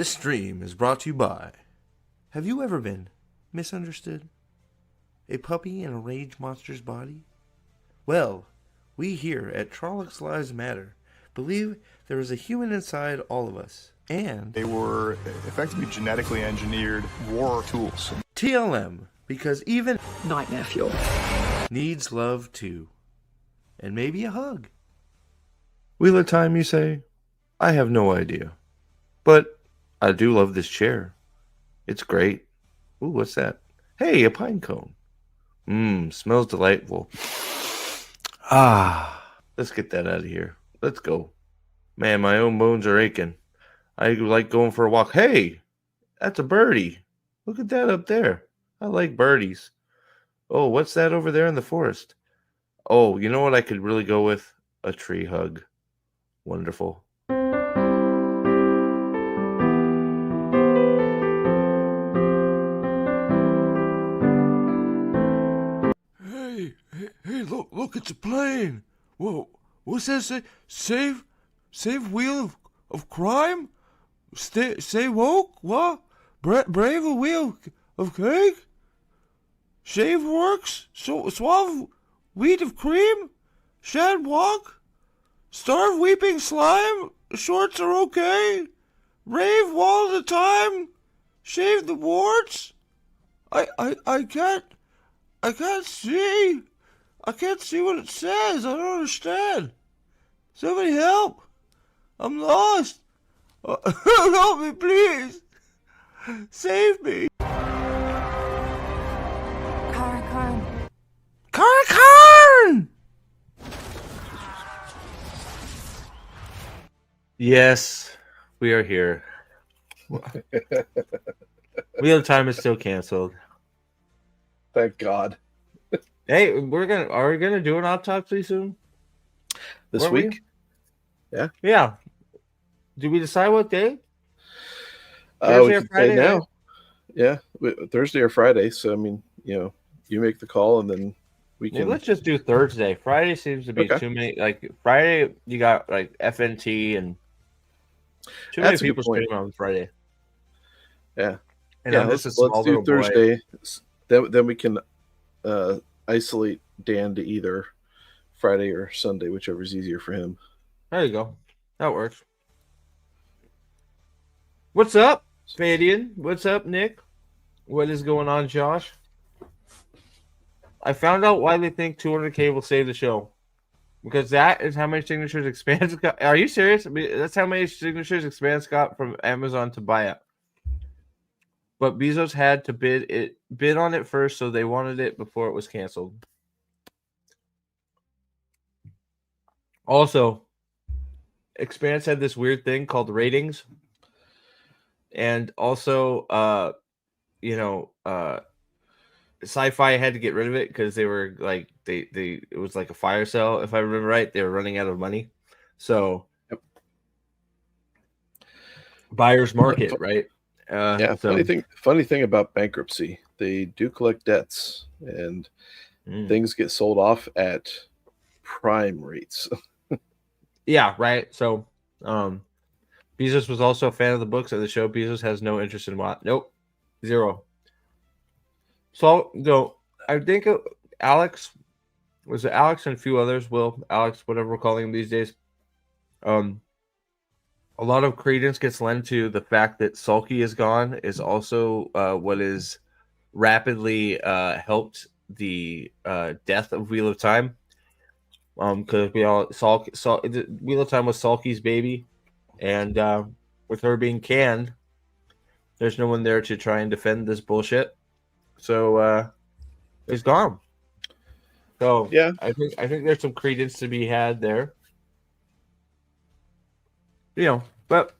This stream is brought to you by... Have you ever been misunderstood? A puppy in a rage monster's body? Well, we here at Trollocs Lives Matter believe there is a human inside all of us. And they were effectively genetically engineered war tools. TLM, because even nightmare fuel needs love too. And maybe a hug. Wheel of Time, you say? I have no idea. But I do love this chair. It's great. Ooh, what's that? Hey, a pine cone. Smells delightful. Let's get that out of here. Let's go. Man, my own bones are aching. I like going for a walk. Hey, that's a birdie. Look at that up there. I like birdies. Oh, what's that over there in the forest? Oh, you know what I could really go with? A tree hug. Wonderful. Hey, look, it's a plane. Whoa, what's that say? Save wheel of crime? Stay woke? What? Brave a wheel of cake? Shave works? Suave wheat of cream? Shad walk? Starve weeping slime? Shorts are okay? Rave wall at a time? Shave the warts? I can't see. I can't see what it says. I don't understand. Somebody help. I'm lost. Help me, please. Save me. Karn! Yes, we are here. Wheel of Time is still canceled. Thank God. Hey, are we gonna do an autopsy soon? This week? Yeah. Yeah. Did we decide what day? We can Friday now. Right? Yeah, Thursday or Friday. So I mean, you make the call and then we can. Well, let's just do Thursday. Friday seems to be too many. Like Friday, you got like FNT and too many people streaming on Friday. Yeah. And let's do Thursday. Then we can isolate Dan to either Friday or Sunday, whichever is easier for him. There you go. That works. What's up, Fadian? What's up, Nick? What is going on, Josh? I found out why they think 200K will save the show. Because that is how many signatures Expanse got. Are you serious? I mean, that's how many signatures Expanse got from Amazon to buy it. But Bezos had to bid on it first, so they wanted it before it was canceled. Also, Expanse had this weird thing called ratings. And also, Sci-Fi had to get rid of it because they were like it was like a fire sale, if I remember right. They were running out of money. So buyer's market, right? Funny thing about bankruptcy, they do collect debts and things get sold off at prime rates. Yeah, right. So Bezos was also a fan of the books of the show. Bezos has no interest in what? Nope. Zero. So I think Alex and a few others, Alex, whatever we're calling him these days. A lot of credence gets lent to the fact that Sulky is gone is also what is rapidly helped the death of Wheel of Time. Because Wheel of Time was Sulky's baby, and with her being canned, there's no one there to try and defend this bullshit. So it's gone. So yeah, I think there's some credence to be had there. But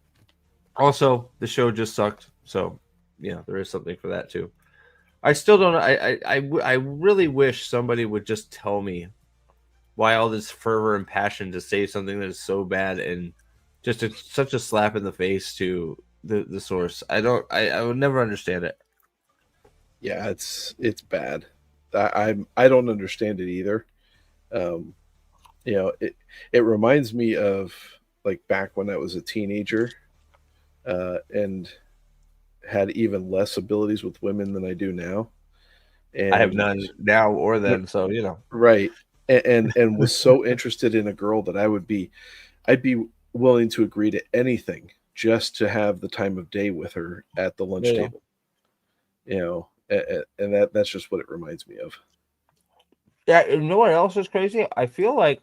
also the show just sucked. So there is something for that too. I still don't. I really wish somebody would just tell me why all this fervor and passion to say something that is so bad and just such a slap in the face to the source. I would never understand it. Yeah, it's bad. I don't understand it either. It reminds me of like back when I was a teenager, and had even less abilities with women than I do now. And I have none now or then, so right. And was so interested in a girl that I'd be willing to agree to anything just to have the time of day with her at the lunch table. And that's just what it reminds me of. Yeah, and you know what else is crazy? I feel like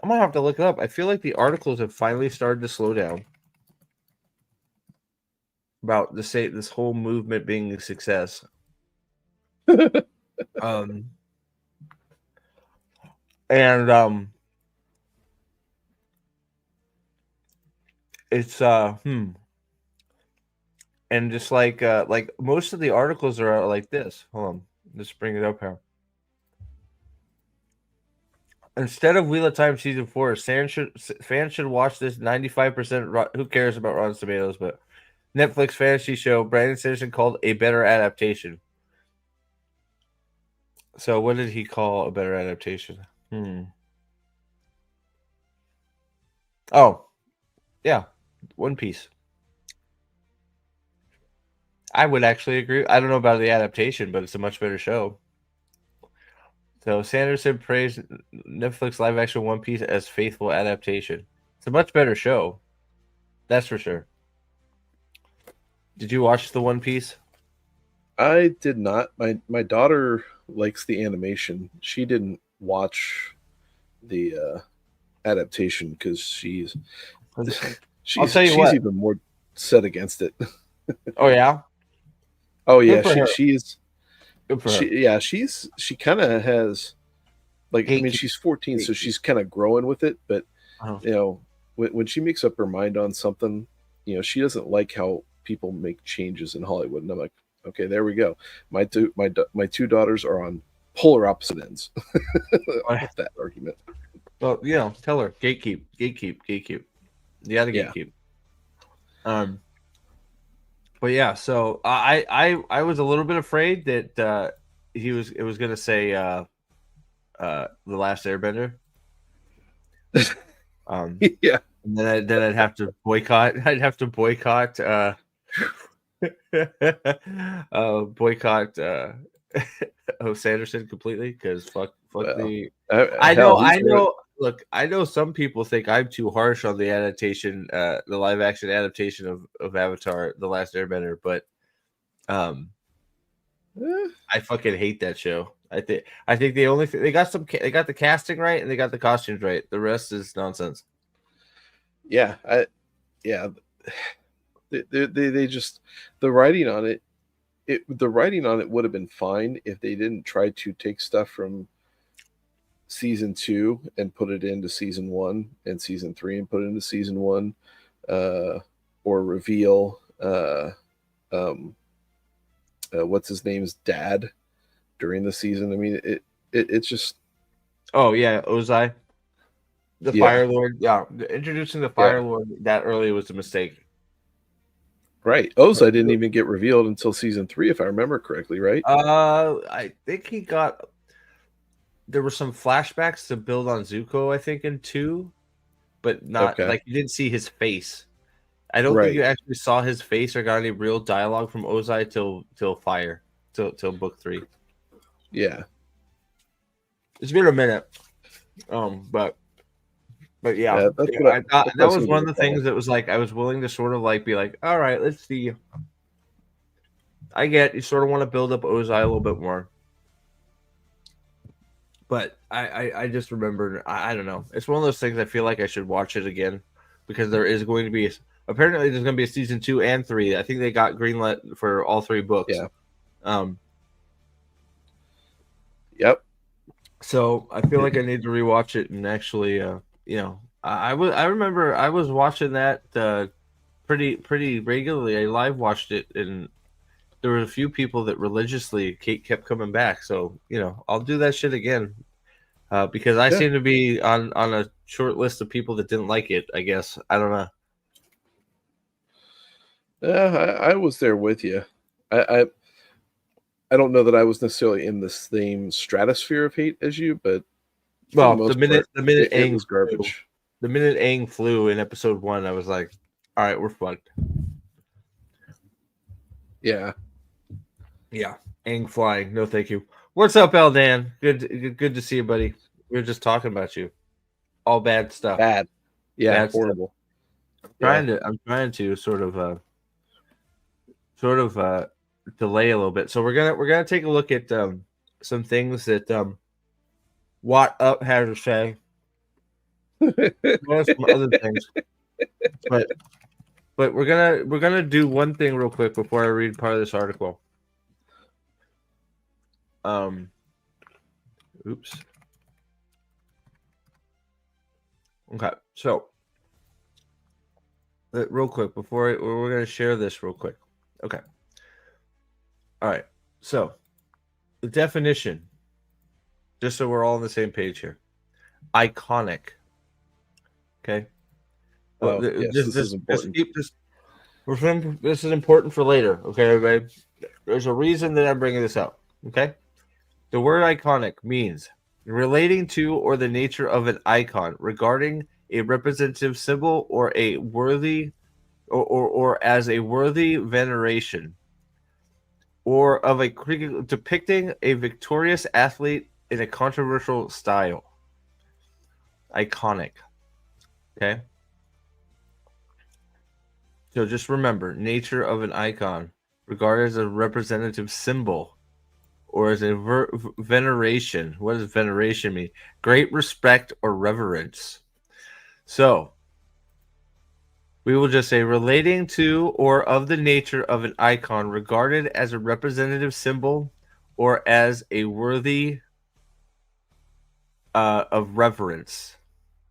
I'm gonna have to look it up. I feel like the articles have finally started to slow down about this whole movement being a success. It's and just like most of the articles are like this. Hold on, just bring it up here. Instead of Wheel of Time season 4, fans should watch this 95%. Who cares about Rotten Tomatoes? But Netflix fantasy show Brandon Sanderson called a better adaptation. So what did he call a better adaptation? Oh, yeah, One Piece. I would actually agree. I don't know about the adaptation, but it's a much better show. So Sanderson praised Netflix live action One Piece as faithful adaptation. It's a much better show. That's for sure. Did you watch the One Piece? I did not. My daughter likes the animation. She didn't watch the adaptation because she's even more set against it. Oh yeah. Oh yeah, she kind of has she's 14, so she's kind of growing with it, but when she makes up her mind on something, she doesn't like how people make changes in Hollywood, and I'm like, okay, there we go. My two daughters are on polar opposite ends of that argument. Well, tell her gatekeep. You gotta gatekeep. But yeah, so I was a little bit afraid that it was gonna say The Last Airbender. Yeah. And then I'd have to boycott. Sanderson completely because fuck the. I know. Look, I know some people think I'm too harsh on the adaptation, the live action adaptation of Avatar: The Last Airbender, but I fucking hate that show. I think they got the casting right and they got the costumes right. The rest is nonsense. Yeah, they just the writing on it. The writing on it would have been fine if they didn't try to take stuff from season 2 and put it into season 1 and season 3 and put it into season 1, or reveal what's his name's dad during the season. I mean, it's just. Oh yeah, Ozai, the Fire Lord. Yeah, introducing the Fire Lord that early was a mistake. Right, Ozai didn't even get revealed until season 3, if I remember correctly. Right? I think he got. There were some flashbacks to build on Zuko, I think, in 2, but not like you didn't see his face. I don't think you actually saw his face or got any real dialogue from Ozai till Fire, till book 3. Yeah, it's been a minute, but yeah, that was one of the things that was like I was willing to sort of like be like, all right, let's see. I get you sort of want to build up Ozai a little bit more. But I just remembered, I don't know. It's one of those things I feel like I should watch it again because there is going to be, apparently there's going to be a season 2 and 3. I think they got greenlit for all 3 books. Yeah. Yep. So I feel like I need to rewatch it and actually, I remember I was watching that pretty regularly. I live watched it and there were a few people that religiously kept coming back. So, I'll do that shit again because I seem to be on a short list of people that didn't like it, I guess. I don't know. I was there with you. I don't know that I was necessarily in the same stratosphere of hate as you, but the minute Aang was garbage. The minute Aang flew in episode 1, I was like, all right, we're fucked. Yeah. Yeah. Ang flying. No, thank you. What's up, Eldan? Good to see you, buddy. We were just talking about you. All bad stuff. Bad. Yeah, Bad horrible. Stuff. I'm trying to sort of delay a little bit. So we're gonna take a look at some things that What Up had to say. Well, some other things, but we're gonna do one thing real quick before I read part of this article. Oops. Okay, so real quick before we're gonna share this real quick. Okay. All right. So the definition, just so we're all on the same page here. Iconic. Okay. Oh, yes, this is important. This is important for later. Okay, everybody. There's a reason that I'm bringing this up. Okay. The word iconic means relating to or the nature of an icon, regarding a representative symbol or a worthy or as a worthy veneration, or of a depicting a victorious athlete in a controversial style. Iconic. Okay. So just remember, nature of an icon, regarded as a representative symbol or as a veneration. What does veneration mean? Great respect or reverence. So we will just say relating to or of the nature of an icon, regarded as a representative symbol or as a worthy of reverence.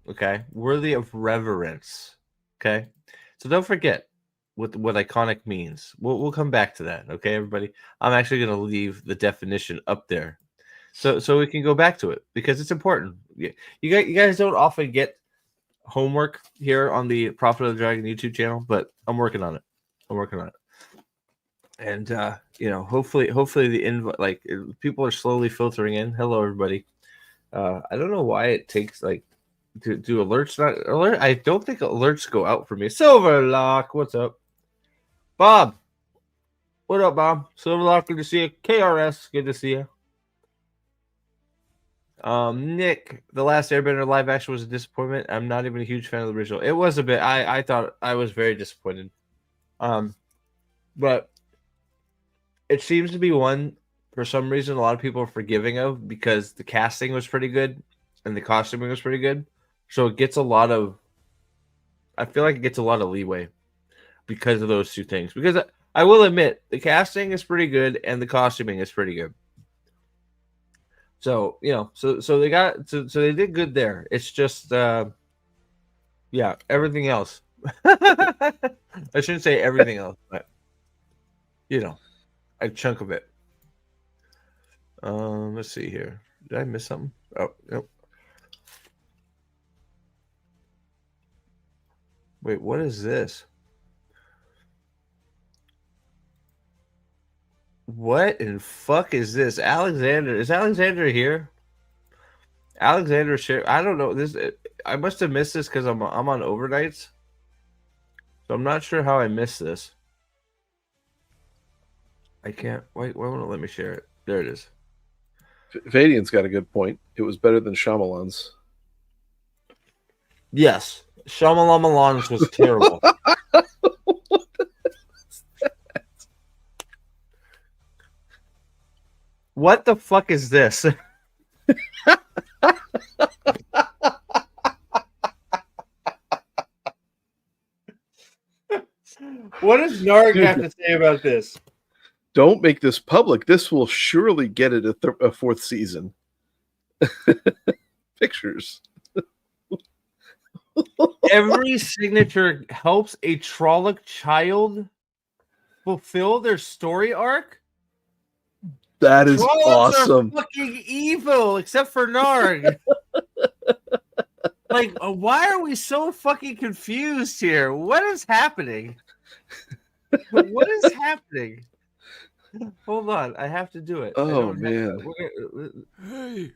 Okay, worthy of reverence. Okay, so don't forget what iconic means. We'll come back to that. Okay, everybody. I'm actually going to leave the definition up there, so we can go back to it because it's important. You guys don't often get homework here on the Prophet of the Dragon YouTube channel, but I'm working on it. And hopefully the invite, like, people are slowly filtering in. Hello, everybody. I don't know why it takes like to do alerts. Not alert. I don't think alerts go out for me. Silverlock, what's up? Bob, what up, Bob? Silverlock, good to see you. KRS, good to see you. Nick, The Last Airbender live action was a disappointment. I'm not even a huge fan of the original. It was a bit. I thought I was very disappointed. But it seems to be one for some reason a lot of people are forgiving of because the casting was pretty good and the costuming was pretty good. So it gets a lot of. I feel like it gets a lot of leeway because of those two things. Because I will admit the casting is pretty good and the costuming is pretty good. So so they got so they did good there. It's just everything else. I shouldn't say everything else, but a chunk of it. Let's see here. Did I miss something? Oh, nope. Wait, what is this? What in fuck is this? Alexander, is Alexander here? Alexander share. I don't know this. I must have missed this because I'm on overnights, so I'm not sure how I missed this. I can't. Wait, why won't it let me share it? There it is. Vadian's got a good point. It was better than Shyamalan's. Yes, Shyamalan's was terrible. What the fuck is this? What does Narg have to say about this? Don't make this public. This will surely get it a fourth season. Pictures. Every signature helps a Trolloc child fulfill their story arc. That is Trollocs awesome. Are fucking evil, except for Narg. Like, why are we so fucking confused here? What is happening? What is happening? Hold on, I have to do it. Oh man! Hey!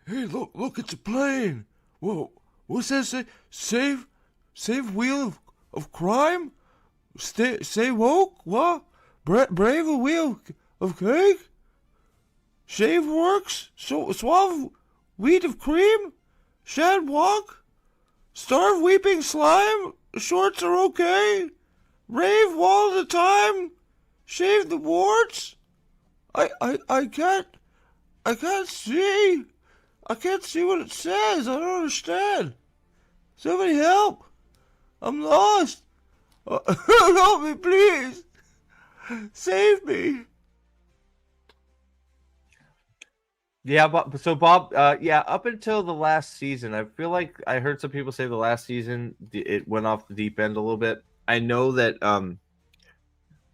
Look! It's a plane. Whoa! What's that say? Save wheel of crime. Stay woke. What? Brave a wheel of cake? Shave works? Suave wheat of cream? Shad walk? Starve weeping slime? Shorts are okay? Rave all the time? Shave the warts? I can't see. I can't see what it says. I don't understand. Somebody help. I'm lost. Help me, please. Save me. Yeah, but so Bob, yeah, up until the last season, I feel like I heard some people say the last season it went off the deep end a little bit. I know that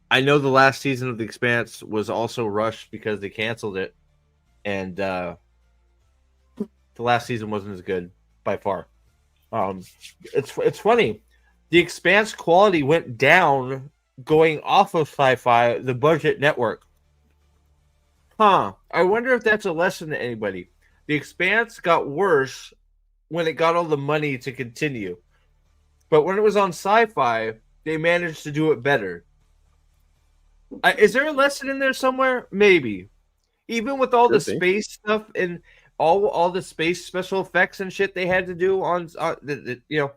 I know the last season of The Expanse was also rushed because they canceled it, and the last season wasn't as good by far. It's funny, The Expanse quality went down going off of Sci-Fi, the budget network. Huh. I wonder if that's a lesson to anybody. The Expanse got worse when it got all the money to continue. But when it was on Sci-Fi, they managed to do it better. Is there a lesson in there somewhere? Maybe. Even with all the space stuff and all the space special effects and shit they had to do on you know,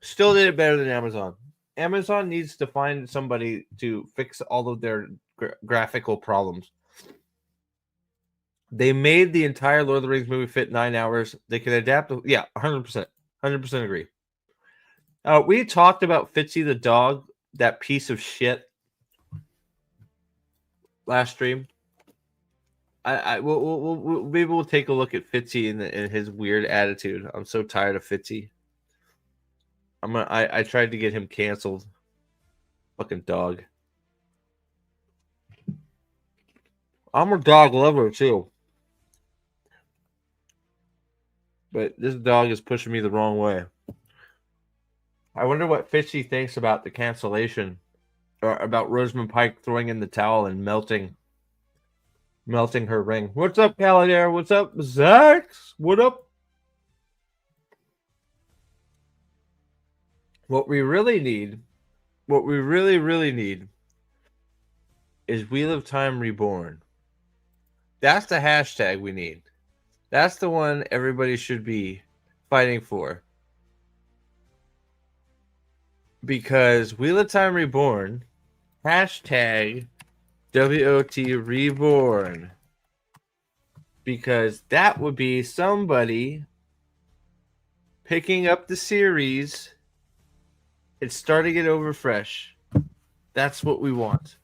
still did it better than Amazon. Amazon needs to find somebody to fix all of their graphical problems. They made the entire Lord of the Rings movie fit 9 hours. They can adapt. Yeah, 100%. 100% agree. We talked about Fitzy the dog, that piece of shit, last stream. Maybe we'll take a look at Fitzy and his weird attitude. I'm so tired of Fitzy. I tried to get him canceled. Fucking dog. I'm a dog lover too. But this dog is pushing me the wrong way. I wonder what Fitzy thinks about the cancellation, or about Rosamund Pike throwing in the towel and melting her ring. What's up, Caladair? What's up, Zax? What up? What we really need, what we really need, is Wheel of Time Reborn. That's the hashtag we need. That's the one everybody should be fighting for. Because Wheel of Time Reborn, hashtag WOT Reborn. Because that would be somebody picking up the series and starting it over fresh. That's what we want.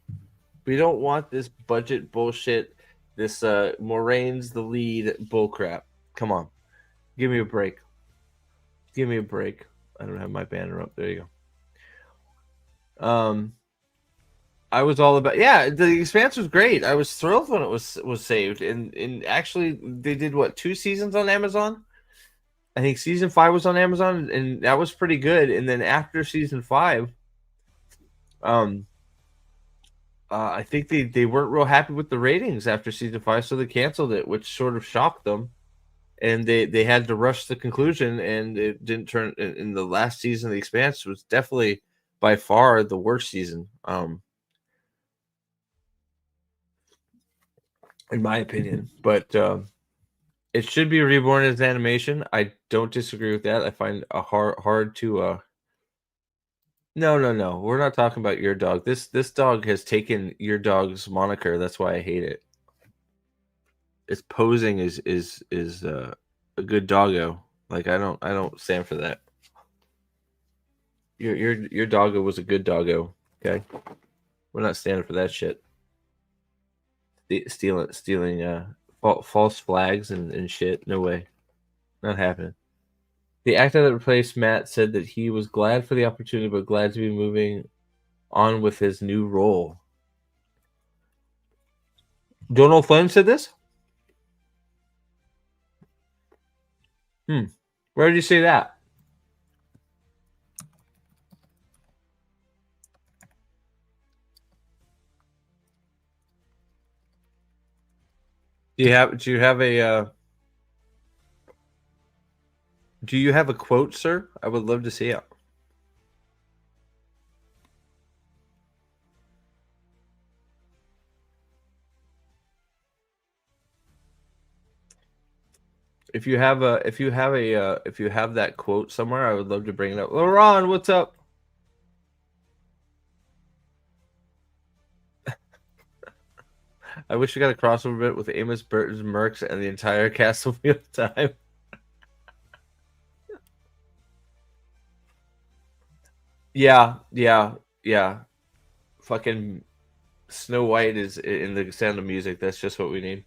We don't want this budget bullshit. This Moraine's the lead bullcrap. Come on. Give me a break. Give me a break. I don't have my banner up. There you go. I was all about, yeah, the Expanse was great. I was thrilled when it was saved. And actually they did what, 2 seasons on Amazon? I think season 5 was on Amazon, and that was pretty good. And then after season 5, I think they weren't real happy with the ratings after season 5, so they canceled it, which sort of shocked them. And they had to rush the conclusion, and it didn't turn. In the last season of The Expanse was definitely by far the worst season, in my opinion. But it should be reborn as animation. I don't disagree with that. I find a hard to. No. We're not talking about your dog. This dog has taken your dog's moniker. That's why I hate it. Its posing is a good doggo. Like I don't stand for that. Your doggo was a good doggo. Okay, we're not standing for that shit. Stealing false flags and shit. No way, not happening. The actor that replaced Matt said that he was glad for the opportunity, but glad to be moving on with his new role. Donald Flynn said this? Where did you say that? Do you have a quote, sir? I would love to see it. If you have that quote somewhere, I would love to bring it up. Ron, what's up? I wish we got a crossover bit with Amos Burton's Mercs and the entire cast of Wheel of Time. Yeah. Fucking Snow White is in the Sound of Music. That's just what we need.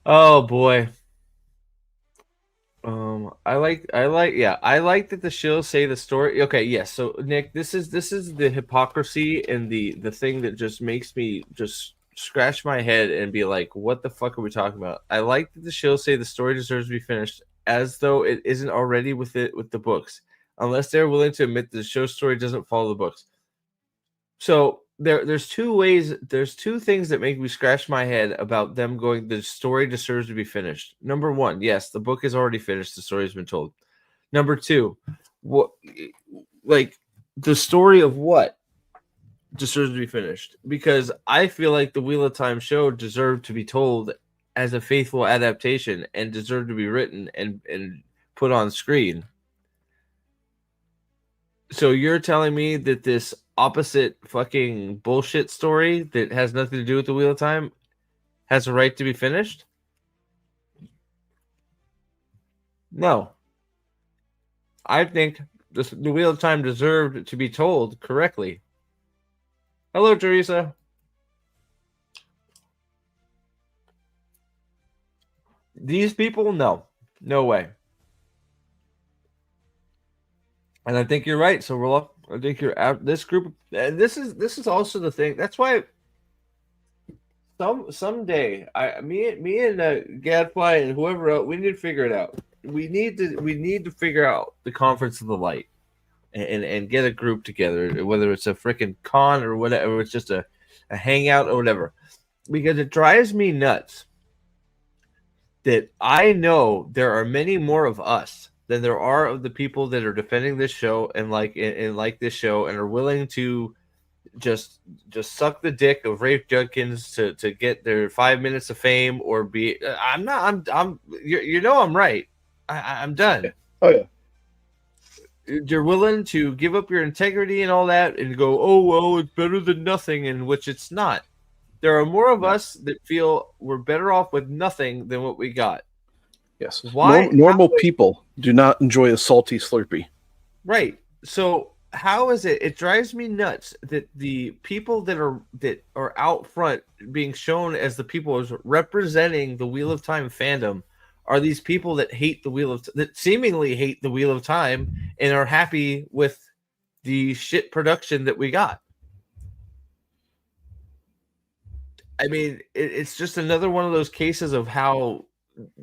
Oh boy. I like that the shills say the story. Okay, yes. So Nick, this is the hypocrisy and the thing that just makes me just scratch my head and be like, what the fuck are we talking about? I like that the shills say the story deserves to be finished, as though it isn't already with the books, unless they're willing to admit the show story doesn't follow the books. So there's two things that make me scratch my head about them going, the story deserves to be finished. Number one, yes, the book is already finished, the story's been told. Number two, what, like, the story of what deserves to be finished? Because I feel like the Wheel of Time show deserved to be told as a faithful adaptation and deserved to be written and put on screen. So you're telling me that this opposite fucking bullshit story that has nothing to do with the Wheel of Time has a right to be finished? No. I think the Wheel of Time deserved to be told correctly. Hello, Teresa. These people, no way. And I think you're right. So I think you're out. This group, and this is also the thing. That's why someday, me and Gadfly and whoever else, we need to figure it out. We need to figure out the Conference of the Light and get a group together, whether it's a freaking con or whatever, or it's just a hangout or whatever. Because it drives me nuts that I know there are many more of us than there are of the people that are defending this show and like this show and are willing to just suck the dick of Rafe Judkins to get their 5 minutes of fame or be. I'm right. I'm done. Oh yeah. You're willing to give up your integrity and all that and go, oh well, it's better than nothing, in which it's not. There are more of us that feel we're better off with nothing than what we got. Yes. Why? Normal people do not enjoy a salty Slurpee. Right. So how is it? It drives me nuts that the people that are out front being shown as the people as representing the Wheel of Time fandom are these people that hate the that seemingly hate the Wheel of Time and are happy with the shit production that we got. I mean, it's just another one of those cases of how,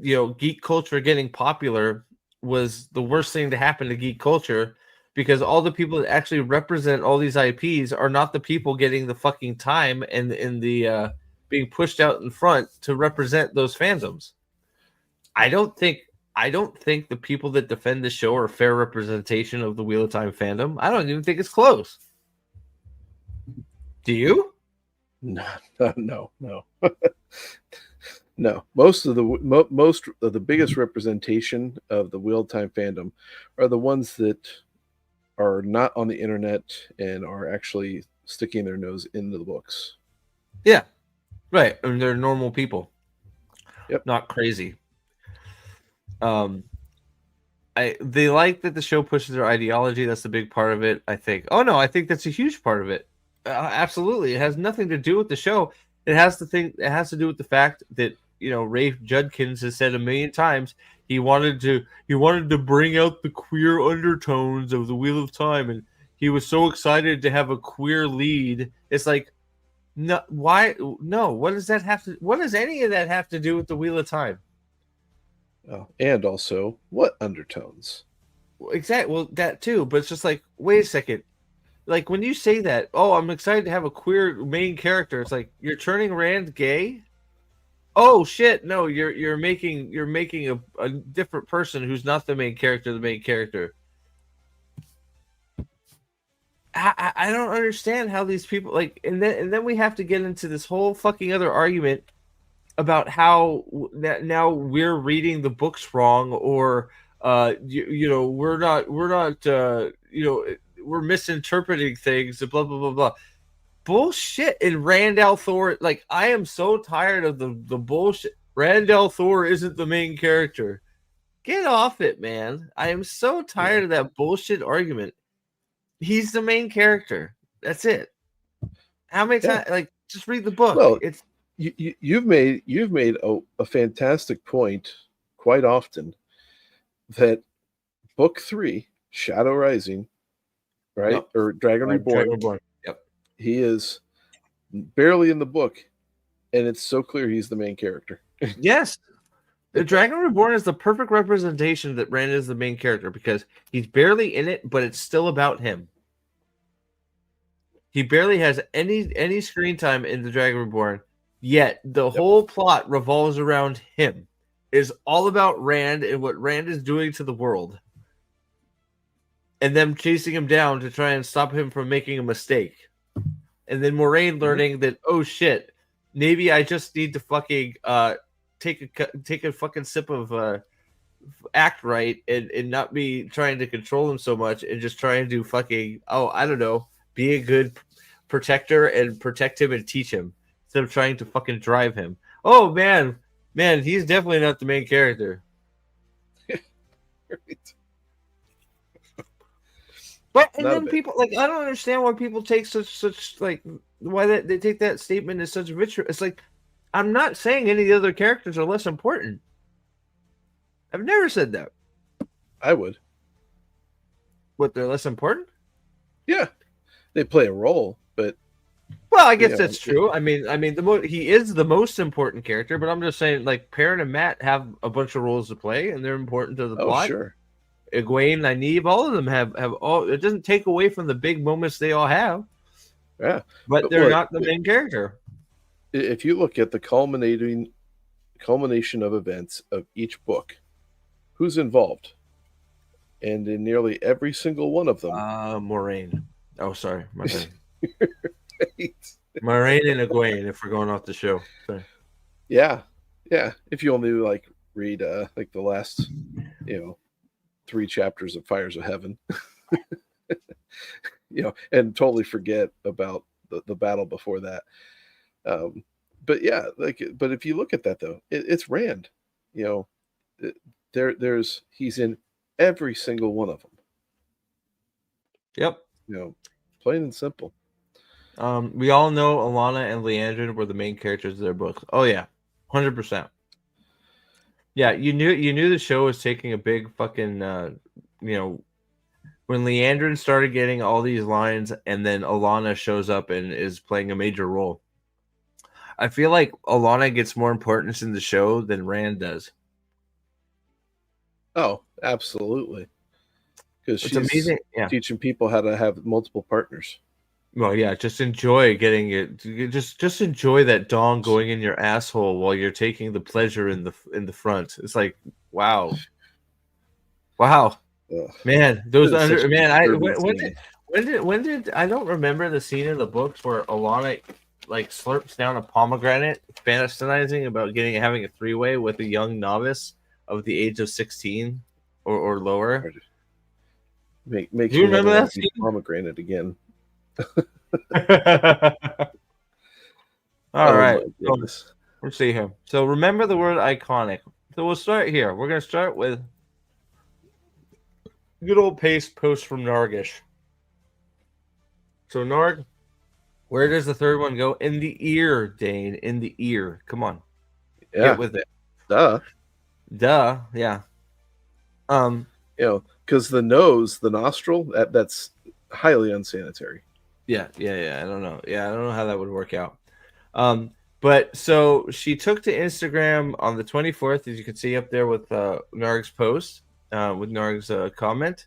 geek culture getting popular was the worst thing to happen to geek culture, because all the people that actually represent all these IPs are not the people getting the fucking time and the being pushed out in front to represent those fandoms. I don't think the people that defend the show are fair representation of the Wheel of Time fandom. I don't even think it's close. Do you? No. No. Most of the biggest representation of the Wheel of Time fandom are the ones that are not on the internet and are actually sticking their nose into the books. Yeah, right. And they're normal people. Yep. Not crazy. They like that the show pushes their ideology. That's the big part of it, I think. Oh no, I think that's a huge part of it. Absolutely, it has nothing to do with the show. It has to do with the fact that Rafe Judkins has said a million times he wanted to bring out the queer undertones of the Wheel of Time, and he was so excited to have a queer lead. It's like, no, why? No, what does that have to? What does any of that have to do with the Wheel of Time? Oh, and also, what undertones? Exactly. Well, that too. But it's just like, wait a second. Like when you say that, oh, I'm excited to have a queer main character. It's like you're turning Rand gay. Oh shit! No, you're making a different person who's not the main character. The main character. I don't understand how these people and then we have to get into this whole fucking other argument about how now we're reading the books wrong, or we're not we're misinterpreting things, blah blah blah blah. Bullshit. And Randall Thor, like, I am so tired of the bullshit. Randall Thor isn't the main character. Get off it, man. I am so tired of that bullshit argument. He's the main character. That's it. How many times? Like, just read the book. Well, it's you've made a fantastic point quite often that book 3, Shadow Rising, right, Yep. or Dragon Reborn. Yep. He is barely in the book, and it's so clear he's the main character. Yes. The Dragon Reborn is the perfect representation that Rand is the main character, because he's barely in it, but it's still about him. He barely has any screen time in the Dragon Reborn, yet the whole plot revolves around him. It's all about Rand and what Rand is doing to the world, and them chasing him down to try and stop him from making a mistake. And then Moraine learning that, oh shit, maybe I just need to fucking take a fucking sip of act right, and not be trying to control him so much, and just trying to fucking, I don't know, be a good protector and protect him and teach him instead of trying to fucking drive him. Oh man, he's definitely not the main character. Right. But and then people, like, I don't understand why people take such like, why they take that statement as such vitriol. It's like, I'm not saying any of the other characters are less important. I've never said that. I would. What, they're less important? Yeah, they play a role, but well, I guess that's true. I mean, he is the most important character, but I'm just saying, like, Perrin and Matt have a bunch of roles to play, and they're important to the plot. Sure. Egwene, Nynaeve, all of them have all. It doesn't take away from the big moments they all have. Yeah, but they're not the main character. If you look at the culmination of events of each book, who's involved? And in nearly every single one of them, Moraine. Oh, sorry, my bad. Right. Moraine and Egwene, if we're going off the show. Sorry. Yeah. If you only read like the last, 3 chapters of Fires of Heaven, and totally forget about the battle before that. But yeah, but if you look at that though, it's Rand. He's in every single one of them. Yep. Plain and simple. We all know Alana and Leandrin were the main characters of their books. Oh yeah, 100%. Yeah, you knew the show was taking a big fucking when Leandrin started getting all these lines, and then Alana shows up and is playing a major role. I feel like Alana gets more importance in the show than Rand does. Oh, absolutely. Because she's amazing. Yeah. Teaching people how to have multiple partners. Well, yeah, just enjoy getting it. Just enjoy that dong going in your asshole while you're taking the pleasure in the front. It's like, wow, man. Those when did I don't remember the scene in the books where Alana like slurps down a pomegranate, fantasizing about having a 3-way with a young novice of the age of 16 or lower. Do you remember that scene? Pomegranate again. All right. Let's see here. So remember the word iconic. So we'll start here. We're going to start with good old post from Nargish. So Narg, where does the third one go? In the ear, Dane. In the ear. Come on. Yeah. Get with it. Duh. Yeah. Because the nose, the nostril, that's highly unsanitary. Yeah. I don't know. Yeah, I don't know how that would work out. But so she took to Instagram on the 24th, as you can see up there with Narg's post, with Narg's comment.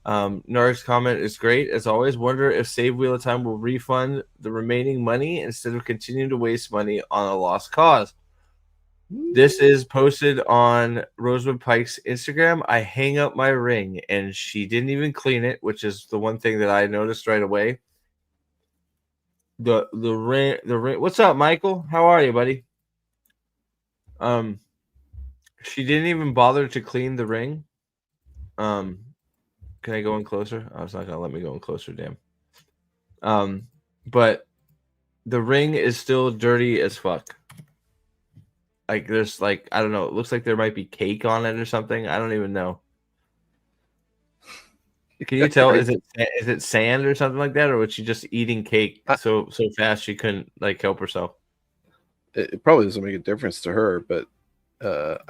Narg's comment is great, as always. Wonder if Save Wheel of Time will refund the remaining money instead of continuing to waste money on a lost cause. This is posted on Rosamund Pike's Instagram. I hang up my ring, and she didn't even clean it, which is the one thing that I noticed right away. The ring. What's up, Michael? How are you, buddy? She didn't even bother to clean the ring. Can I go in closer? Oh, it's not gonna let me go in closer, damn. But the ring is still dirty as fuck. Like there's like, I don't know, it looks like there might be cake on it or something. I don't even know. Can you tell? Is it sand or something like that, or was she just eating cake so fast she couldn't like help herself? It probably doesn't make a difference to her, but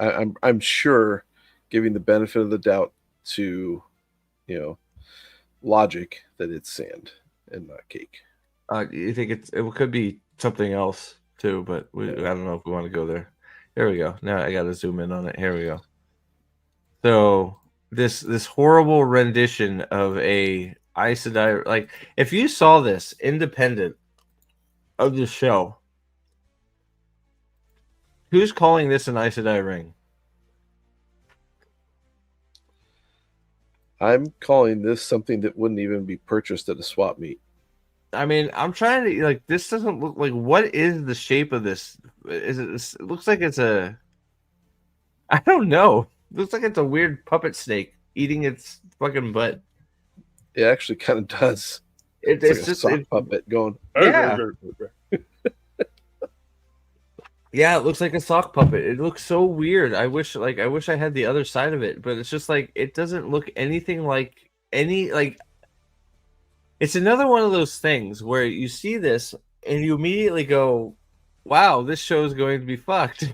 I'm sure, giving the benefit of the doubt to, logic, that it's sand and not cake. You think it could be something else too, but I don't know if we want to go there. Here we go. Now I got to zoom in on it. Here we go. So this horrible rendition of a Aes Sedai, like if you saw this independent of the show, who's calling this an Aes Sedai ring? I'm calling this something that wouldn't even be purchased at a swap meet. I mean, I'm trying to like. This doesn't look like. What is the shape of this? Is it? It looks like it's a. I don't know. It looks like it's a weird puppet snake eating its fucking butt. It actually kind of does. It's like just a sock puppet going. Yeah. Yeah, it looks like a sock puppet. It looks so weird. I wish I had the other side of it, but it's just like it doesn't look anything like any like. It's another one of those things where you see this and you immediately go, "Wow, this show is going to be fucked."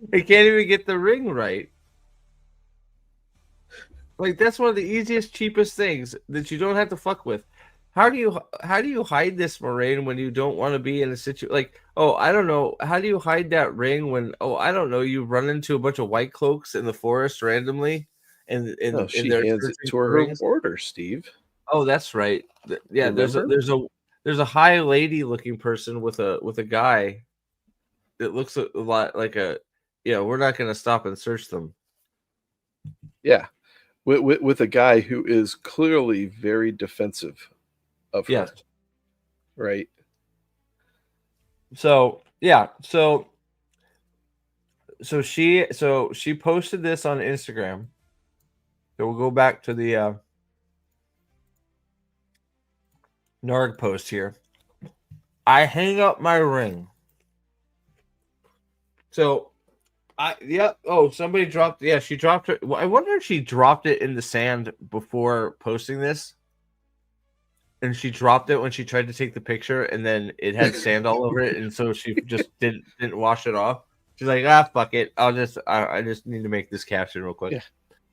They can't even get the ring right. Like that's one of the easiest, cheapest things that you don't have to fuck with. How do you hide this, Moraine, when you don't want to be in a situation like, oh, I don't know, how do you hide that ring when, oh, I don't know, you run into a bunch of white cloaks in the forest randomly, and she they're hands it to her order, Steve. Oh, that's right. Yeah, Remember? there's a high lady looking person with a guy that looks a lot like a, we're not going to stop and search them. Yeah, with a guy who is clearly very defensive of her. Yes. Right. So yeah, so she posted this on Instagram. So we'll go back to the Narg post here. I hang up my ring. So somebody dropped. Yeah, she dropped it. Well, I wonder if she dropped it in the sand before posting this, and she dropped it when she tried to take the picture, and then it had sand all over it, and so she just didn't wash it off. She's like, fuck it. I just need to make this caption real quick.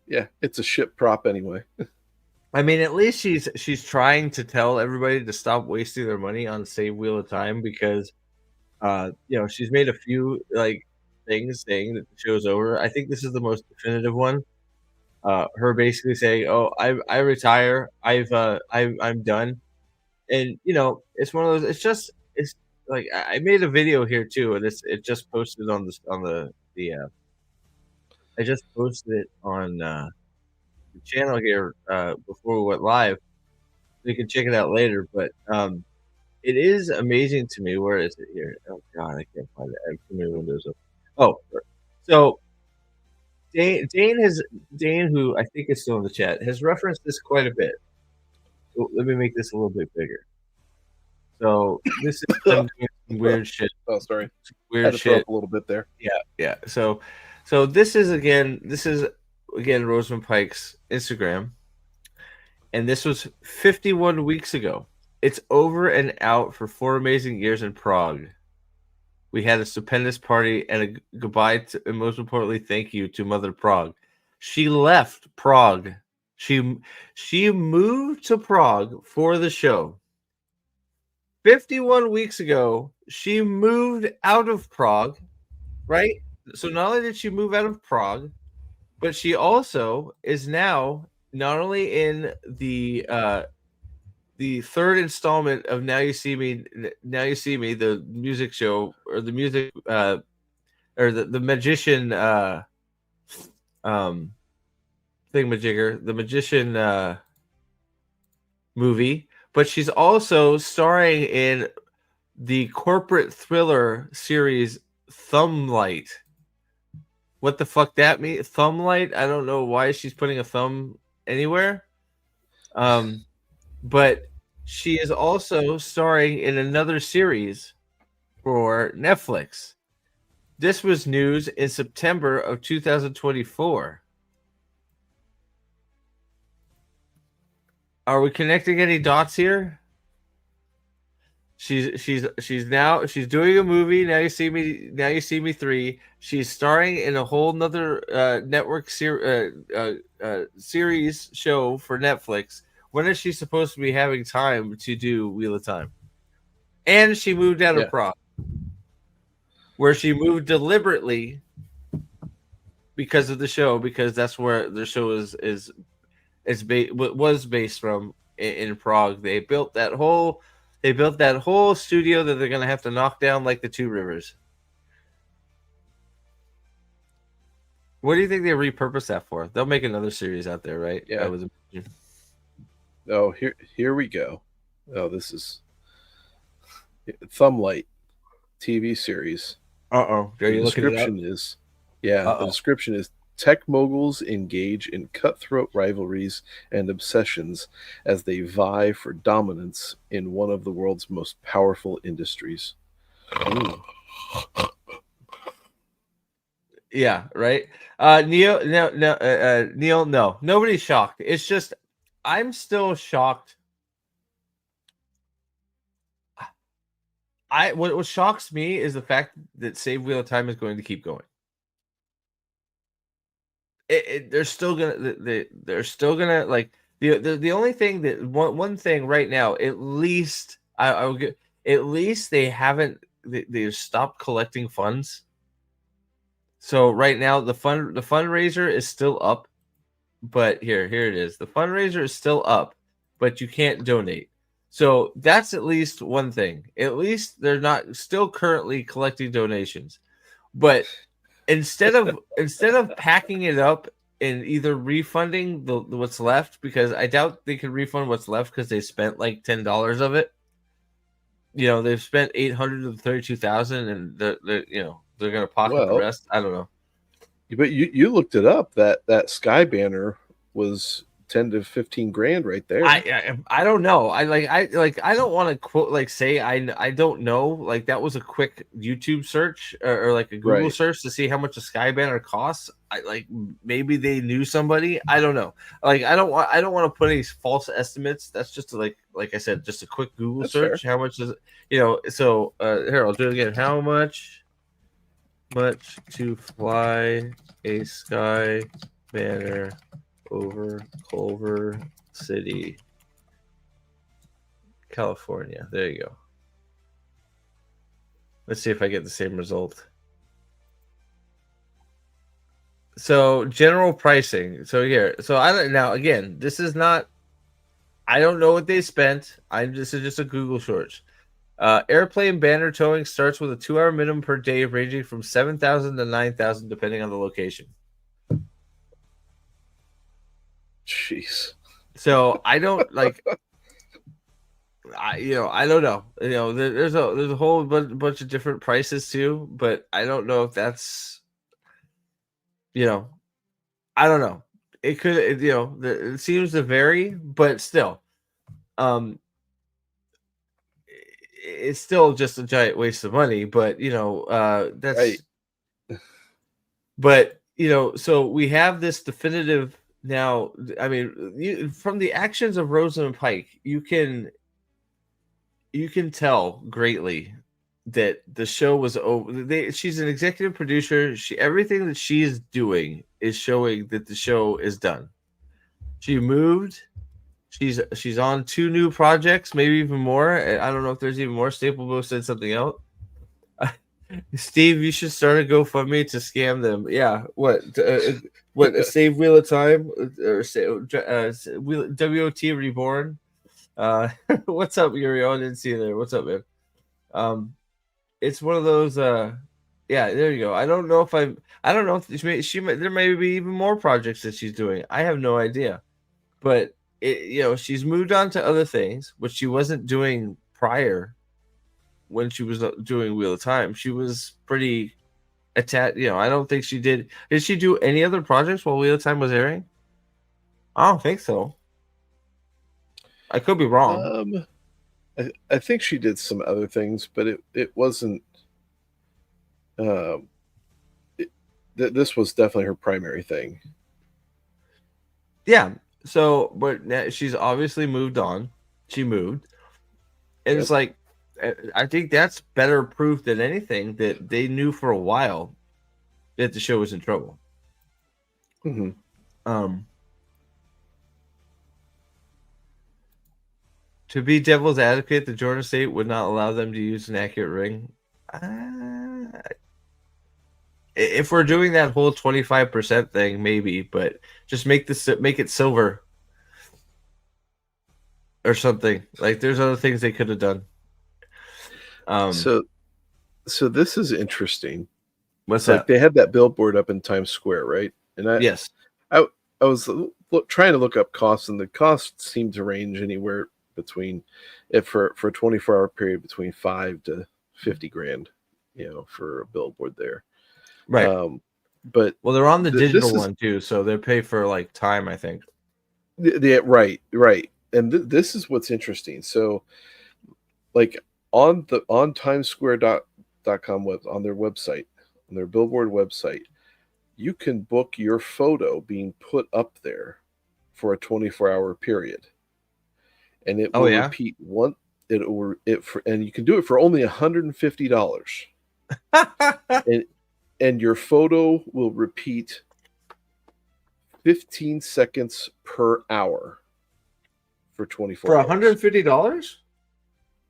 Yeah, it's a ship prop anyway. I mean, at least she's trying to tell everybody to stop wasting their money on Save Wheel of Time because, she's made a few like things saying that the show's over. I think this is the most definitive one. Her basically saying, "Oh, I retire. I'm done," and it's one of those. It's like I made a video here too, and it just posted on the I just posted it on the channel here before we went live. You can check it out later, but it is amazing to me. Where is it here? Oh God, I can't find it. I have too many windows up. Oh, so Dane, who I think is still in the chat, has referenced this quite a bit. So let me make this a little bit bigger. So this is some weird shit. Oh, sorry. Weird shit. A little bit there. Yeah. So this is again Rosamund Pike's Instagram, and this was 51 weeks ago. It's over and out for 4 amazing years in Prague. We had a stupendous party and a goodbye to, and most importantly, thank you to Mother Prague. She left Prague. She moved to Prague for the show. 51 weeks ago, she moved out of Prague, right? So not only did she move out of Prague, but she also is now not only in the third installment of Now You See Me, the music show, or the music or the magician thingamajigger, the magician movie, but she's also starring in the corporate thriller series Thumblight. What the fuck that means? Thumblight? I don't know why she's putting a thumb anywhere. But she is also starring in another series for Netflix. This was news in September of 2024. Are we connecting any dots here? She's doing a movie. Now you see me 3. She's starring in a whole nother network series show for Netflix. When is she supposed to be having time to do Wheel of Time? And she moved out of Prague, where she moved deliberately because of the show, because that's where the show was based from in Prague. They built that whole studio that they're gonna have to knock down like the Two Rivers. What do you think they repurposed that for? They'll make another series out there, right? Yeah. Oh, here we go. Oh, this is Thumblight TV series. The description is the description is tech moguls engage in cutthroat rivalries and obsessions as they vie for dominance in one of the world's most powerful industries. Ooh. Yeah, right. Neil, no, nobody's shocked. It's just I'm still shocked. What shocks me is the fact that Save Wheel of Time is going to keep going. They're still gonna like the only thing that one thing right now, at least I will get, at least they've stopped collecting funds. So right now the fundraiser is still up, but here it is. The fundraiser is still up, but you can't donate. So that's at least one thing. At least they're not still currently collecting donations. But instead of packing it up and either refunding what's left, because I doubt they can refund what's left because they spent like $10 of it. You know, they've spent $832,000, and they're gonna pocket the rest. I don't know. But you looked it up. That Sky banner was 10 to 15 grand right there. I don't know. I don't want to quote say I don't know. Like that was a quick YouTube search or like a Google search to see how much a Sky banner costs. Maybe they knew somebody. I don't know. Like I don't want to put any false estimates. That's just like I said, just a quick Google search. Fair. How much is it? So here, I'll do it again. How much to fly a Sky banner over Culver City, California? There you go. Let's see if I get the same result. So general pricing. So here. So I don't now again, this is not, I don't know what they spent. This is just a Google search. Airplane banner towing starts with a 2-hour minimum per day, ranging from 7,000 to 9,000 depending on the location. Jeez. So I don't I don't know. There's a whole bunch of different prices too, but I don't know if that's, I don't know. It could, it seems to vary, but still, it's still just a giant waste of money. But that's right. But so we have this definitive. Now, I mean, from the actions of Rosamund Pike, you can tell greatly that the show was over. She's an executive producer. Everything that she is doing is showing that the show is done. She moved. She's on 2 new projects, maybe even more. I don't know if there's even more. Staplebo said something else. Steve, you should start a GoFundMe to scam them. Yeah, what Save Wheel of Time or WOT Reborn? What's up, Uriel? I didn't see you there. What's up, man? It's one of those. Yeah, there you go. I don't know if there may be even more projects that she's doing. I have no idea, but she's moved on to other things which she wasn't doing prior. when she was doing Wheel of Time. She was pretty attached. I don't think she did. Did she do any other projects while Wheel of Time was airing? I don't think so. I could be wrong. I think she did some other things, but it wasn't. This was definitely her primary thing. Yeah. So, but she's obviously moved on. She moved, and it's like, I think that's better proof than anything that they knew for a while that the show was in trouble. Mm-hmm. To be devil's advocate, the Jordan State would not allow them to use an accurate ring. If we're doing that whole 25% thing, maybe, but just make it silver or something. Like, there's other things they could have done. So this is interesting. What's that? They had that billboard up in Times Square, right? And yes, I was trying to look up costs, and the costs seem to range anywhere between, for a 24-hour period, between $5 to $50,000, for a billboard there. Right. But they're on the digital one too, so they pay for like time, I think. Right. And this is what's interesting. So, like on timesquare.com on their website, on their billboard website, you can book your photo being put up there for a 24-hour period, and it will repeat one. And you can do it for only $150. and your photo will repeat 15 seconds per hour for 24 hours. For $150?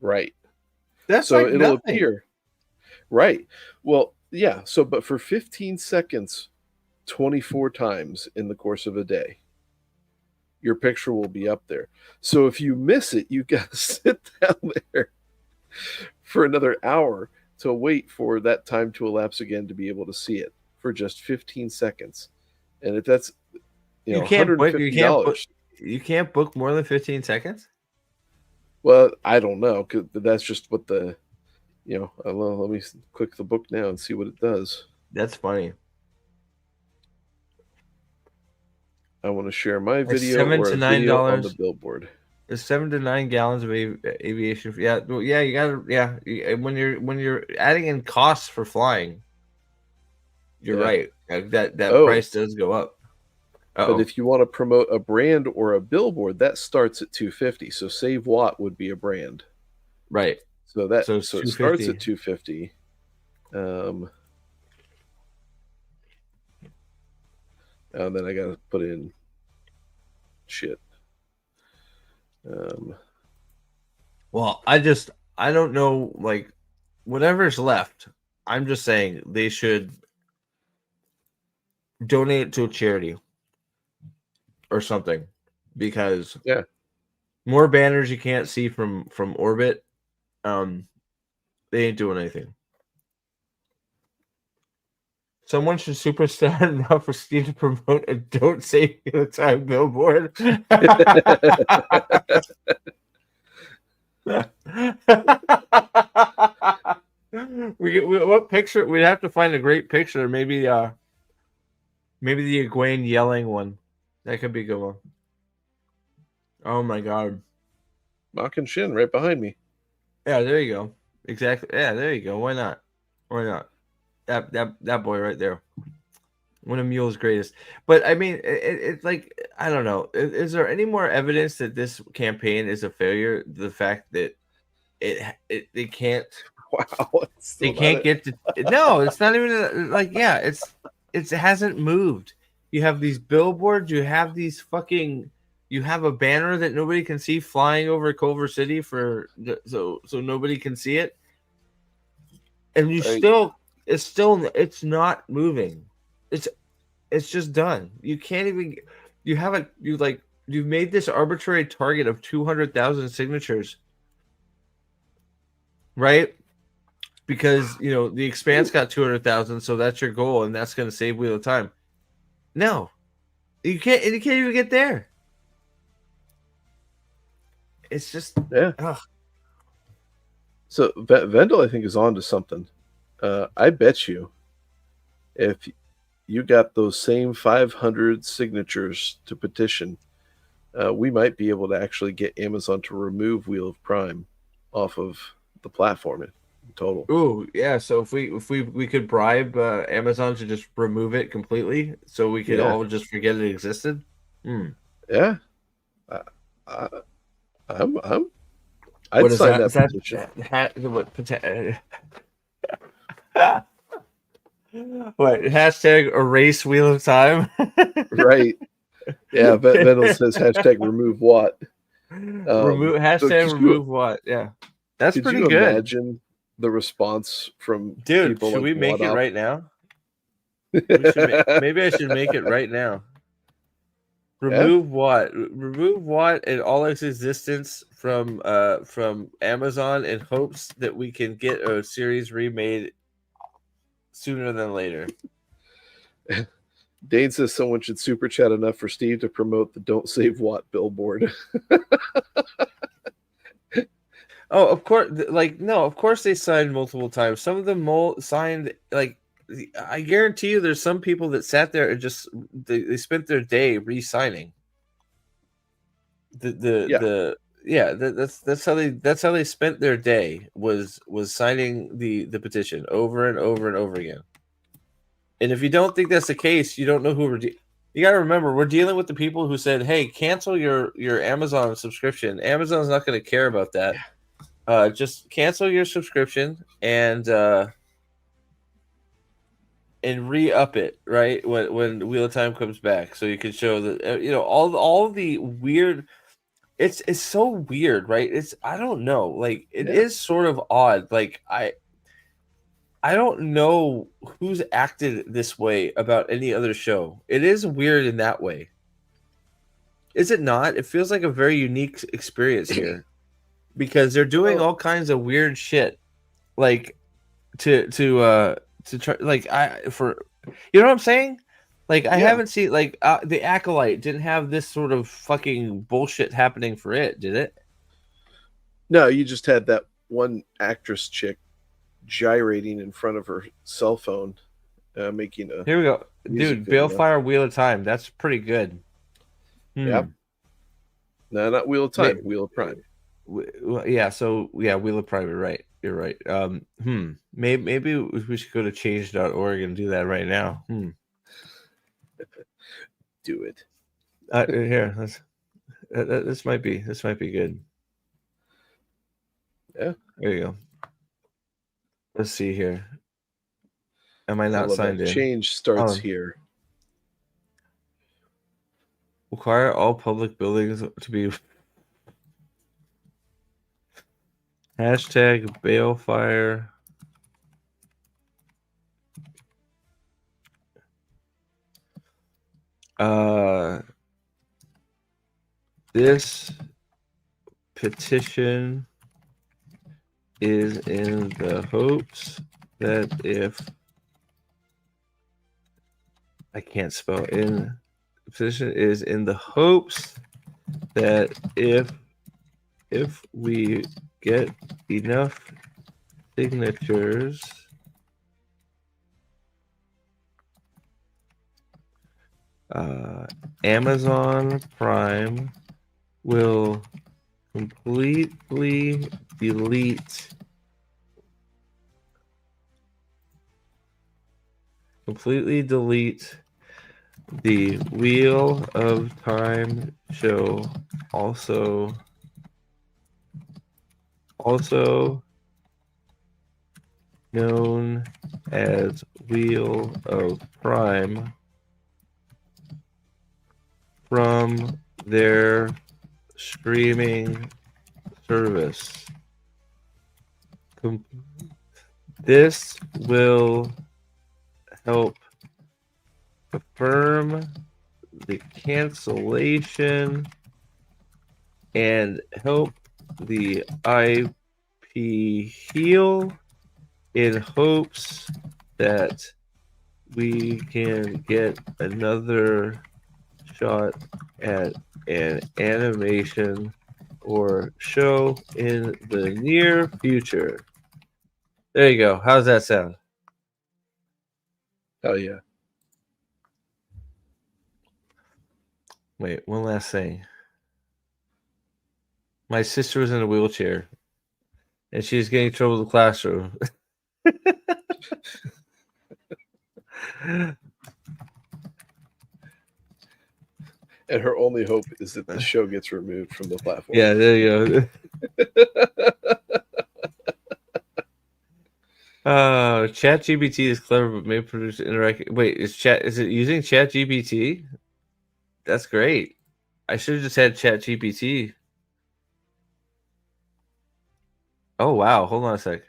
Right. That's so like it'll nothing. appear. Right. Well, yeah. So, but for 15 seconds, 24 times in the course of a day, your picture will be up there. So if you miss it, you got to sit down there for another hour to wait for that time to elapse again to be able to see it for just 15 seconds. And if that's, you can't $150. You can't book more than 15 seconds? Well, I don't know, because that's just what the, let me click the book now and see what it does. That's funny. I want to share my video $7 or to a $9 video on the billboard. It's 7 to 9 gallons of aviation. Yeah, you gotta. Yeah, when you're adding in costs for flying, you're right. That price does go up. But if you want to promote a brand or a billboard, that starts at $250. So Save Watt would be a brand, right? So it starts at $250. And then I got to put in shit. Well, I don't know, like, whatever's left, I'm just saying they should donate to a charity or something, because more banners you can't see from orbit, they ain't doing anything. Someone should superstar enough for Steve to promote a "Don't Save Me the Time" billboard. What picture? We'd have to find a great picture. Maybe the Egwene yelling one. That could be a good one. Oh my god. Mock and Shin right behind me. Yeah, there you go. Exactly. Yeah, there you go. Why not? That boy right there. One of Mule's greatest. But I mean, it's like, I don't know. Is there any more evidence that this campaign is a failure? The fact that they can't. Wow. They can't get to. No, it's not even like, it hasn't moved. You have these billboards. You have these fucking. You have a banner that nobody can see flying over Culver City so nobody can see it, and it's not moving. It's just done. You can't even. You've made this arbitrary target of 200,000 signatures, right? Because the Expanse got 200,000, so that's your goal, and that's going to save Wheel of Time. No, you can't even get there. It's just So Vendel, I think, is on to something. I bet you, if you got those same 500 signatures to petition, we might be able to actually get Amazon to remove Wheel of Prime off of the platform in total. Ooh, yeah. So if we could bribe Amazon to just remove it completely, so we could all just forget it existed. Yeah, I'd sign that petition. What hashtag erase Wheel of Time? Right. Yeah, Vendel says hashtag remove what. Remove hashtag remove what? Yeah, that's pretty you good. Imagine the response from dude. people Should like we make it Wadop? right now? Maybe I should make it right now. Remove what? Remove what and all its existence from Amazon in hopes that we can get a series remade sooner than later. Dane says someone should super chat enough for Steve to promote the "Don't Save Watt" billboard. Oh, of course. No, of course they signed multiple times. Some of them signed like. I guarantee you, there's some people that sat there and just they spent their day re-signing. That's how they spent their day was signing the petition over and over and over again. And if you don't think that's the case, you don't know who you got to remember, we're dealing with the people who said, "Hey, cancel your Amazon subscription." Amazon's not going to care about that. Just cancel your subscription and re-up it, right, when Wheel of Time comes back, so you can show that all the weird. It's so weird, right? I don't know, like it is sort of odd. Like I don't know who's acted this way about any other show. It is weird in that way, is it not? It feels like a very unique experience here because they're doing all kinds of weird shit, like to try, like you know what I'm saying? Like I haven't seen the Acolyte didn't have this sort of fucking bullshit happening for it, did it? No, you just had that one actress chick gyrating in front of her cell phone, making a. Here we go, dude. Balefire Wheel of Time. That's pretty good. Yeah. No, not Wheel of Time. Wheel of Prime. Yeah. So Wheel of Prime. You're right. You're right. Maybe we should go to change.org and do that right now. Do it. Here, this might be good. Yeah. There you go. Let's see here. Am I not signed in? Change starts here. Require all public buildings to be hashtag Balefire. This petition is in the hopes that if I can't spell in petition is in the hopes that if we get enough signatures, Amazon Prime will completely delete the Wheel of Time show, also known as Wheel of Prime, from their streaming service. This will help affirm the cancellation and help the IP heal in hopes that we can get another shot at an animation or show in the near future. There you go. How's that sound? Oh yeah. Wait, one last thing. My sister was in a wheelchair, and she's getting in trouble in the classroom. And her only hope is that the show gets removed from the platform. Yeah, there you go. ChatGPT is clever, but may produce interactive. Wait, is it using ChatGPT? That's great. I should have just had ChatGPT. Oh wow, hold on a sec.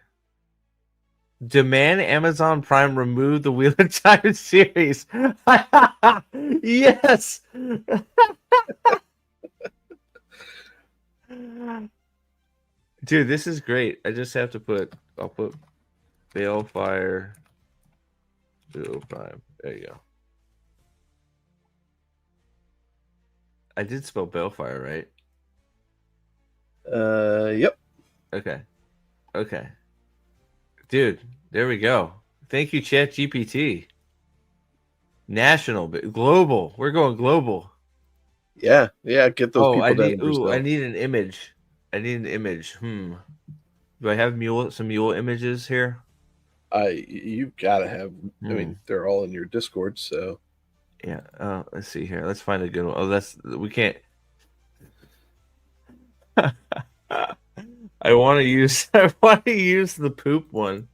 Demand Amazon Prime remove the Wheel of Time series. Yes. Dude, this is great. I just have to I'll put Balefire Wheel of Prime. There you go. I did spell Balefire, right? Yep. Okay. Dude, there we go. Thank you, ChatGPT. National, but global. We're going global. Yeah. Get those people down in Brazil. I need an image. Do I have some mule images here? You've got to have. I mean, they're all in your Discord, so. Yeah. Let's see here. Let's find a good one. Oh, we can't. I want to use the poop one.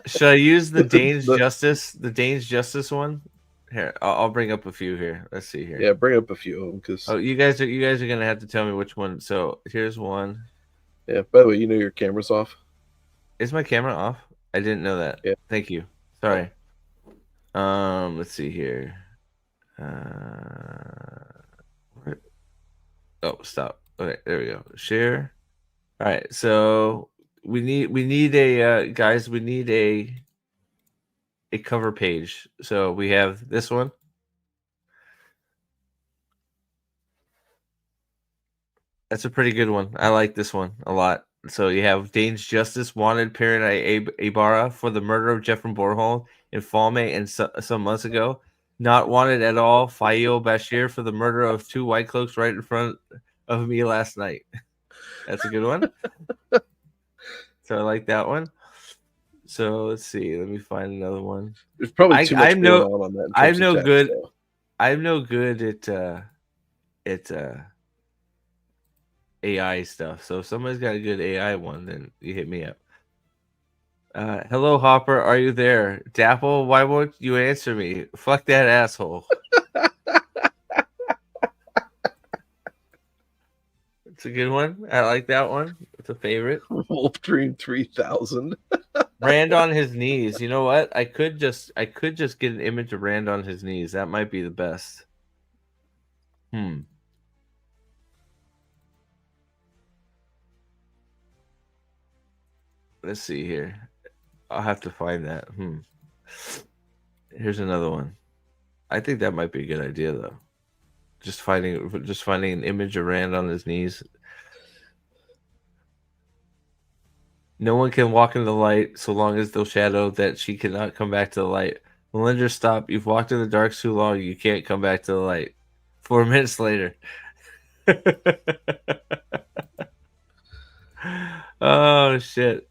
Should I use the Dane's Justice one? Here, I'll bring up a few here. Let's see here. Yeah, bring up a few of them because. Oh, you guys are gonna have to tell me which one. So here's one. Yeah. By the way, you know your camera's off. Is my camera off? I didn't know that. Yeah. Thank you. Sorry. Let's see here. Oh, stop. Okay, there we go. Share. All right. So we need a guys. We need a cover page. So we have this one. That's a pretty good one. I like this one a lot. So you have Dane's Justice wanted Paradise Ibarra for the murder of Jeffrey Borholm in Falme and some months ago. Not wanted at all Fayo Bashir for the murder of 2 white cloaks right in front of me last night. That's a good one. So I like that one. So let's see. Let me find another one. There's probably too much going on that. I'm no good. I'm no good at AI stuff. So if somebody's got a good AI one, then you hit me up. Hello, Hopper. Are you there? Dapple, why won't you answer me? Fuck that asshole. It's a good one. I like that one. It's a favorite. Wolf Dream 3000. Rand on his knees. You know what? I could just get an image of Rand on his knees. That might be the best. Let's see here. I'll have to find that. Here's another one. I think that might be a good idea though. Just finding an image of Rand on his knees. No one can walk in the light so long as they'll shadow that she cannot come back to the light. Melinda, stop. You've walked in the dark too long. You can't come back to the light. 4 minutes later. Oh, shit.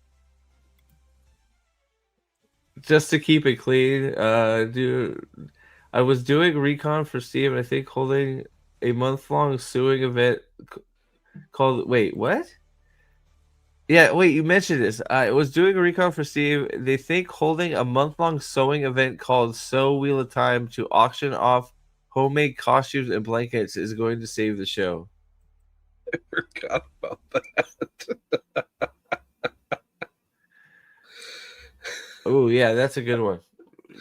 Just to keep it clean, I was doing recon for Steve, and I think holding a month-long suing event called... Wait, what? Yeah, wait, you mentioned this. I was doing a recon for Steve. They think holding a month-long sewing event called Sew Wheel of Time to auction off homemade costumes and blankets is going to save the show. I forgot about that. Oh, yeah, that's a good one.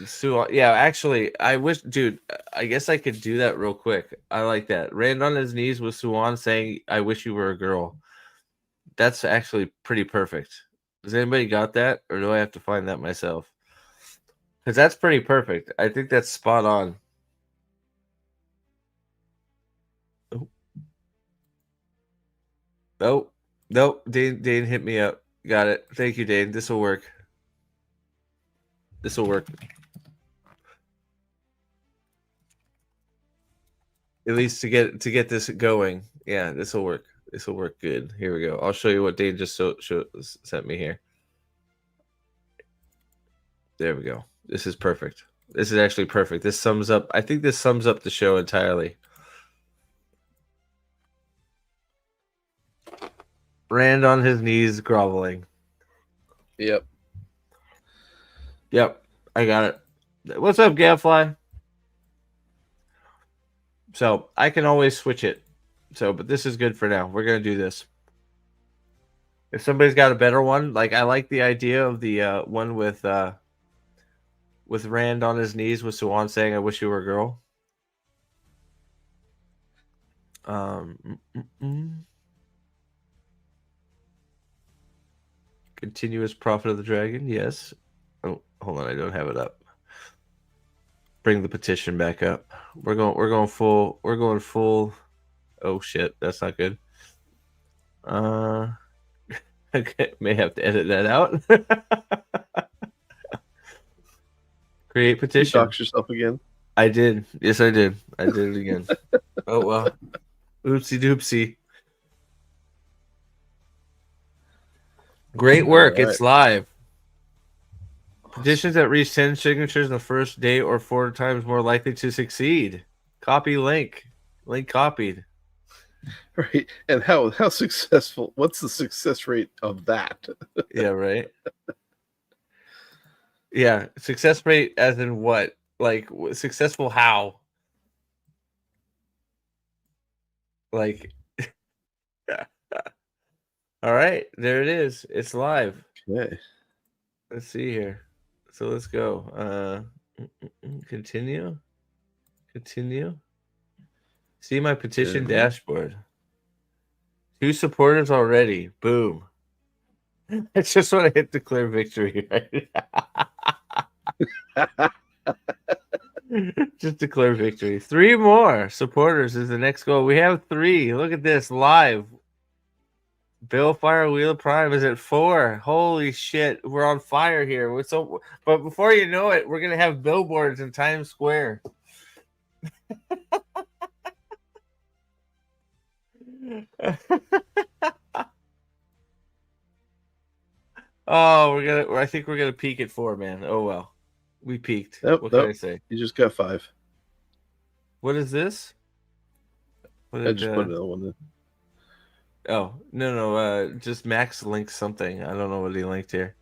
So, yeah, actually, I wish, dude, I guess I could do that real quick. I like that. Rand on his knees with Suwan saying, I wish you were a girl. That's actually pretty perfect. Has anybody got that? Or do I have to find that myself? Because that's pretty perfect. I think that's spot on. Oh. Nope. Nope. Dane hit me up. Got it. Thank you, Dane. This will work. This will work. At least to get this going. Yeah, this will work. This will work good. Here we go. I'll show you what Dane just sent me here. There we go. This is perfect. This is actually perfect. This sums up. I think this sums up the show entirely. Rand on his knees, groveling. Yep. I got it. What's up, Gadfly? So I can always switch it. So, but this is good for now. We're gonna do this. If somebody's got a better one, like I like the idea of the one with Rand on his knees with Suwan saying, "I wish you were a girl." Continuous Prophet of the Dragon, yes. Oh, hold on, I don't have it up. Bring the petition back up. We're going full. Oh shit, that's not good. Okay, may have to edit that out. Create petition. You doxed yourself again. I did. Yes, I did. I did it again. Oh well. Oopsie doopsie. Great work. Right. It's live. Petitions that reach 10 signatures in the first day or 4 times more likely to succeed. Copy link. Link copied. Right. And how successful? What's the success rate of that? Yeah, right. Yeah, success rate as in what? Like successful how? Like all right, there it is. It's live. Okay. Let's see here. So let's go. Continue. See my petition dashboard. 2 supporters already. Boom. I just want to hit declare victory. Right? Just declare victory. 3 more supporters is the next goal. We have 3. Look at this live. Bill Fire Wheel of Prime is at 4. Holy shit, we're on fire here. But before you know it, we're gonna have billboards in Times Square. Oh, I think we're gonna peak at 4, man. Oh well, we peaked. What can I say? You just got 5. What is this? I just put another one in. Oh, no. Just Max linked something. I don't know what he linked here.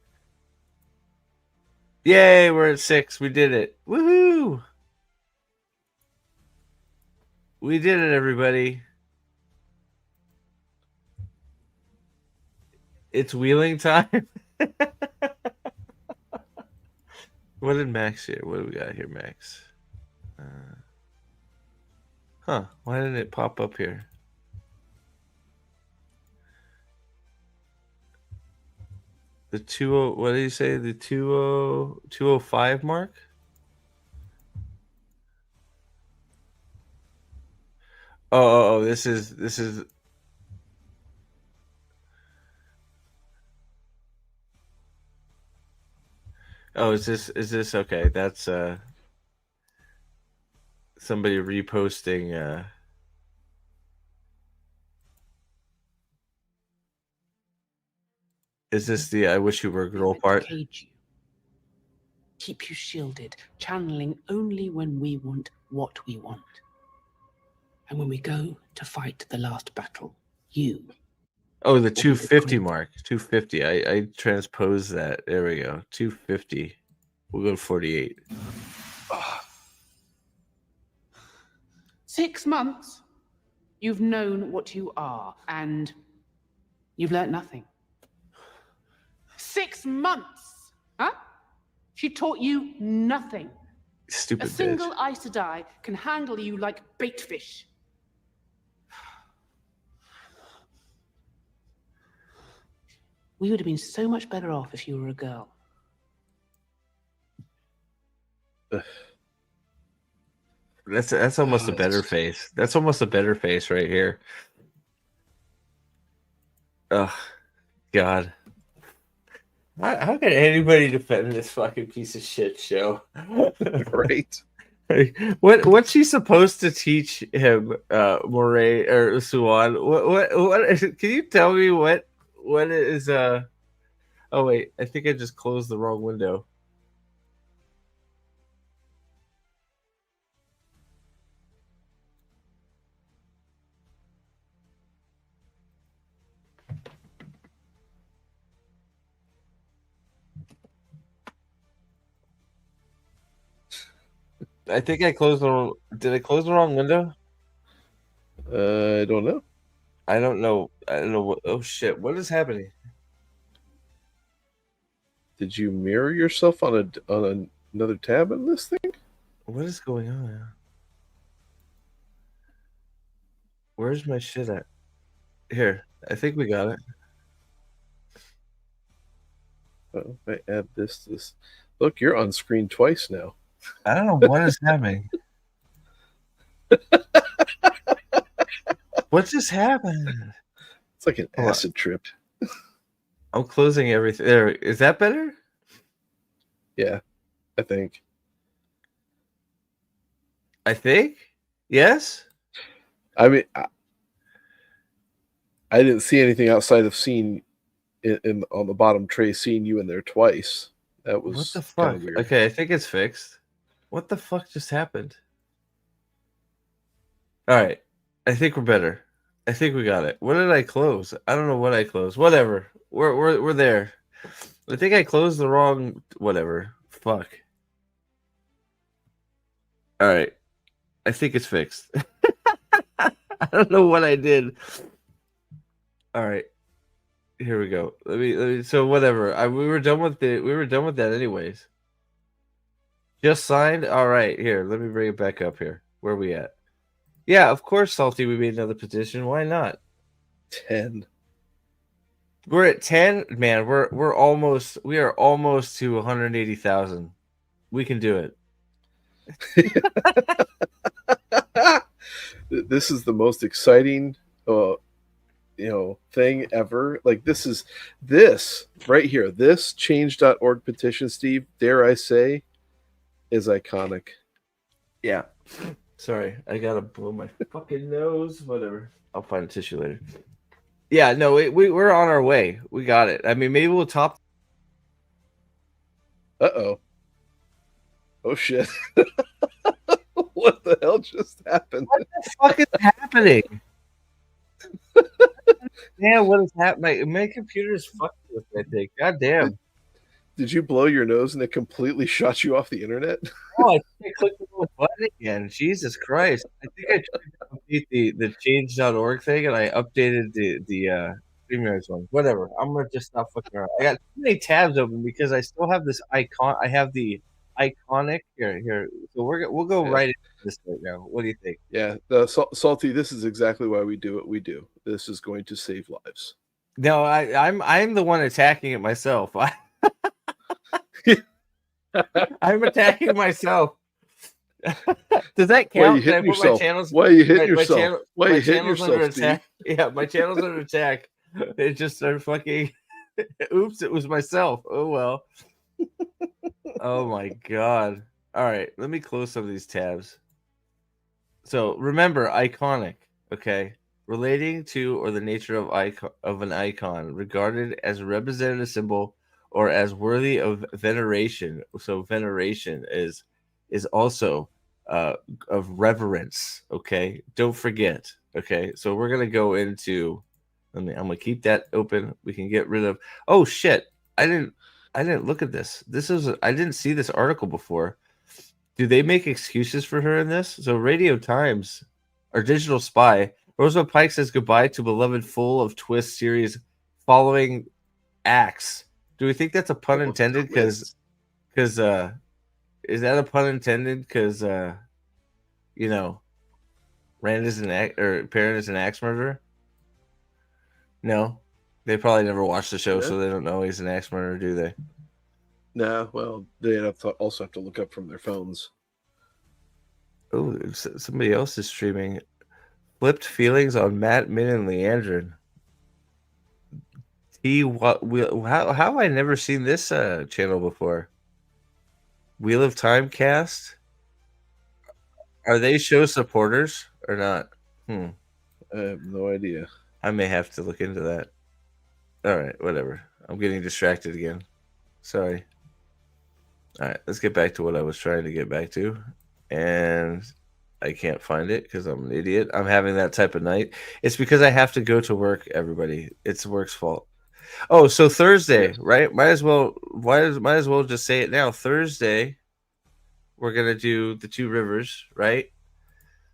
Yay, we're at 6. We did it. Woohoo! We did it, everybody. It's wheeling time. What did Max here? What do we got here, Max? Why didn't it pop up here? The 20, what did you say? The 205 mark? Oh, this is Oh, is this okay? That's somebody reposting Is this the I wish you were a girl part? Keep you shielded, channeling only when we want what we want. And when we go to fight the last battle, you. Oh, the 250 mark. 250. I transposed that. There we go. 250. We'll go to 48. 6 months. You've known what you are, and you've learnt nothing. 6 months, huh? She taught you nothing. Stupid bitch. A single bitch. Aes Sedai can handle you like bait fish. We would have been so much better off if you were a girl. That's almost a better face. That's almost a better face right here. Oh God. How can anybody defend this fucking piece of shit show? Right. What's she supposed to teach him, Moray or Swan? What can you tell me what is oh wait, I think I just closed the wrong window. I think I closed the wrong. Did I close the wrong window? I don't know. I don't know. I don't know what. Oh shit! What is happening? Did you mirror yourself on another tab in this thing? What is going on? Where's my shit at? Here, I think we got it. Oh, I add this to this. Look, you're on screen twice now. I don't know what is happening. What just happened? It's like an acid trip. I'm closing everything. There, is that better? Yeah, I think. Yes. I mean, I didn't see anything outside of seeing in on the bottom tray, seeing you in there twice. That was What the fuck? weird. Okay, I think it's fixed. What the fuck just happened? All right, I think we're better. I think we got it. What did I close? I don't know what I closed. Whatever. We're there. I think I closed the wrong. Whatever. Fuck. All right. I think it's fixed. I don't know what I did. All right. Here we go. Let me so whatever. We were done with that anyways. Just signed. All right. Here, let me bring it back up here. Where are we at? Yeah, of course, Salty. We made another petition. Why not? 10. We're at 10. Man, we are almost to 180,000. We can do it. This is the most exciting thing ever. Like this right here, this change.org petition, Steve, dare I say, is iconic. Yeah. Sorry, I gotta blow my fucking nose. Whatever. I'll find a tissue later. Yeah, no, we're on our way. We got it. I mean, maybe we'll top. Uh-oh. Oh shit. What the hell just happened? What the fuck is happening? Yeah, what is happening? My computer is fucked with, I think. God damn. Did you blow your nose and it completely shot you off the internet? Oh, I think I clicked the little button again. Jesus Christ. I think I tried to update the change.org thing and I updated the StreamYards one. Whatever. I'm going to just stop fucking around. I got too many tabs open because I still have this icon. I have the iconic here. So we'll go right into this right now. What do you think? Yeah. Salty, this is exactly why we do what we do. This is going to save lives. No, I'm the one attacking it myself. I'm attacking myself. Does that count? Why are you hitting yourself? Why are you hitting yourself? Why are you hitting yourself, Steve? Yeah, my channel's under attack. It just started fucking. Oops, it was myself. Oh well. Oh my god. All right, let me close some of these tabs. So remember, iconic. Okay, relating to or the nature of an icon, regarded as a representative symbol or as worthy of veneration. So veneration is also of reverence. Okay, don't forget. Okay, so we're gonna go into. I'm gonna keep that open. We can get rid of. Oh shit! I didn't look at this. I didn't see this article before. Do they make excuses for her in this? So Radio Times, our digital spy, Rosamund Pike says goodbye to beloved full of twist series following Axe. Do we think that's a pun intended? Because is that a pun intended? Because Rand is Perrin is an axe murderer. No, they probably never watched the show, so they don't know he's an axe murderer, do they? Nah, well, they also have to look up from their phones. Oh, somebody else is streaming. Flipped feelings on Matt, Min, and Leandrin. How have I never seen this channel before? Wheel of Time cast. Are they show supporters or not? I have no idea. I may have to look into that. All right, whatever. I'm getting distracted again. Sorry. All right, let's get back to what I was trying to get back to. And I can't find it because I'm an idiot. I'm having that type of night. It's because I have to go to work, everybody. It's work's fault. Oh, so Thursday, right? Might as well just say it now. Thursday, we're gonna do the Two Rivers, right?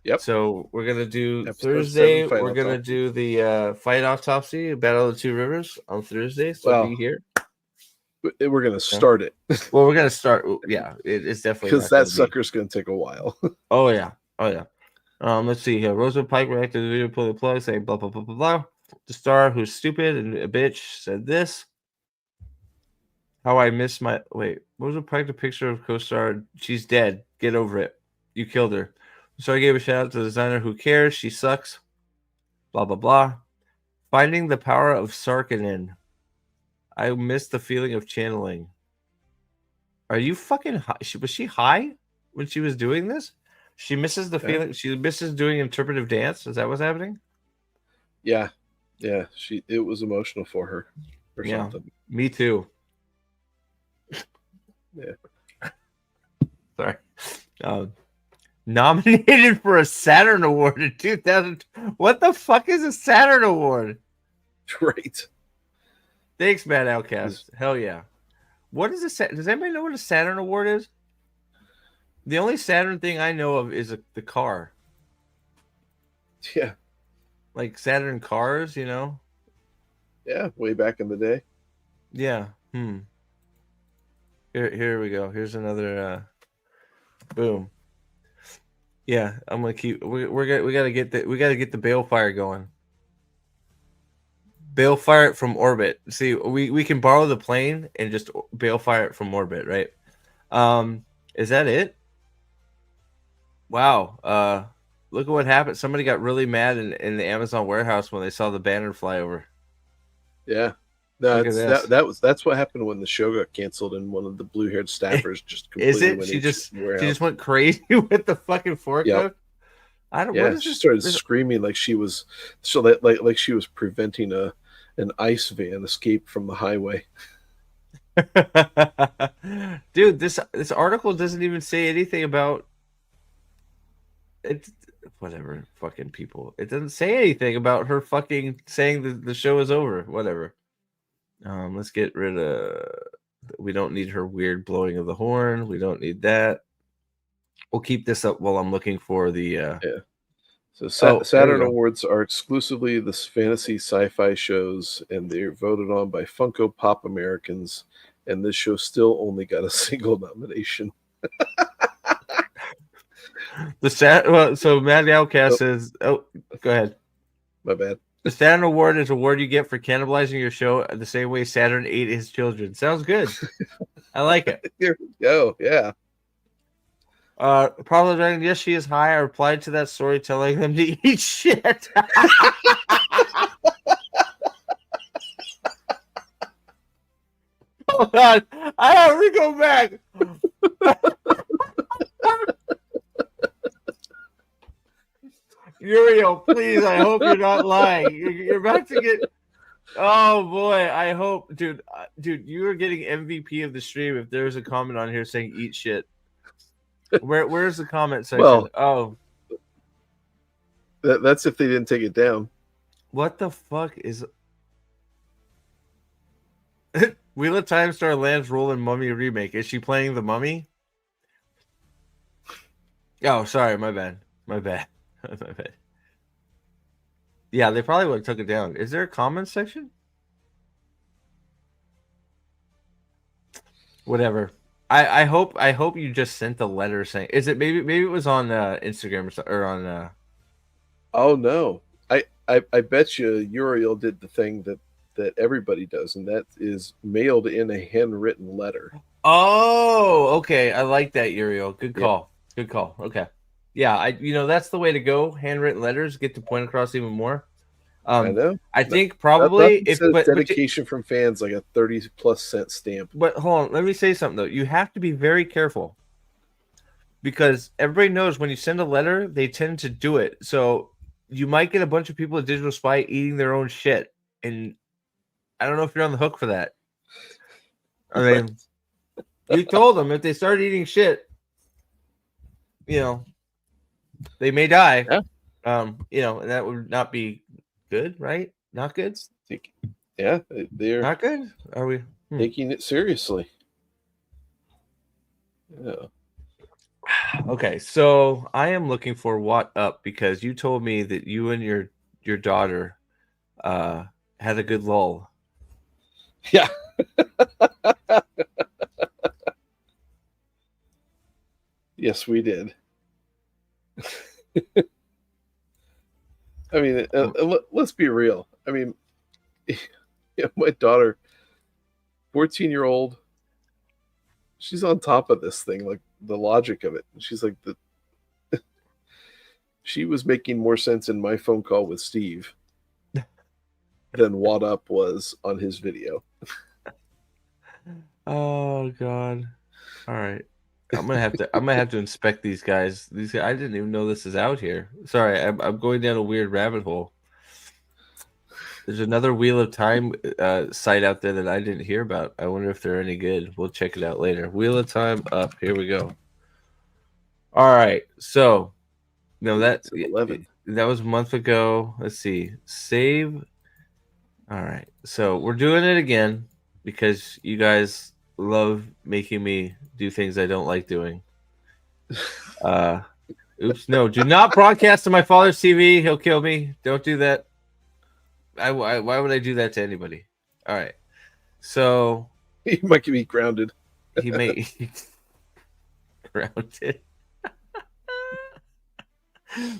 Yep. So we're gonna do Episode Thursday. 7 We're gonna do the fight autopsy, Battle of the Two Rivers on Thursday. So be here. We're gonna start it. Well, we're gonna start. Yeah, it's definitely because that sucker's gonna take a while. Oh yeah. Let's see here. Rosamund Pike reacted to the video, pull the plug, saying blah blah blah blah blah. The star, who's stupid and a bitch, said this. How I miss my Rosamund Pike, the picture of co-star. She's dead. Get over it. You killed her. So I gave a shout out to the designer. Who cares? She sucks. Blah blah blah. Finding the power of Sarkinen. I miss the feeling of channeling. Are you fucking high? Was she high when she was doing this? She misses the feeling. She misses doing interpretive dance. Is that what's happening? Yeah. It was emotional for her or something. Me too. Yeah. Sorry. Nominated for a Saturn Award in 2000. What the fuck is a Saturn Award? Right. Thanks, Mad Outcast. Hell yeah. What is a Does anybody know what a Saturn Award is? The only Saturn thing I know of is the car. Yeah. Like Saturn cars, you know? Yeah, way back in the day. Yeah. Here we go. Here's another boom. Yeah, I'm gonna keep. We gotta get the balefire going. Balefire it from orbit. See, we can borrow the plane and just balefire it from orbit, right? Is that it? Wow. Look at what happened. Somebody got really mad in the Amazon warehouse when they saw the banner fly over. Yeah. No, that's what happened when the show got canceled and one of the blue-haired staffers just completely went she just went crazy with the fucking forklift. Yep. I don't. Yeah, she started screaming like she was like she was preventing an ICE van escape from the highway. Dude, this article doesn't even say anything about it. Whatever, fucking people. It doesn't say anything about her fucking saying the show is over. Whatever. Let's get rid of. We don't need her weird blowing of the horn. We don't need that. We'll keep this up while I'm looking for the. Yeah. So Saturn Awards are exclusively the fantasy sci-fi shows, and they're voted on by Funko Pop Americans. And this show still only got a single nomination. So Mad Outcast says, "Oh, go ahead." My bad. The Saturn Award is a award you get for cannibalizing your show the same way Saturn ate his children. Sounds good. I like it. There we go. Yeah. Apologizing. Yes, she is high. I replied to that story telling them to eat shit. Hold on. I have to go back. Uriel, please, I hope you're not lying. You're about to get. Oh boy, I hope, dude, you are getting MVP of the stream if there's a comment on here saying "eat shit." Where's the comment section? Well, that's if they didn't take it down. What the fuck is? Wheel of Time star Lance role in Mummy remake. Is she playing the Mummy? Oh, sorry, my bad. My bad. Yeah, they probably would have took it down. Is there a comment section? Whatever. I hope you just sent the letter saying. Is it maybe it was on Instagram or on? Oh no, I bet you Uriel did the thing that everybody does, and that is mailed in a handwritten letter. Oh, okay. I like that, Uriel. Good call. Yeah. Good call. Okay. Yeah, that's the way to go. Handwritten letters get the point across even more. I know. I think probably Nothing if says but dedication from fans like a 30+ cent stamp. But hold on, let me say something though. You have to be very careful because everybody knows when you send a letter, they tend to do it. So you might get a bunch of people at Digital Spy eating their own shit, and I don't know if you're on the hook for that. I mean, you told them if they start eating shit, they may die. Yeah. And that would not be good, right? Not good. Yeah, they're not good. Are we taking it seriously? Yeah. Okay, so I am looking for What Up because you told me that you and your daughter had a good lull. Yeah. Yes, we did. I mean, let's be real. I mean, my daughter, 14-year-old, she's on top of this thing, like the logic of it. She's like she was making more sense in my phone call with Steve than What Up was on his video. Oh God! All right, I'm gonna have to inspect these guys. I didn't even know this is out here. Sorry, I'm going down a weird rabbit hole. There's another Wheel of Time site out there that I didn't hear about. I wonder if they're any good. We'll check it out later. Wheel of Time up. Here we go. All right, so that 11. That was a month ago. Let's see. Save. All right, so we're doing it again because you guys love making me do things I don't like doing. Oops, no, do not broadcast to my father's TV. He'll kill me. Don't do that. Why would I do that to anybody? All right, so He might be grounded. he may grounded.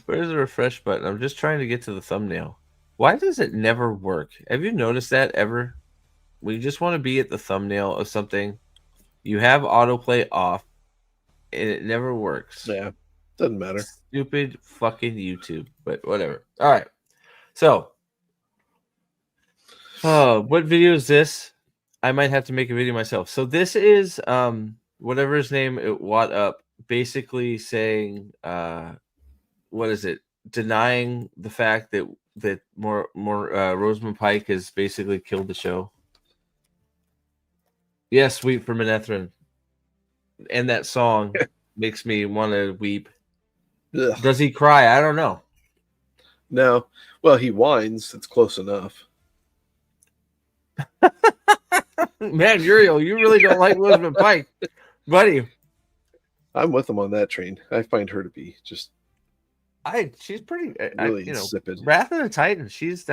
Where's the refresh button? I'm just trying to get to the thumbnail. Why does it never work? Have you noticed that ever? When you just want to be at the thumbnail of something, you have autoplay off, and it never works. Yeah, doesn't matter. Stupid fucking YouTube, but whatever. All right. So, what video is this? I might have to make a video myself. So this is whatever his name, What Up, basically saying what is it? Denying the fact that more Rosamund Pike has basically killed the show. Yes, Sweet for Manethrin. And that song makes me want to weep. Ugh. Does he cry? I don't know. No. Well, he whines. It's close enough. Man, Uriel, you really don't like Rosamund Pike, buddy. I'm with him on that train. I find her to be just she's pretty really insipid. Wrath of the Titans. She's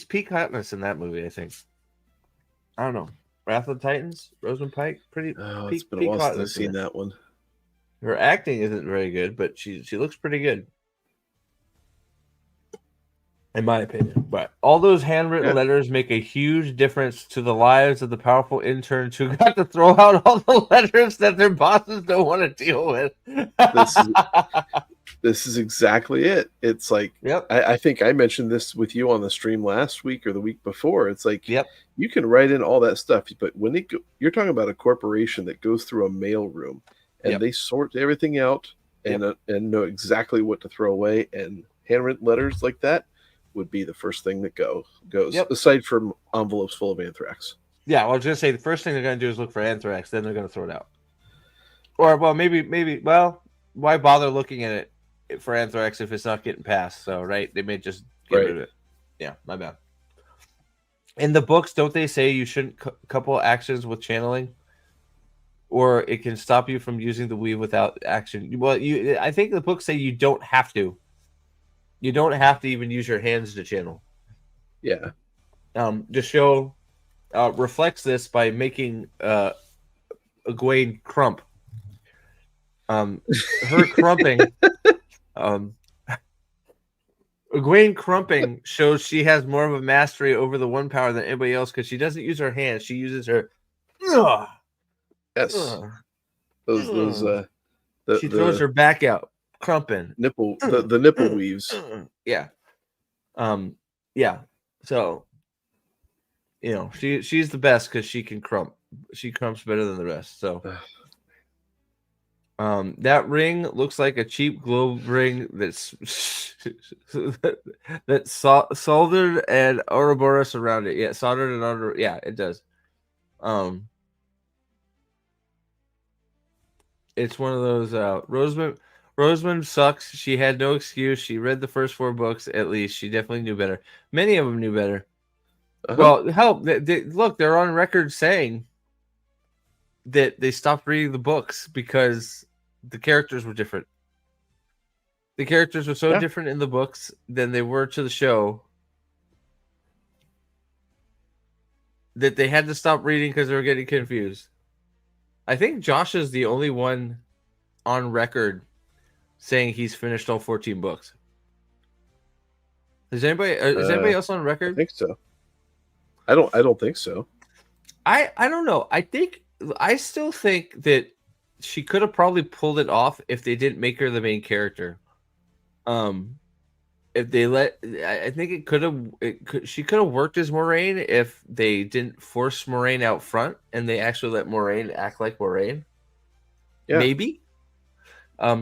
peak hotness in that movie, I think. I don't know. Wrath of the Titans, Rosamund Pike, pretty. It's been a while since I've seen that one. Her acting isn't very good, but she looks pretty good, in my opinion. But all those handwritten letters make a huge difference to the lives of the powerful interns who got to throw out all the letters that their bosses don't want to deal with. This is exactly it. It's like, yep. I think I mentioned this with you on the stream last week or the week before. It's like, yep, you can write in all that stuff, but when you're talking about a corporation that goes through a mail room and they sort everything out and know exactly what to throw away, and handwritten letters like that would be the first thing that goes. Aside from envelopes full of anthrax. Yeah, well, I was gonna say the first thing they're gonna do is look for anthrax, then they're gonna throw it out. Or maybe why bother looking at it for anthrax if it's not getting passed? So they may just get rid of it. Yeah, my bad. In the books, don't they say you shouldn't couple actions with channeling, or it can stop you from using the weave without action? Well, I think the books say you don't have to. You don't have to even use your hands to channel. Yeah. The show reflects this by making Egwene crump. Her crumping. Egwene crumping shows she has more of a mastery over the one power than anybody else because she doesn't use her hands; she uses her. Yes. She throws her back out, crumping nipple. The nipple weaves. Yeah. Yeah. So, she's the best because she can crump. She crumps better than the rest. So, that ring looks like a cheap globe ring that's soldered and Ouroboros around it. Yeah, soldered and under. Yeah, it does. It's one of those. Rosamund sucks. She had no excuse. She read the first 4 books at least. She definitely knew better. Many of them knew better. Well, hell, look, they're on record saying that they stopped reading the books because the characters were different. The characters were so different in the books than they were to the show that they had to stop reading because they were getting confused. I think Josh is the only one on record saying he's finished all 14 books. Is anybody else on record? I think so. I don't think so. I don't know. I still think that she could have probably pulled it off if they didn't make her the main character. If they I think she could have worked as Moraine if they didn't force Moraine out front and they actually let Moraine act like Moraine. Yeah. Maybe.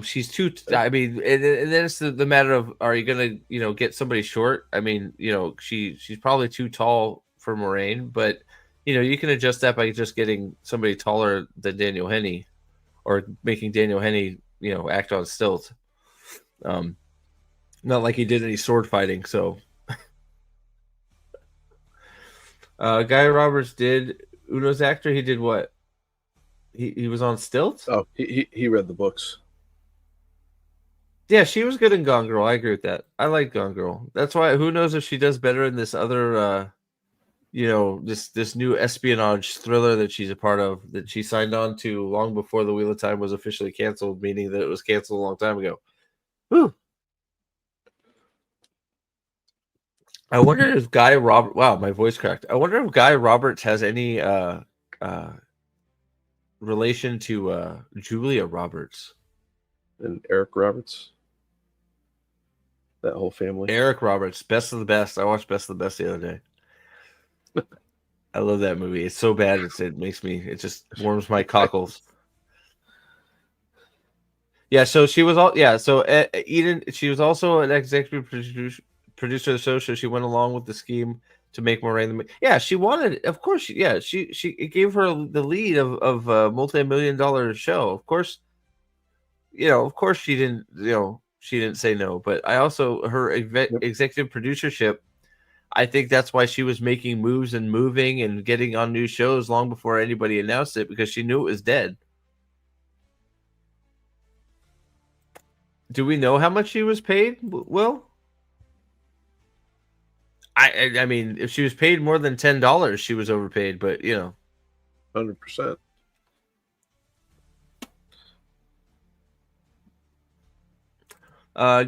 She's too. I mean, and then it's the matter of, are you gonna get somebody short? I mean, she's probably too tall for Moraine, but you can adjust that by just getting somebody taller than Daniel Henney, or making Daniel Henney act on stilts. Not like he did any sword fighting. So, Guy Roberts did Uno's actor. He did what? He was on stilts. Oh, he read the books. Yeah, she was good in Gone Girl. I agree with that. I like Gone Girl. That's why. Who knows if she does better in this other, this new espionage thriller that she's a part of, that she signed on to long before the Wheel of Time was officially canceled, meaning that it was canceled a long time ago. Woo. I wonder if Guy Roberts. Wow, my voice cracked. I wonder if Guy Roberts has any relation to Julia Roberts and Eric Roberts. That whole family. Eric Roberts, Best of the Best. I watched Best of the Best the other day. I love that movie. It's so bad. It just warms my cockles. Yeah, so she was all. Yeah, so Eden. She was also an executive producer of the show, so she went along with the scheme to make Moraine. Yeah, she wanted. Of course, she it gave her the lead of a multi-million-dollar show. Of course, of course she didn't. She didn't say no. But I also her executive producership. I think that's why she was making moves and moving and getting on new shows long before anybody announced it, because she knew it was dead. Do we know how much she was paid? Will? I mean, if she was paid more than $10, she was overpaid. But 100%.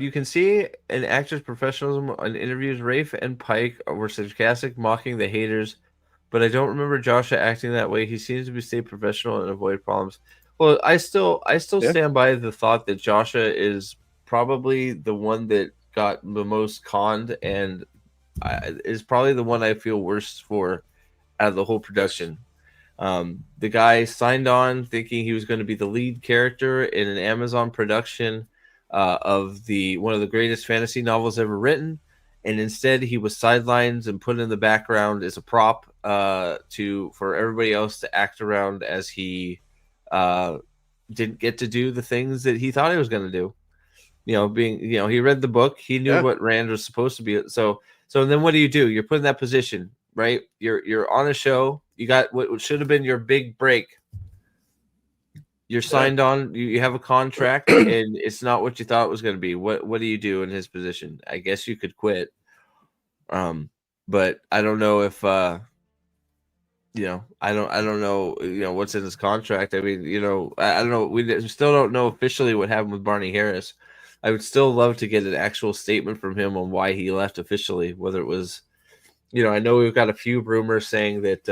You can see an actor's professionalism on interviews. Rafe and Pike were sarcastic, mocking the haters, but I don't remember Joshua acting that way. He seems to stay professional and avoid problems. Well, I still stand by the thought that Joshua is probably the one that got the most conned, and is probably the one I feel worst for out of the whole production. The guy signed on thinking he was going to be the lead character in an Amazon production of one of the greatest fantasy novels ever written, and instead he was sidelined and put in the background as a prop for everybody else to act around, as he didn't get to do the things that he thought he was going to do. He read the book, he knew what Rand was supposed to be. So then what do? You're put in that position, right? You're on a show. You got what should have been your big break. You're signed on. You have a contract, and it's not what you thought it was going to be. What do you do in his position? I guess you could quit. But I don't know if I don't know what's in his contract. I mean, I don't know. We still don't know officially what happened with Barney Harris. I would still love to get an actual statement from him on why he left officially. Whether it was, I know we've got a few rumors saying that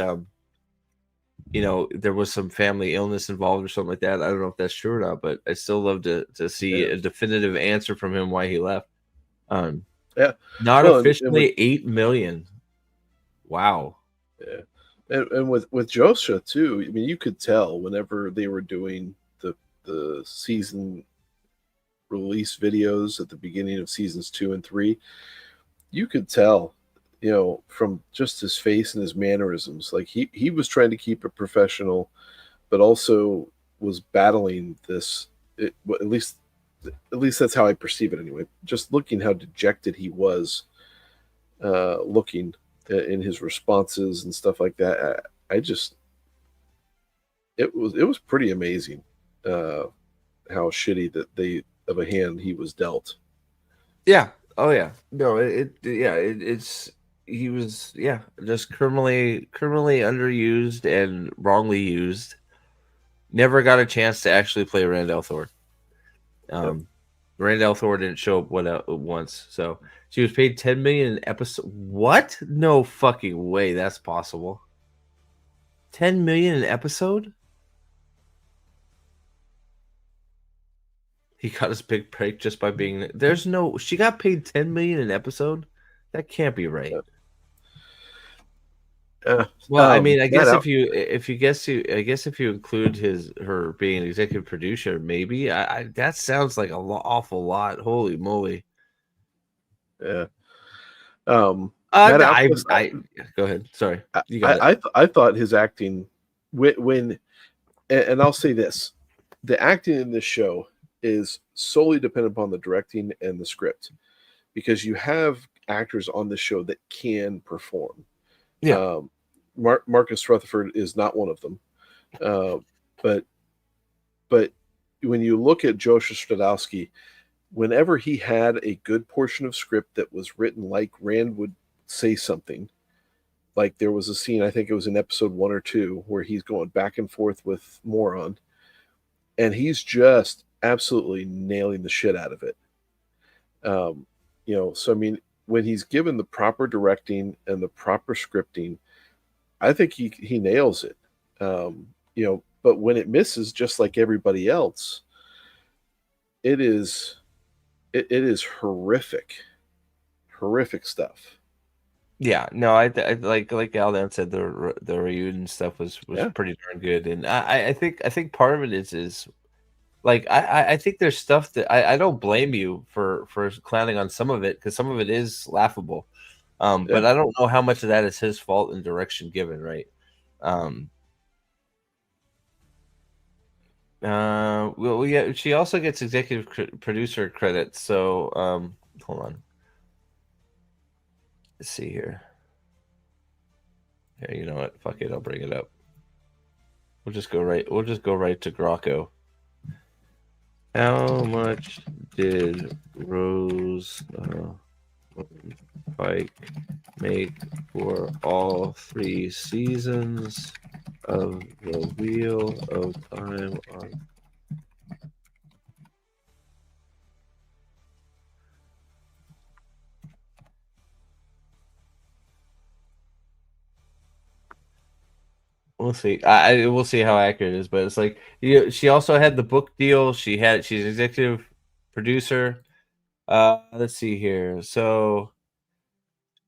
there was some family illness involved or something like that. I don't know if that's true or not, but I still love to see a definitive answer from him why he left. Not officially $8 million. Wow. Yeah. And with Joshua too, I mean, you could tell whenever they were doing the season release videos at the beginning of seasons 2 and 3, you could tell, from just his face and his mannerisms, like he was trying to keep it professional, but also was battling this. At least that's how I perceive it anyway. Just looking how dejected he was, looking in his responses and stuff like that. It was pretty amazing how shitty of a hand he was dealt. Yeah. Oh yeah. No. He was just criminally underused and wrongly used. Never got a chance to actually play Randall Thor. Randall Thor didn't show up once, so she was paid $10 million an episode. What? No fucking way that's possible. $10 million an episode? He got his big break just by being. She got paid $10 million an episode. That can't be right. Well, I mean, I guess if you include her being an executive producer, maybe that sounds like awful lot. Holy moly! Yeah. Go ahead. Sorry, you got it. I thought his acting when and I'll say this: the acting in this show is solely dependent upon the directing and the script, because you have actors on the show that can perform. Yeah. Marcus Rutherford is not one of them, but when you look at Joseph Stradowski, whenever he had a good portion of script that was written like Rand would say something, like there was a scene, I think it was in episode 1 or 2, where he's going back and forth with Moron, and he's just absolutely nailing the shit out of it. So I mean, when he's given the proper directing and the proper scripting, I think he nails it. But when it misses, just like everybody else, it is horrific stuff. Yeah, no, I like Aldan said, the reunion stuff was pretty darn good, and I think part of it is like I think there's stuff that I don't blame you for clowning on some of it, because some of it is laughable, but I don't know how much of that is his fault and direction given, right? Well, yeah, she also gets executive producer credit, so hold on. Let's see here. Yeah, you know what? Fuck it, I'll bring it up. We'll just go right to Grocco. How much did Rosamund Pike make for all 3 seasons of the Wheel of Time on? We'll see. We'll see how accurate it is, but it's like, she also had the book deal. She's executive producer. Let's see here. So,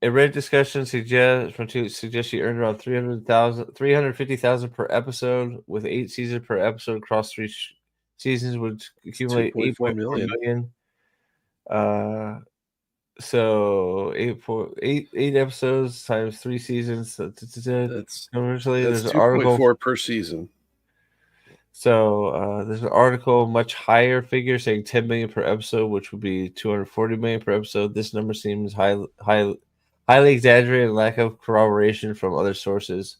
a Reddit discussion suggests she earned around $350,000 per episode, with 8 seasons per episode across 3 seasons would accumulate $8.4 million. So 8 episodes times 3 seasons. That's commercially, that's there's an article 2.4 per season. So there's an article, much higher figure, saying 10 million per episode, which would be 240 million per episode. This number seems highly exaggerated and lack of corroboration from other sources.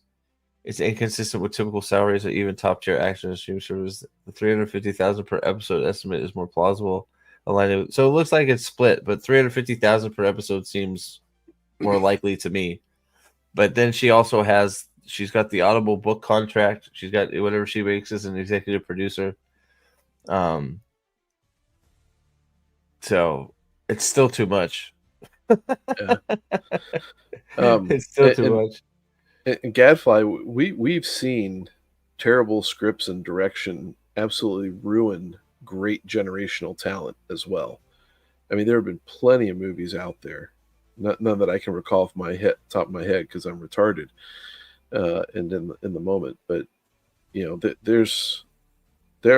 It's inconsistent with typical salaries of even top tier action and streaming services. The 350,000 per episode estimate is more plausible. So it looks like it's split, but 350,000 per episode seems more likely to me. But then she's got the Audible book contract. She's got whatever she makes as an executive producer. So it's still too much. It's still too much. And Gadfly, we've seen terrible scripts and direction absolutely ruin great generational talent as well. I mean, there have been plenty of movies out there none that I can recall off my top of my head because I'm retarded, and in the moment. But there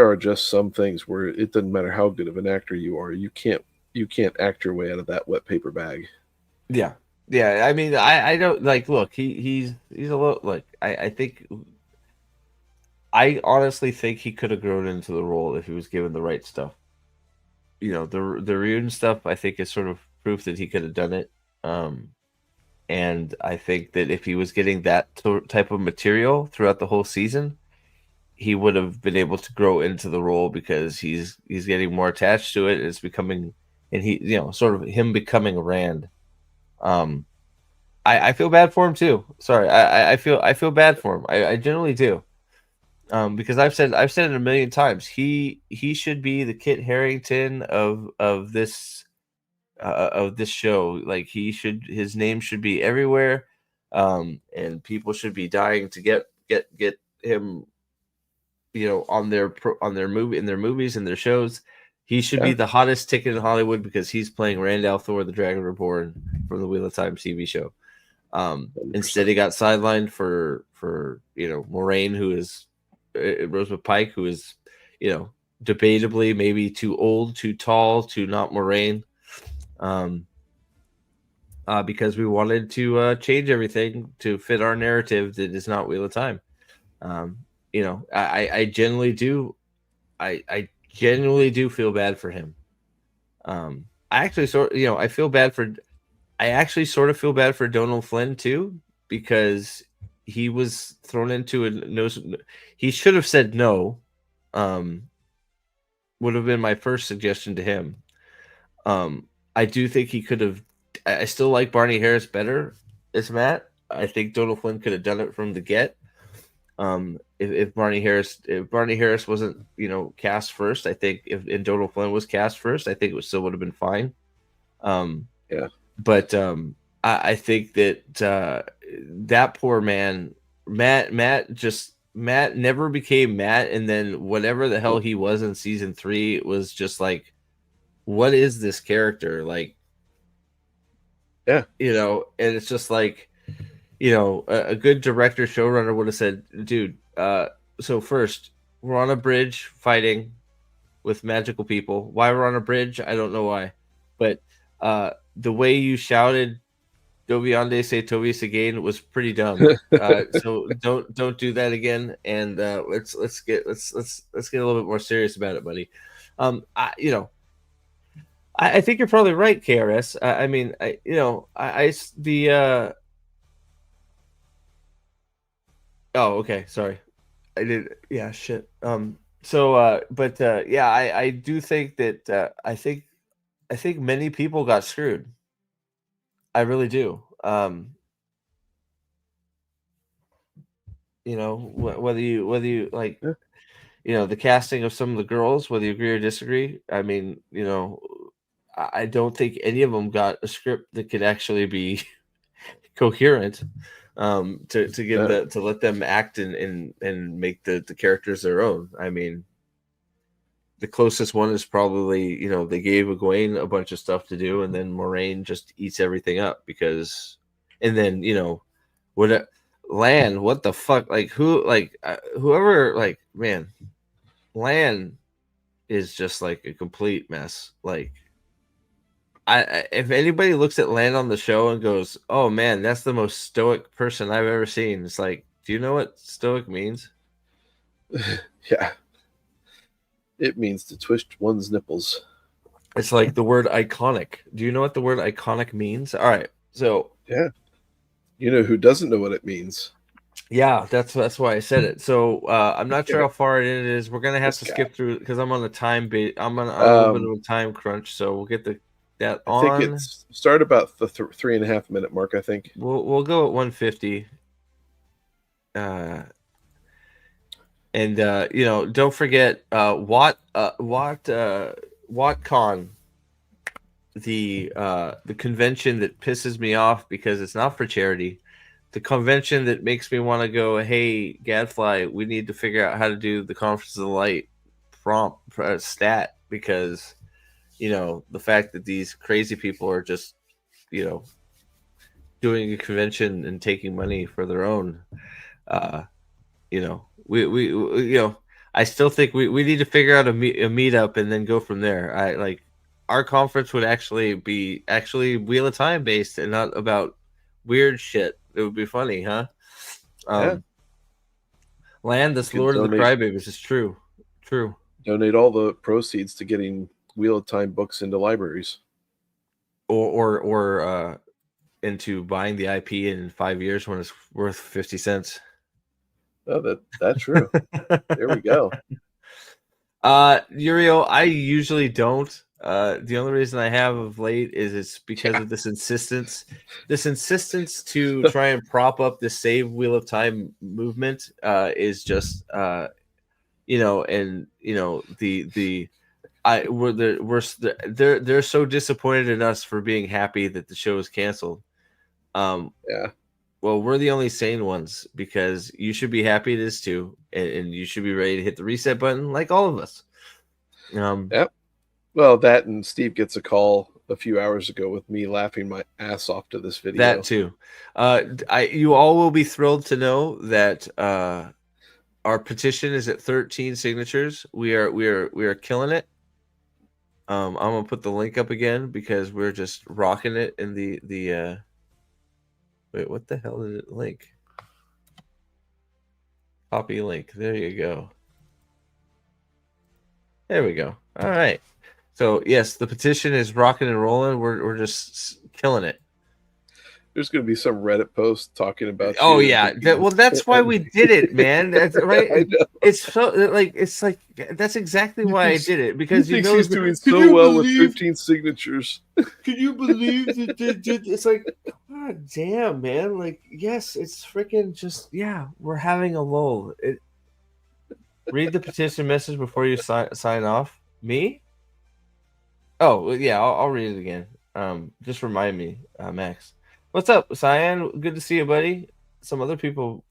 are just some things where it doesn't matter how good of an actor you are, you can't act your way out of that wet paper bag. Yeah. Yeah, I mean, I don't like. Look, he's a little like I think I honestly think he could have grown into the role if he was given the right stuff. The Ryun stuff I think is sort of proof that he could have done it. And I think that if he was getting that type of material throughout the whole season, he would have been able to grow into the role because he's getting more attached to it. It's becoming, and he sort of him becoming Rand. I feel bad for him too. Sorry, I feel bad for him. I generally do. Because I've said it a million times. He should be the Kit Harington of this show. Like his name should be everywhere, and people should be dying to get him, on their movies and their shows. He should be the hottest ticket in Hollywood because he's playing Rand al'Thor, the Dragon Reborn from the Wheel of Time TV show. Instead, he got sidelined for Moraine, who is Rosamund Pike, who is debatably maybe too old, too tall, too not Moraine. Because we wanted to change everything to fit our narrative that is not Wheel of Time. I genuinely do. I genuinely do feel bad for him. I actually I actually sort of feel bad for Donald Flynn too, because he was thrown into he should have said no. Would have been my first suggestion to him. I do think he could have. I still like Barney Harris better as Matt. I think Donald Flynn could have done it from the get. If Barney Harris wasn't cast first, I think if Donald Flynn was cast first, I think it still would have been fine. Yeah. But I think that that poor man, Matt never became Matt, and then whatever the hell he was in season 3 was just like, what is this character like? Yeah, and it's just like, a good director showrunner would have said, dude, so first we're on a bridge fighting with magical people. Why we're on a bridge, I don't know why, but the way you shouted Doviande se Tovis again was pretty dumb. So don't do that again, and let's get a little bit more serious about it, buddy. I think you're probably right, KRS. Oh, okay, sorry. I did. Yeah, shit. I do think that I think many people got screwed. I really do. Whether you like, the casting of some of the girls, whether you agree or disagree. I mean, I don't think any of them got a script that could actually be coherent. To let them act and make the characters their own. I mean, the closest one is probably, they gave Egwene a bunch of stuff to do, and then Moraine just eats everything up because, and then, what the fuck? Like, whoever, like, man, Lan is just like a complete mess. Like, if anybody looks at Lan on the show and goes, oh man, that's the most stoic person I've ever seen, it's like, do you know what stoic means? Yeah. It means to twist one's nipples. It's like the word iconic. Do you know what the word iconic means? All right. So yeah. You know who doesn't know what it means? Yeah, that's why I said it. So I'm not sure how far it is. We're gonna have to skip through because I'm on a time bait. I'm on a little bit of a time crunch, so we'll get that on. I think it's start about the 3.5 minute mark. I think we'll go at 150. And don't forget WatCon, the convention that pisses me off because it's not for charity. The convention that makes me want to go, hey, Gadfly, we need to figure out how to do the Conference of the Light prompt because, the fact that these crazy people are just, doing a convention and taking money for their own. You know, we you know, I still think we need to figure out a meetup and then go from there. I like our conference would actually be Wheel of Time based and not about weird shit. It would be funny, huh? Land this Lord of the Crybabies is true. Donate all the proceeds to getting Wheel of Time books into libraries, or into buying the IP in 5 years when it's worth 50 cents. Oh, that's true. There we go. Uriel, I usually don't. The only reason I have of late is it's because of this insistence to try and prop up the Save Wheel of Time movement is just you know, and you know they're so disappointed in us for being happy that the show is canceled. Yeah. Well, we're the only sane ones because you should be happy it is too, and you should be ready to hit the reset button like all of us. Yep. Well, that and Steve gets a call a few hours ago with me laughing my ass off to this video. That too. You all will be thrilled to know that our petition is at 13 signatures. We are killing it. I'm gonna put the link up again because we're just rocking it in the. Wait, what the hell did it link? Copy link. There you go. There we go. All right. So yes, the petition is rocking and rolling. We're just killing it. There's going to be some Reddit post talking about. Oh yeah, well that's why we did it, man. That's right. It's so like that's exactly why I did it because he thinks he's doing so well with 15 signatures. Can you believe that? It's like, God damn, man. Like, yes, it's freaking just we're having a lull. Read the petition message before you sign off. Me? Oh yeah, I'll read it again. Just remind me, Max. What's up, Cyan? Good to see you, buddy. Some other people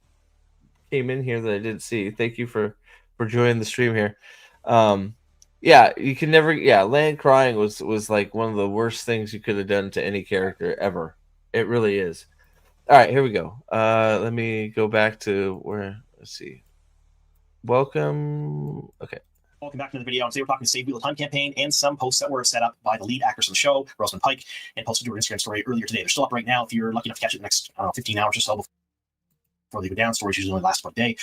came in here that I didn't see. Thank you for joining the stream here. Yeah, you can never. Yeah, Land crying was like one of the worst things you could have done to any character ever. It really is. All right, here we go. Let me go back to where. Let's see. Welcome. Okay. Welcome back to the video. Today we're talking Save Wheel of Time campaign and some posts that were set up by the lead actors of the show, Rosamund Pike, and posted to her Instagram story earlier today. They're still up right now if you're lucky enough to catch it in the next 15 hours or so before they go down. Stories usually only last about a day.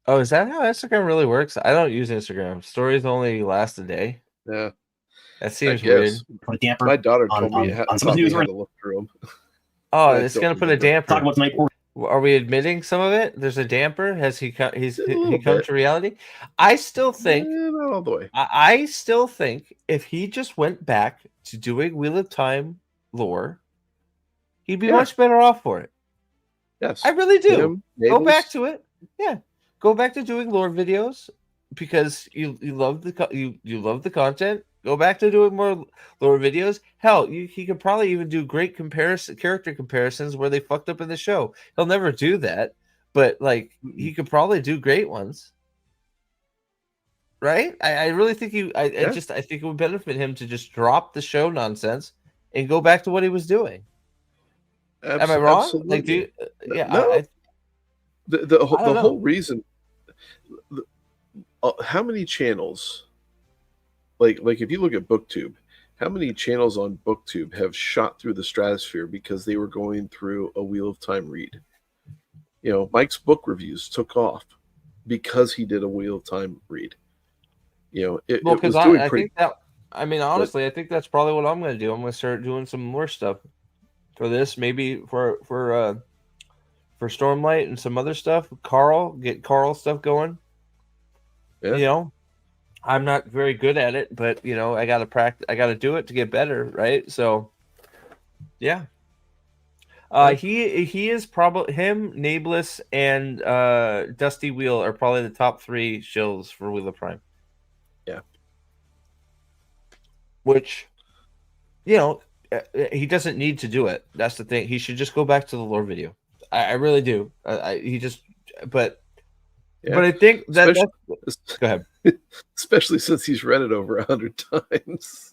Oh, is that how Instagram really works? I don't use Instagram. Stories only last a day. Yeah. That seems weird. Put a damper My daughter told me on some of the news. How to look through them. Oh, it's going to put a damper. Talk about tonight. Are we admitting some of it? There's a damper. Has he come to reality? I still think not all the way. I still think if he just went back to doing Wheel of Time lore, he'd be much better off for it. Yes, I really do. Go back to it. Yeah, go back to doing lore videos because you love the love the content. Go back to doing more lore videos. Hell, he could probably even do great character comparisons where they fucked up in the show. He'll never do that, but like he could probably do great ones. Right? I really think I think it would benefit him to just drop the show nonsense and go back to what he was doing. Am I wrong? Absolutely. Like, no. The whole reason. How many channels? Like if you look at BookTube, how many channels on BookTube have shot through the stratosphere because they were going through a Wheel of Time read? You know, Mike's book reviews took off because he did a Wheel of Time read. You know, it was doing pretty. Honestly, I think that's probably what I'm going to do. I'm going to start doing some more stuff for this, maybe for Stormlight and some other stuff. Get Carl stuff going. Yeah. You know. I'm not very good at it, but you know, I gotta practice. I gotta do it to get better, right? So, yeah. He is probably Nameless, and Dusty Wheel are probably the top 3 shills for Wheel of Prime. Yeah. Which, you know, he doesn't need to do it. That's the thing. He should just go back to the lore video. I really do. But I think that. Go ahead. Especially since he's read it over 100 times.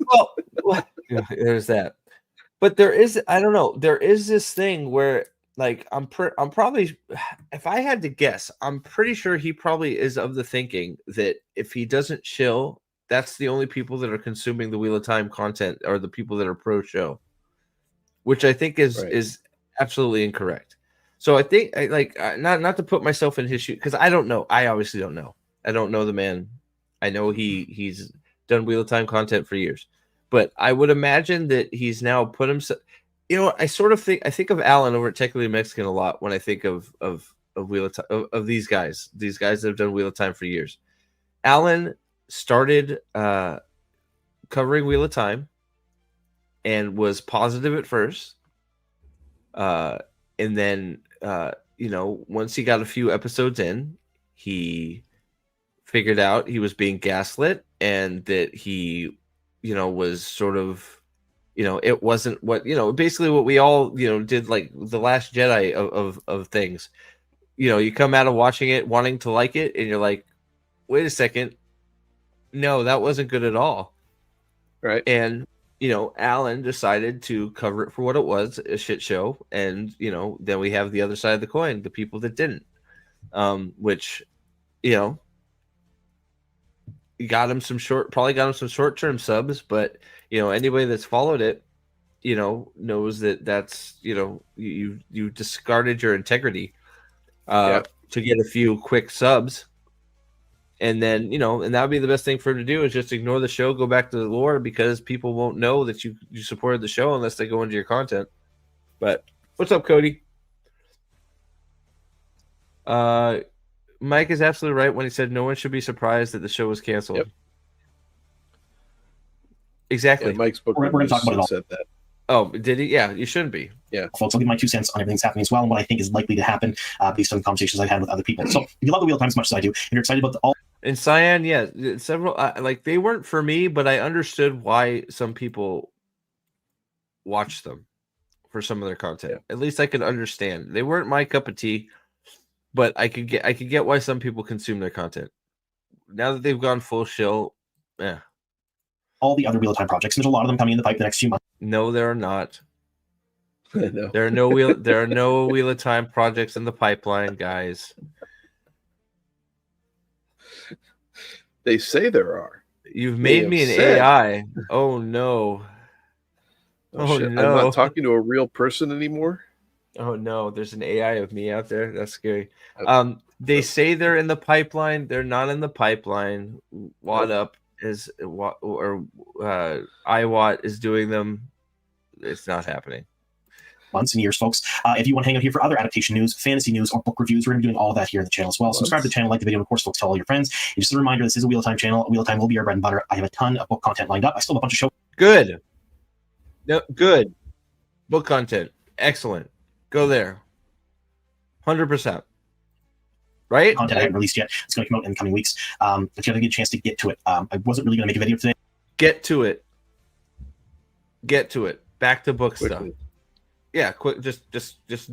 Well, there's that. But there is, I don't know, there is this thing where, like, I'm probably, if I had to guess, I'm pretty sure he probably is of the thinking that if he doesn't chill, that's the only people that are consuming the Wheel of Time content are the people that are pro show, which I think is absolutely incorrect. So I think, not to put myself in his shoes, because I don't know. I obviously don't know. I don't know the man. I know he's done Wheel of Time content for years, but I would imagine that he's now put himself. You know, I think of Alan over at Technically Mexican a lot when I think of Wheel of Time, of these guys that have done Wheel of Time for years. Alan started covering Wheel of Time and was positive at first, and then once he got a few episodes in, he figured out he was being gaslit and that he was sort of, it wasn't what, basically what we all, did, like the Last Jedi of things. You come out of watching it wanting to like it, and you're like, wait a second, no, that wasn't good at all. Right. And, Alan decided to cover it for what it was, a shit show. And, then we have the other side of the coin, the people that didn't, which, got him some short-term subs, but anybody that's followed it knows that that's you discarded your integrity to get a few quick subs, and then and that would be the best thing for him to do, is just ignore the show, go back to the lore, because people won't know that you supported the show unless they go into your content. But what's up, Cody? Mike is absolutely right when he said no one should be surprised that the show was canceled. Yep. Exactly. Yeah, Mike's book we're going to talk about it all. Said that. Oh, did he? Yeah, you shouldn't be. Yeah. Folks, I'll give my 2 cents on everything that's happening as well, and what I think is likely to happen based on the conversations I've had with other people. So if you love the Wheel of Time as much as I do, and you're excited about all... And Cyan, yeah, several, they weren't for me, but I understood why some people watched them for some of their content. Yeah. At least I could understand. They weren't my cup of tea, but I could get why some people consume their content. Now that they've gone full shill, yeah. All the other Wheel of Time projects, and there's a lot of them coming in the pipe the next few months. No, there are not. No. There are no Wheel of Time projects in the pipeline, guys. They say there are. You've made me an AI. Oh no. Oh shit. No. I'm not talking to a real person anymore. Oh no, there's an AI of me out there. That's scary. They say they're in the pipeline. They're not in the pipeline. What up is what, or iWatt is doing them. It's not happening. Months and years, folks. If you want to hang out here for other adaptation news, fantasy news, or book reviews, we're going to be doing all of that here in the channel as well. Subscribe to the channel, like the video, and of course, folks, tell all your friends. And just a reminder, this is a Wheel of Time channel. Wheel of Time will be our bread and butter. I have a ton of book content lined up. I still have a bunch of shows. Good. No, good. Book content. Excellent. Go there. 100%. Right? Content I haven't released yet. It's going to come out in the coming weeks. If you have a good chance to get to it. I wasn't really going to make a video today. Get to it. Back to book stuff. Yeah, quick. Just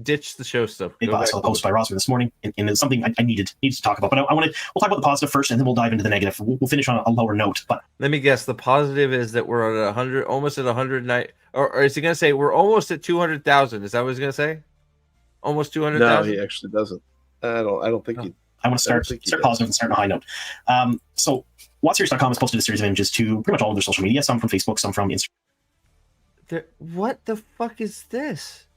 ditch the show stuff. I saw a post by Rosamund this morning, and it's something I needed to talk about. But we'll talk about the positive first, and then we'll dive into the negative. We'll finish on a lower note. But let me guess. The positive is that we're at 100, almost at 109, or is he going to say we're almost at 200,000? Is that what he's going to say? Almost 200,000? No, he actually doesn't. I don't think he. I want to start positive and start on a high note. So WhatSeries.com has posted a series of images to pretty much all of their social media. Some from Facebook, some from Instagram. What the fuck is this?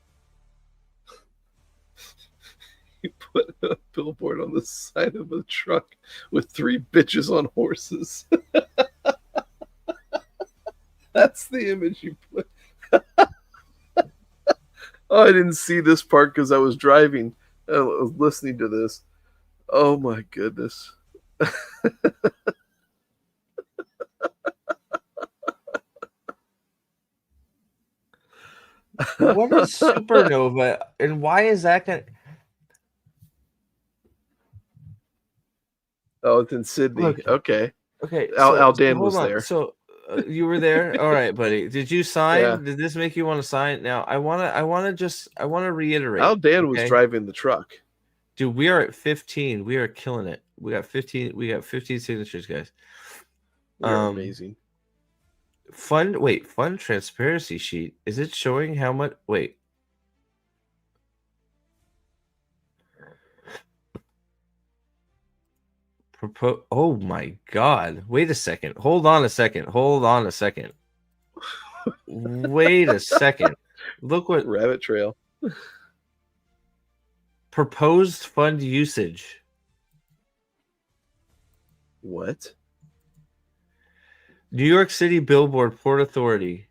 You put a billboard on the side of a truck with 3 bitches on horses. That's the image you put. Oh, I didn't see this part because I was driving. I was listening to this. Oh my goodness. What is supernova, and why is that going? Oh, it's in Sydney. Look, okay. So, Dan was there. So you were there. All right, buddy. Did you sign? Yeah. Did this make you want to sign? Now I want to reiterate. Al Dan was driving the truck. Dude, we are at 15. We are killing it. We got 15. We got 15 signatures, guys. We're amazing. fund transparency sheet. Is it showing how much? Wait. Oh my God. Wait a second. Hold on a second. Wait a second. Look what Rabbit trail. proposed fund usage. What? New York City Billboard Port Authority.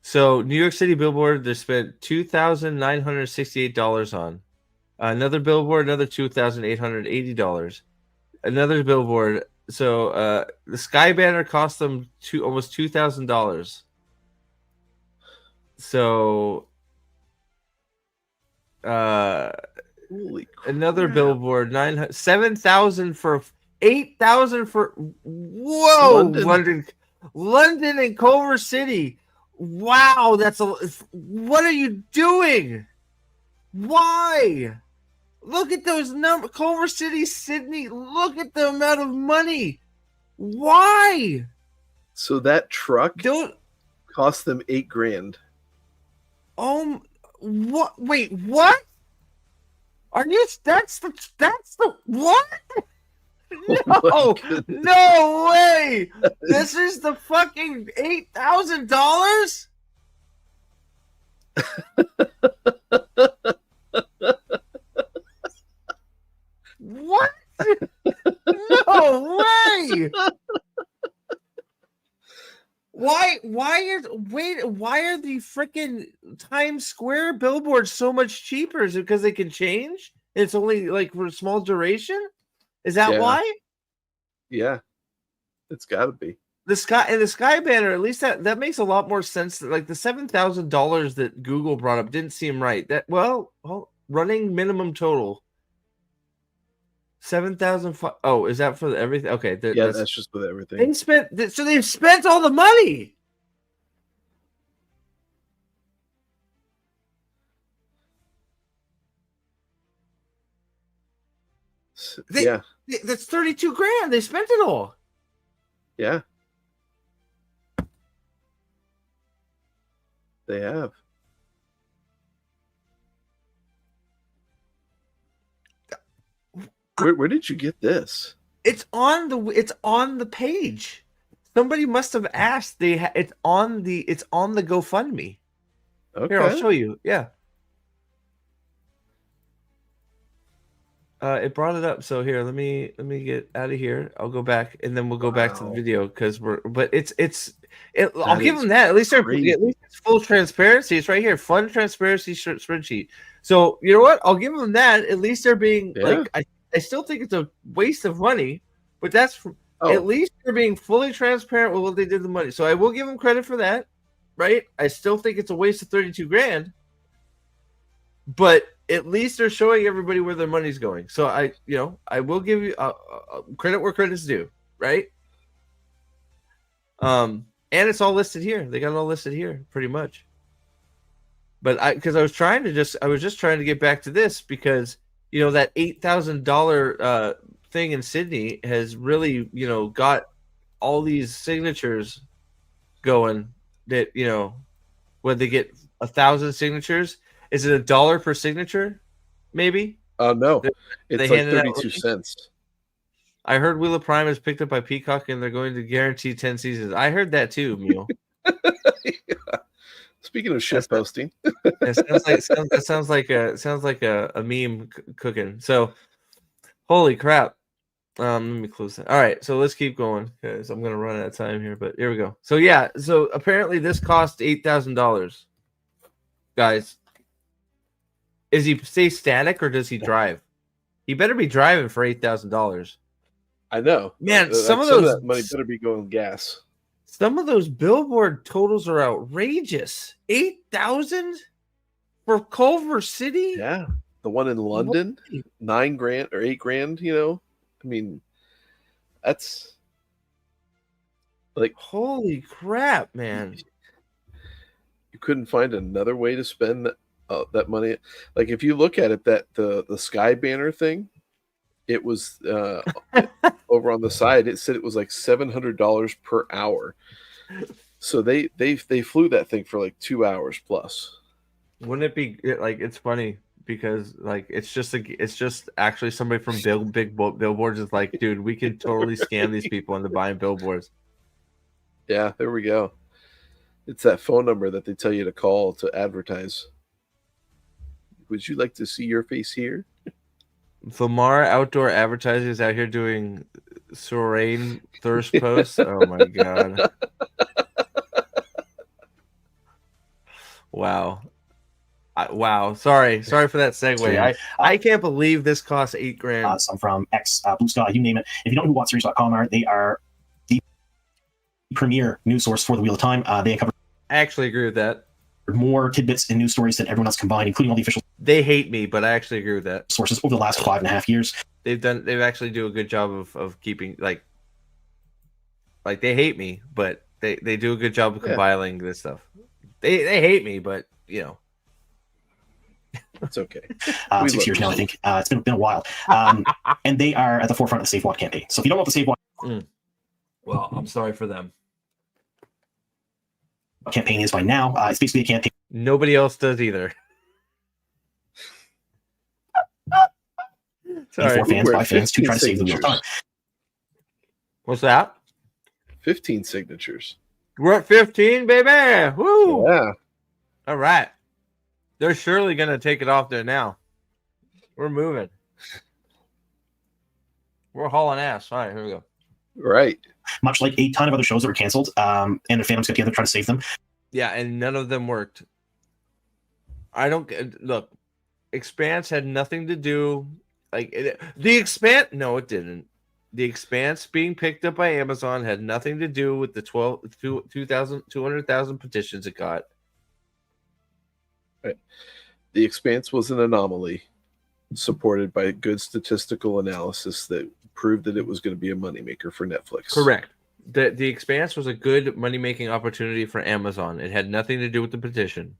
So New York City Billboard, they spent $2,968 on. Another billboard, another $2,880. Another billboard. So the sky banner cost them almost $2,000. So Holy crap. another billboard, 7,000 for 8,000 for whoa, London and Culver City. Wow, what are you doing? Why? Look at those numbers. Culver City, Sydney. Look at the amount of money. Why? So that truck cost them $8,000. What? Wait, what? Are you? That's the what? Oh No way! This is the fucking $8,000. What? No way! Why are the freaking Times Square billboards so much cheaper? Is it because they can change? It's only like for a small duration? Is that why? Yeah. It's gotta be. The sky banner, at least that makes a lot more sense. Like the $7,000 that Google brought up didn't seem right. Running minimum total 7,000. Oh, is that for everything? Okay, that's just with everything. They've spent all the money. That's $32,000. They spent it all. Yeah. They have. Where did you get this? It's on the page. Somebody must have asked. It's on the GoFundMe. Okay. Here, I'll show you. Yeah. It brought it up. So here, let me get out of here. I'll go back, and then we'll go back to the video because I'll give them that. At least it's full transparency. It's right here. Fund transparency spreadsheet. So you know what? I'll give them that. At least they're being I still think it's a waste of money, but that's at least they're being fully transparent with what they did with the money. So I will give them credit for that, right? I still think it's a waste of $32,000, but at least they're showing everybody where their money's going. So I will give you credit where credit's due, right? And it's all listed here. They got it all listed here, pretty much. But I was just trying to get back to this because that $8,000 thing in Sydney has really got all these signatures going. That when they get 1,000 signatures. Is it $1 per signature? Maybe. No, it's like 32 cents. I heard Wheel of Prime is picked up by Peacock, and they're going to guarantee 10 seasons. I heard that too, Mule. Yeah. Speaking of shit posting, it sounds like a meme cooking. So, holy crap! Let me close that. All right, so let's keep going because I'm gonna run out of time here. But here we go. So yeah, so apparently this cost $8,000, guys. Is he stay static or does he drive? He better be driving for $8,000. I know, man. Some of that money better be going gas. Some of those billboard totals are outrageous. 8,000 for Culver City? Yeah. The one in London, $9,000 or $8,000, I mean, that's like holy crap, man. You couldn't find another way to spend that money. Like if you look at it, that the sky banner thing, it was over on the side, it said it was like $700 per hour. So they flew that thing for like 2 hours plus. Wouldn't it be like, it's funny because like it's just actually somebody from billboards is like, dude, we can totally scam these people into buying billboards. Yeah, there we go. It's that phone number that they tell you to call to advertise. Would you like to see your face here? Lamar Outdoor Advertising is out here doing Sorain thirst posts. Oh my god! Wow. Wow. Sorry for that segue. I can't believe this costs $8,000. Some from X, Blue Sky, you name it. If you don't know who WhatSeries.com are, they are the premier news source for the Wheel of Time. They uncover I actually agree with that. more tidbits and news stories than everyone else combined, including all the official They hate me, but I actually agree with that. sources over the last 5.5 years. They've actually do a good job of keeping like they hate me, but they do a good job of compiling this stuff. They hate me, but you know. It's okay. 6 years now, I think. It's been a while. And they are at the forefront of the Save Watt campaign. So if you don't know what the Save Watt Well, I'm sorry for them. campaign is by now, it's basically a campaign. Nobody else does either. Sorry. For fans, by fans, to try to save the Wheel of Time. What's that? 15 signatures. We're at 15, baby. Woo! Yeah. All right. They're surely going to take it off there now. We're moving. We're hauling ass. All right, here we go. Right. Much like a ton of other shows that were canceled, and the fandoms got together to try to save them. Yeah, and none of them worked. I don't look. Expanse had nothing to do. The Expanse. No, it didn't. The Expanse being picked up by Amazon had nothing to do with the 200,000 petitions it got. Right. The Expanse was an anomaly, supported by good statistical analysis that proved that it was going to be a moneymaker for Netflix. Correct. The Expanse was a good money-making opportunity for Amazon. It had nothing to do with the petition.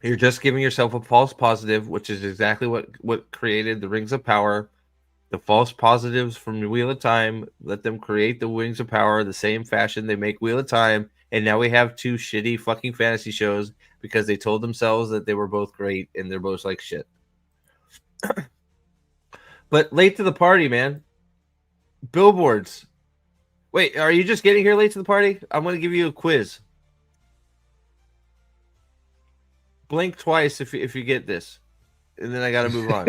You're just giving yourself a false positive, which is exactly what created the Rings of Power. The false positives from the Wheel of Time, let them create the Rings of Power the same fashion they make Wheel of Time, and now we have two shitty fucking fantasy shows because they told themselves that they were both great and they're both like shit. But late to the party, man. Billboards. Wait, are you just getting here late to the party? I'm going to give you a quiz. Blink twice if you get this, and then I got to move on.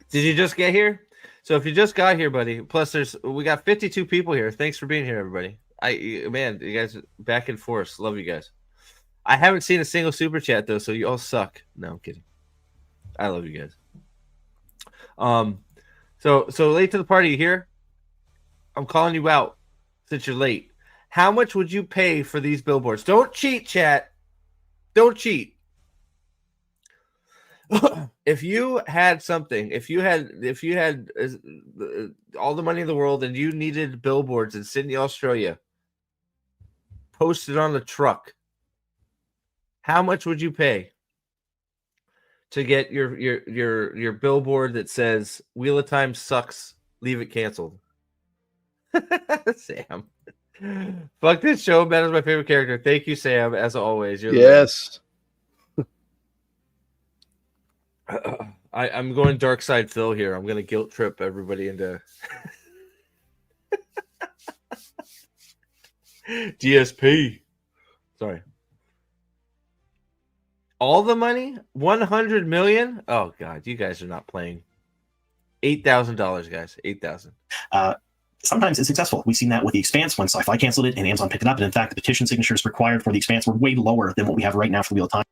Did you just get here? So if you just got here, buddy, plus we got 52 people here. Thanks for being here, everybody. Man, you guys back and forth. Love you guys. I haven't seen a single super chat though, so you all suck. No, I'm kidding. I love you guys. So late to the party here. I'm calling you out since you're late. How much would you pay for these billboards? Don't cheat, chat. Don't cheat. If you had something, if you had all the money in the world and you needed billboards in Sydney, Australia, posted on a truck, how much would you pay to get your billboard that says Wheel of Time sucks, leave it canceled? Sam. Fuck this show. Ben is my favorite character. Thank you, Sam. As always, you're yes. I'm going dark side Phil here. I'm going to guilt trip everybody into DSP. Sorry. All the money? 100 million? Oh God, you guys are not playing. $8,000, guys. 8,000. Sometimes it's successful. We've seen that with The Expanse when Sci-Fi canceled it and Amazon picked it up. And in fact, the petition signatures required for The Expanse were way lower than what we have right now for the Wheel of Time.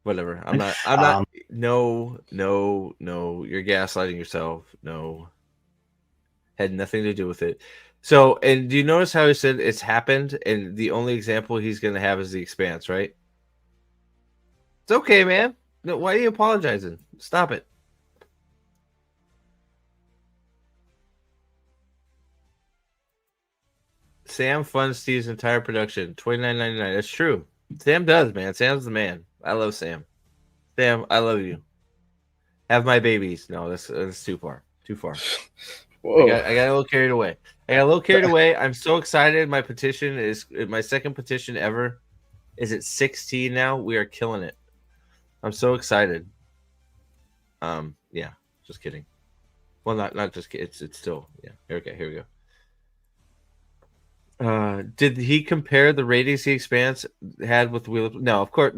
Whatever. I'm not. No. You're gaslighting yourself. No. Had nothing to do with it. So, and do you notice how he said it's happened? And the only example he's going to have is The Expanse, right? It's okay, man. No, why are you apologizing? Stop it. Sam funds Steve's entire production, $29.99. That's true. Sam does, man. Sam's the man. I love Sam. Sam, I love you. Have my babies. No, that's too far. Too far. Whoa. I got a little carried away. I'm so excited. My petition is my second petition ever. Is it 16 now? We are killing it. I'm so excited. Yeah, just kidding. Well, not just kidding. It's still, yeah. Here we go. Did he compare the ratings the Expanse had with Wheel of... No, of course.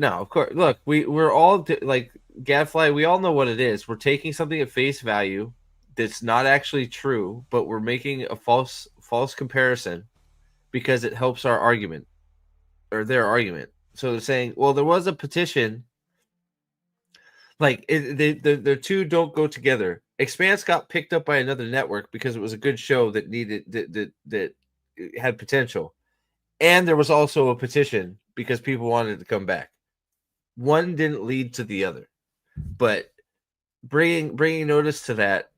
Look, we're all like Gadfly. We all know what it is. We're taking something at face value that's not actually true, but we're making a false comparison because it helps our argument or their argument. So they're saying, well, there was a petition. Like the two don't go together. Expanse got picked up by another network because it was a good show that needed that had potential, and there was also a petition because people wanted to come back. One didn't lead to the other, but bringing notice to that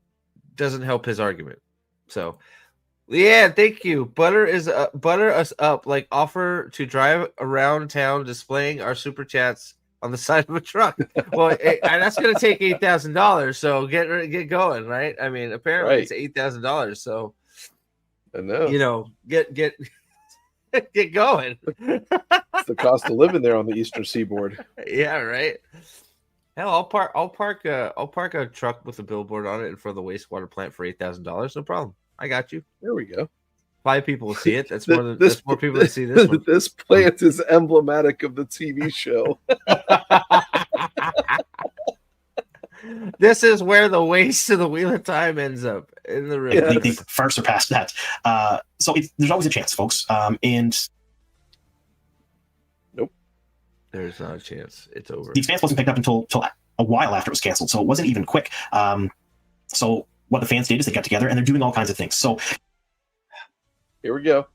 doesn't help his argument. So, yeah, thank you. Butter us up, like offer to drive around town displaying our super chats on the side of a truck. Well, and that's going to take $8,000. So get going, right? I mean, apparently it's $8,000. So, I know. You know, get get going. It's the cost of living there on the Eastern Seaboard. Yeah, right. Hell, I'll park a truck with a billboard on it in front of the wastewater plant for $8,000. No problem. I got you. There we go. 5 people will see it. That's that's more people that see this one. This plant is emblematic of the TV show. This is where the waste of the Wheel of Time ends up in the river. Yeah. They far surpassed that. So there's always a chance, folks. And nope, there's not a chance. It's over. The Expanse wasn't picked up until a while after it was canceled, so it wasn't even quick. So what the fans did is they got together and they're doing all kinds of things. So here we go.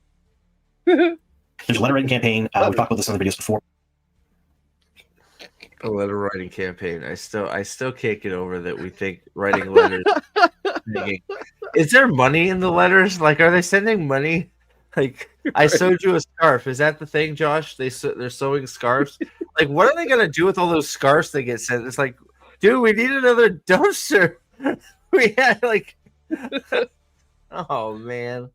There's a letter writing campaign. We've talked about this in other videos before. A letter writing campaign. I still can't get over that we think writing letters. Is there money in the letters? Like, are they sending money? Like, I sewed you a scarf. Is that the thing, Josh? They're sewing scarves. Like, what are they gonna do with all those scarves they get sent? It's like, dude, we need another dumpster. We had like, oh man.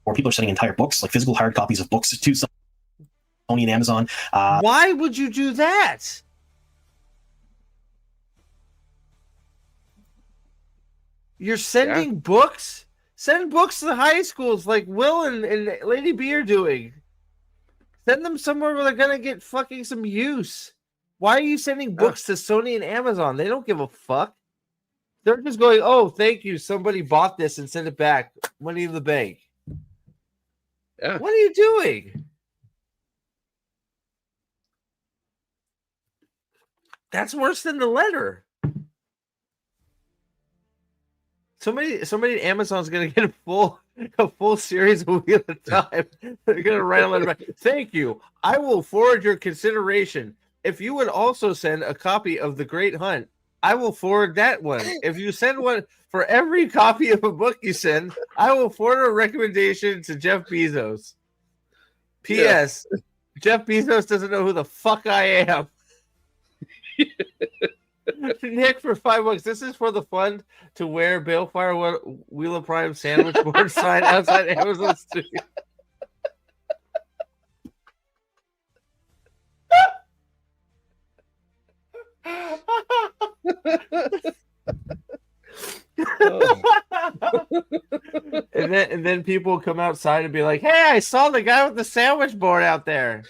Or people are sending entire books, like physical hard copies of books to Sony and Amazon. Why would you do that? You're sending books? Send books to the high schools like Will and Lady B are doing. Send them somewhere where they're going to get fucking some use. Why are you sending books to Sony and Amazon? They don't give a fuck. They're just going, oh, thank you. Somebody bought this and sent it back. Money in the bank. Yeah. What are you doing? That's worse than the letter. Somebody at Amazon's gonna get a full series of Wheel of Time. They're gonna write a letter back. Thank you. I will forward your consideration. If you would also send a copy of The Great Hunt, I will forward that one. If you send one for every copy of a book you send, I will forward a recommendation to Jeff Bezos. P.S. Yeah. Jeff Bezos doesn't know who the fuck I am. Nick, for $5, this is for the fund to wear Balefire Wheel of Prime sandwich board sign outside Amazon Studio. And then people come outside and be like, "Hey, I saw the guy with the sandwich board out there.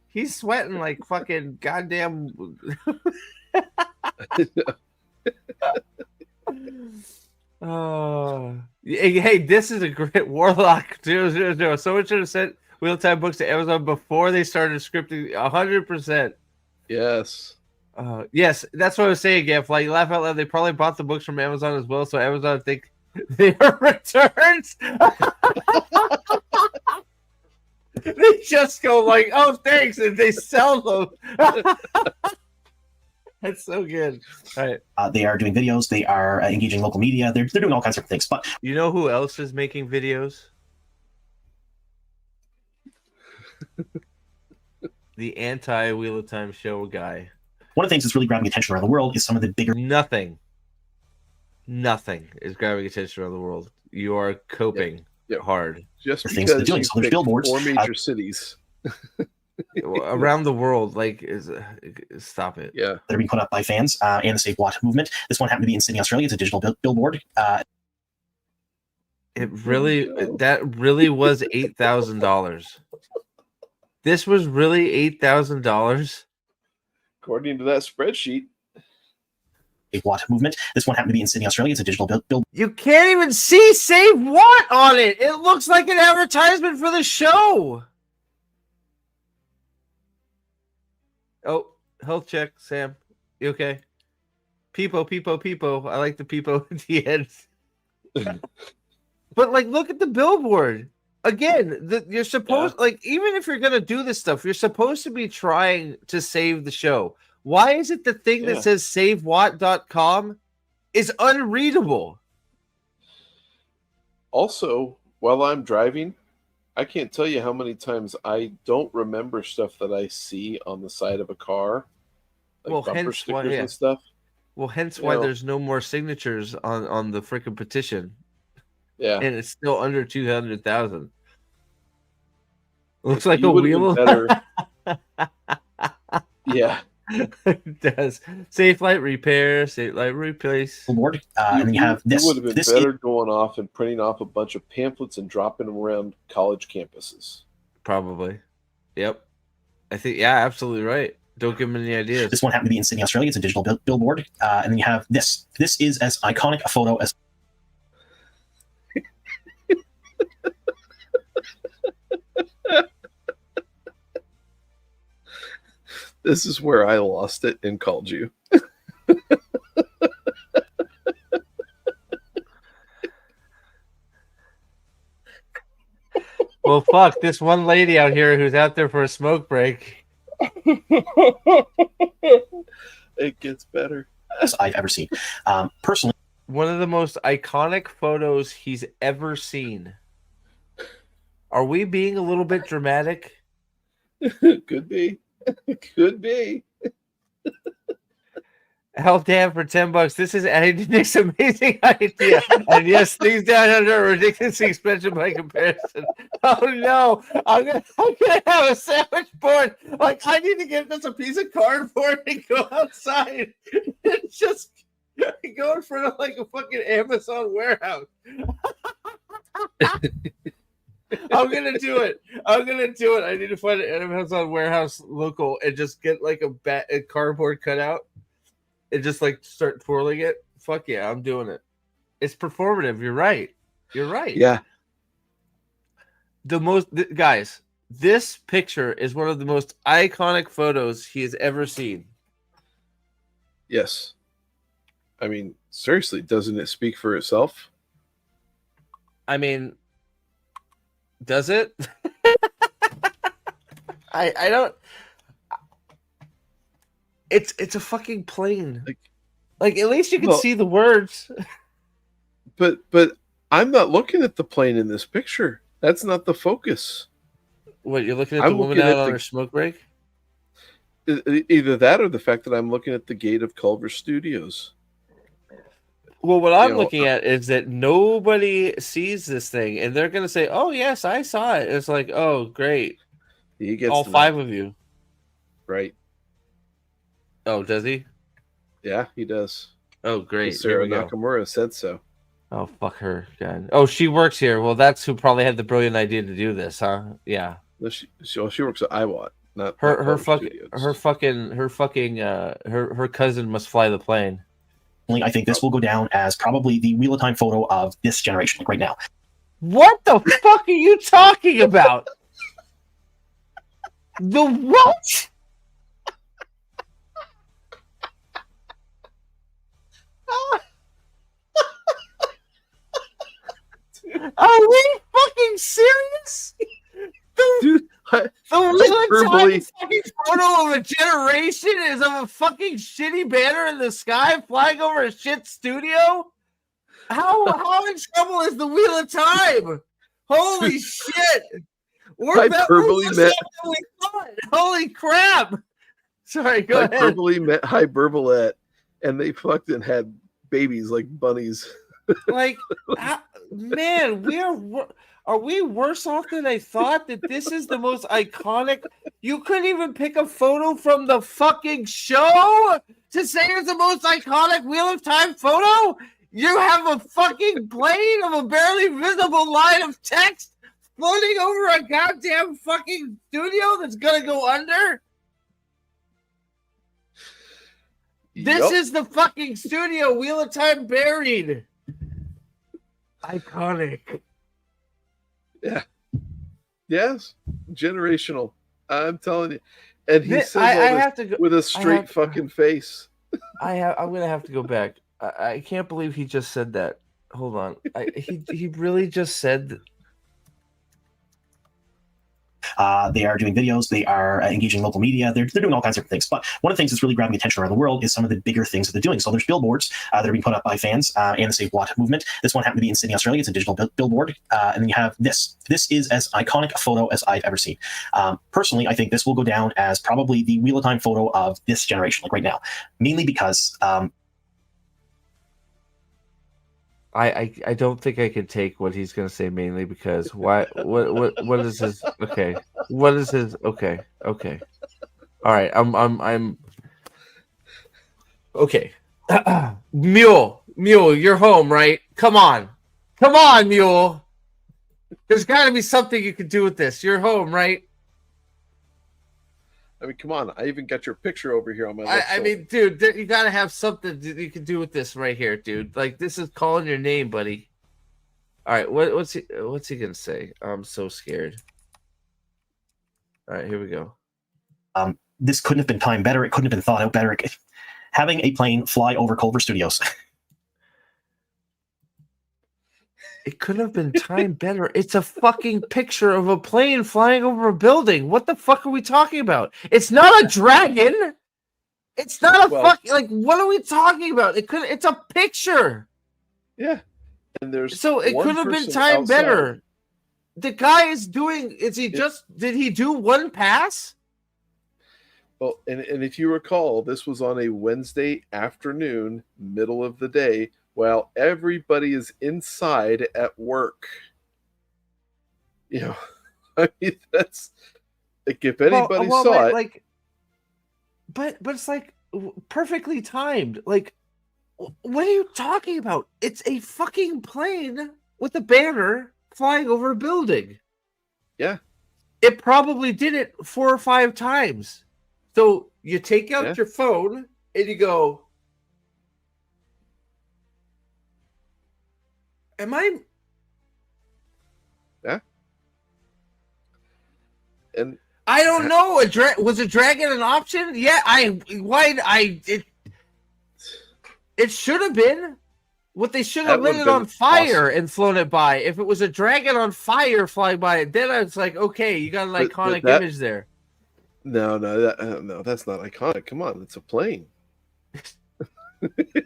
He's sweating like fucking goddamn." Hey, this is a great Warlock 000. Someone should have sent Wheel of Time books to Amazon before they started scripting. 100%. Yes. Yes, that's what I was saying, Gaff. Like, laugh out loud. They probably bought the books from Amazon as well, so Amazon think they are returns. They just go like, "Oh, thanks," and they sell them. That's so good. All right. They are doing videos. They are engaging local media. They're doing all kinds of things. But you know who else is making videos? The anti-Wheel of Time show guy. One of the things that's really grabbing attention around the world is some of the bigger... Nothing. Nothing is grabbing attention around the world. You are coping hard. Just The things they're because doing. you So there's picked billboards, 4 major cities. Around the world, like, stop it. Yeah. that are being put up by fans and the Save Watt movement. This one happened to be in Sydney, Australia. It's a digital billboard. That really was $8,000. This was really $8,000. According to that spreadsheet. Save Watt movement. This one happened to be in Sydney, Australia. It's a digital billboard. You can't even see Save Watt on it. It looks like an advertisement for the show. Oh, health check, Sam. You okay? Peepo. I like the peepo at the end. But, like, look at the billboard. Again, you're supposed, like, even if you're going to do this stuff, you're supposed to be trying to save the show. Why is it the thing that says savewatt.com is unreadable? Also, while I'm driving, I can't tell you how many times I don't remember stuff that I see on the side of a car, like bumper stickers and stuff. Well, hence why there's no more signatures on the freaking petition. Yeah, and it's still under 200,000. Looks like a wheel. Yeah, it does. Safe light repair, safe light replace. Billboard. And then you have this. It would have been better going off and printing off a bunch of pamphlets and dropping them around college campuses. Probably. Yep. I think, absolutely right. Don't give them any ideas. This one happened to be in Sydney, Australia. It's a digital billboard. And then you have this. This is as iconic a photo as. This is where I lost it and called you. Well, fuck, this one lady out here who's out there for a smoke break. It gets better. As I've ever seen. Personally. One of the most iconic photos he's ever seen. Are we being a little bit dramatic? Could be. Could be. Hell damn, for $10. This is Nick's amazing idea. And yes, things down under are ridiculously expensive by comparison. Oh no, I'm gonna have a sandwich board. Like, I need to get just a piece of cardboard and go outside and just go in front of like a fucking Amazon warehouse. I'm gonna do it. I need to find an Amazon warehouse local and just get like a cardboard cutout and just like start twirling it. Fuck yeah, I'm doing it. It's performative. You're right. Yeah. Guys, this picture is one of the most iconic photos he has ever seen. Yes. I mean, seriously, doesn't it speak for itself? I mean, does it? I don't. It's a fucking plane. Like at least you can see the words. But I'm not looking at the plane in this picture. That's not the focus. What, you're looking at the woman out on her smoke break? Either that or the fact that I'm looking at the gate of Culver Studios. Well, what I'm looking at is that nobody sees this thing, and they're going to say, "Oh, yes, I saw it." It's like, "Oh, great." He gets all 5 of you. Right. Oh, does he? Yeah, he does. Oh, great. Sarah Nakamura said so. Oh, fuck her. God. Oh, she works here. Well, that's who probably had the brilliant idea to do this, huh? Yeah. No, she works at IWAT, not her cousin must fly the plane. I think this will go down as probably the Wheel of Time photo of this generation, like right now. What the fuck are you talking about? The what? Are we fucking serious? The fucking photo of a generation is of a fucking shitty banner in the sky flying over a shit studio? How in trouble is the Wheel of Time? Holy shit! Holy crap! Sorry, go ahead. Hyperbole met hyperbolette, and they fucking had babies, like bunnies. Like, man, are we worse off than I thought? That this is the most iconic. You couldn't even pick a photo from the fucking show to say it's the most iconic Wheel of Time photo. You have a fucking plane of a barely visible line of text floating over a goddamn fucking studio that's gonna go under. This is the fucking studio Wheel of Time buried. Iconic. Yeah. Yes. Generational. I'm telling you. And he says I all this have to go, with a straight fucking face. I'm gonna have to go back. I can't believe he just said that. Hold on. He really just said. They are doing videos. They are engaging local media. They're doing all kinds of things. But one of the things that's really grabbing attention around the world is some of the bigger things that they're doing. So there's billboards that are being put up by fans and the Save Watt movement. This one happened to be in Sydney, Australia. It's a digital billboard. And then you have this. This is as iconic a photo as I've ever seen. Personally, I think this will go down as probably the Wheel of Time photo of this generation, like right now. Mainly because... I don't think I can take what he's gonna say, mainly because what is his okay? What is his okay? All right, I'm okay. Mule, you're home, right? Come on, Mule. There's got to be something you can do with this. You're home, right? I mean, come on. I even got your picture over here on my left I mean, dude, you got to have something you can do with this right here, dude. Like, this is calling your name, buddy. All right, what's he going to say? I'm so scared. All right, here we go. This couldn't have been timed better. It couldn't have been thought out better. Having a plane fly over Culver Studios. It couldn't have been timed better. It's a fucking picture of a plane flying over a building. What the fuck are we talking about? It's not a dragon. It's not a fucking, like, what are we talking about? It's a picture. Yeah. And there's so it could have been timed better. The guy is doing, did he do one pass? Well, and if you recall, this was on a Wednesday afternoon, middle of the day, while everybody is inside at work. You know, I mean, that's like, if anybody saw it, like, but it's like perfectly timed. Like, what are you talking about? It's a fucking plane with a banner flying over a building. Yeah, it probably did it 4 or 5 times. So you take out your phone and you go, am I? Yeah. And I don't know. Was a dragon an option? Yeah. It should have been. What they should have lit it on fire and flown it by. If it was a dragon on fire flying by it, then I was like, okay, you got an iconic image there. No, that's not iconic. Come on, it's a plane.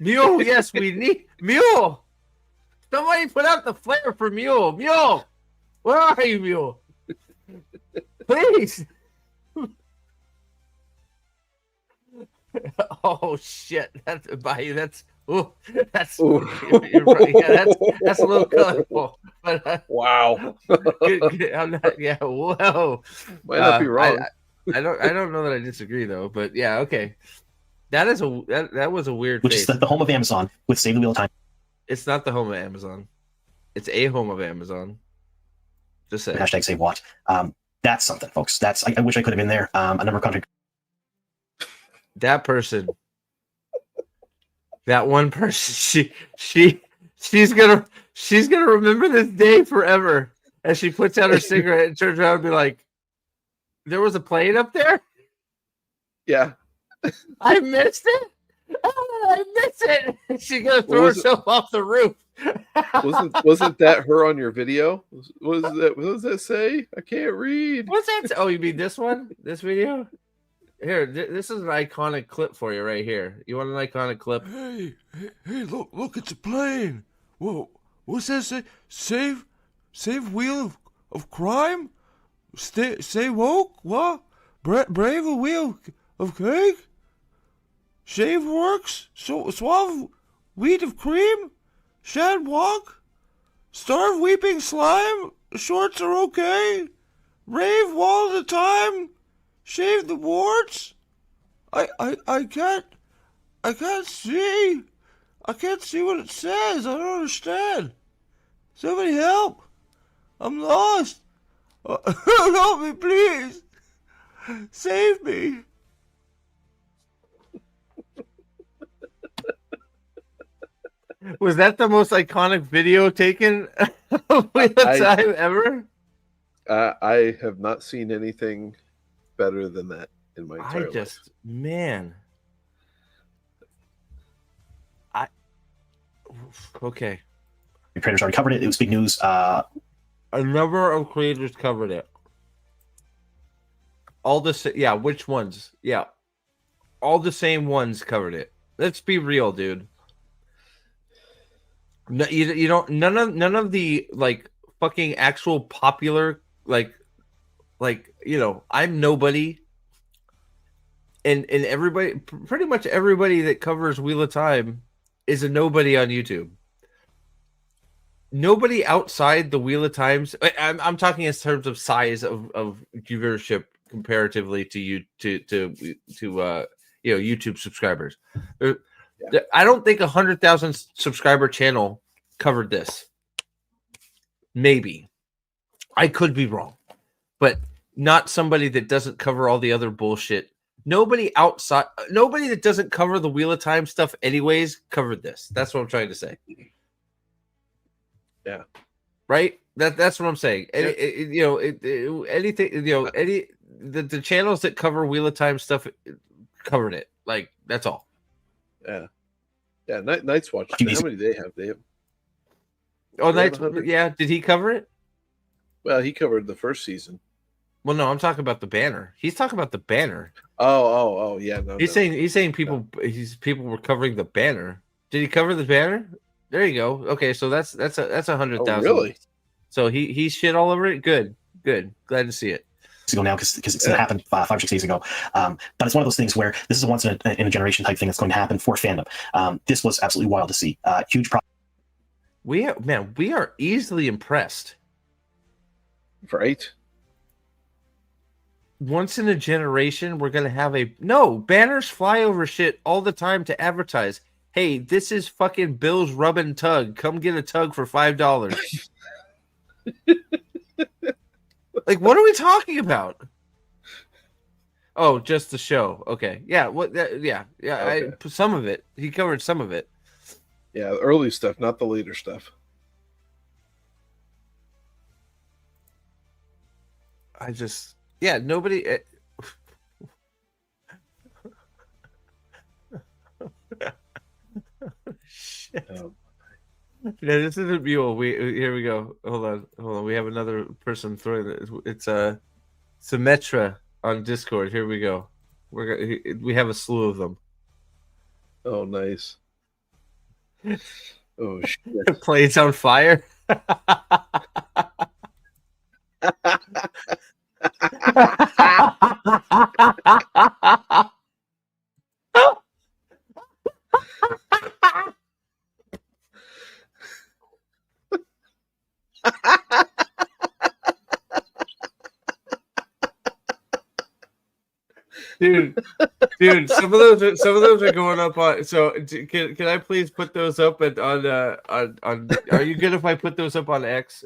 Mule, yes, we need Mule. Somebody put out the flare for Mule. Mule, where are you, Mule? Please. Oh shit! That's Ooh, you're right. Yeah, that's a little colorful. But wow. I'm not. Yeah. Whoa. Might not be wrong. I don't know that I disagree though. But yeah. Okay. That was a weird. Which is the home of Amazon with Save the Wheel of Time. It's not the home of Amazon. It's a home of Amazon. Just say hashtag Save Watt. That's something, folks. I wish I could have been there. A number of country. That person. That one person, she's gonna remember this day forever. As she puts out her cigarette and turns around and be like, "There was a plane up there." Yeah, I missed it. Oh, I missed it. She's gonna throw herself off the roof. wasn't that her on your video? What does that say? I can't read. What's that? Oh, you mean this one? This video? Here, this is an iconic clip for you right here. You want an iconic clip? Hey, look, it's a plane. Whoa, what's that say? Save Wheel of Crime? Stay woke? What? Brave a Wheel of Cake? Shave works? So suave Wheat of cream? Shad walk? Starve weeping slime? Shorts are okay? Rave all the time? Shave the warts? I can't see. I can't see what it says. I don't understand. Somebody help. I'm lost. Help me, please. Save me. Was that the most iconic video taken of the time ever? I have not seen anything better than that in my entire life. Man. Okay. Your creators already covered it. It was big news. A number of creators covered it. All the yeah, which ones? Yeah, all the same ones covered it. Let's be real, dude. No, you don't. None of the like fucking actual popular like I'm nobody. And everybody, pretty much everybody that covers Wheel of Time is a nobody on YouTube. Nobody outside the Wheel of Times. I'm talking in terms of size of viewership comparatively to YouTube subscribers. I don't think 100,000 subscriber channel covered this. Maybe I could be wrong, but not somebody that doesn't cover all the other bullshit. Nobody that doesn't cover the Wheel of Time stuff anyways covered this. That's what I'm trying to say. Yeah. Right? That's what I'm saying. Yeah. Anything, the channels that cover Wheel of Time stuff covered it. Like, that's all. Yeah. Yeah, Night's Watch. How many do they have? They have. Oh, Night's. Yeah, did he cover it? Well, he covered the first season. Well, no, I'm talking about the banner. He's talking about the banner. Oh, yeah. No, he's saying people were covering the banner. Did he cover the banner? There you go. Okay, so that's 100,000. Oh, really? So he shit all over it. Good. Glad to see it. Ago now because it's going to happen 5 or 6 days ago. But it's one of those things where this is a once in a generation type thing that's going to happen for fandom. This was absolutely wild to see. Huge problem. We are easily impressed. Right. Once in a generation, we're going to have banners fly over shit all the time to advertise. Hey, this is fucking Bill's Rub and Tug. Come get a tug for $5. Like, what are we talking about? Oh, just the show. Okay. Yeah. What? Yeah. Okay. Some of it. He covered some of it. Yeah, the early stuff, not the later stuff. Nobody. Shit. Yeah, this is a mule. Here we go. Hold on. We have another person throwing it. It's Symmetra on Discord. Here we go. We have a slew of them. Oh, nice. Oh shit! Plane's on fire. Dude, some of those are going up on. So can I please put those up on? Are you good if I put those up on X?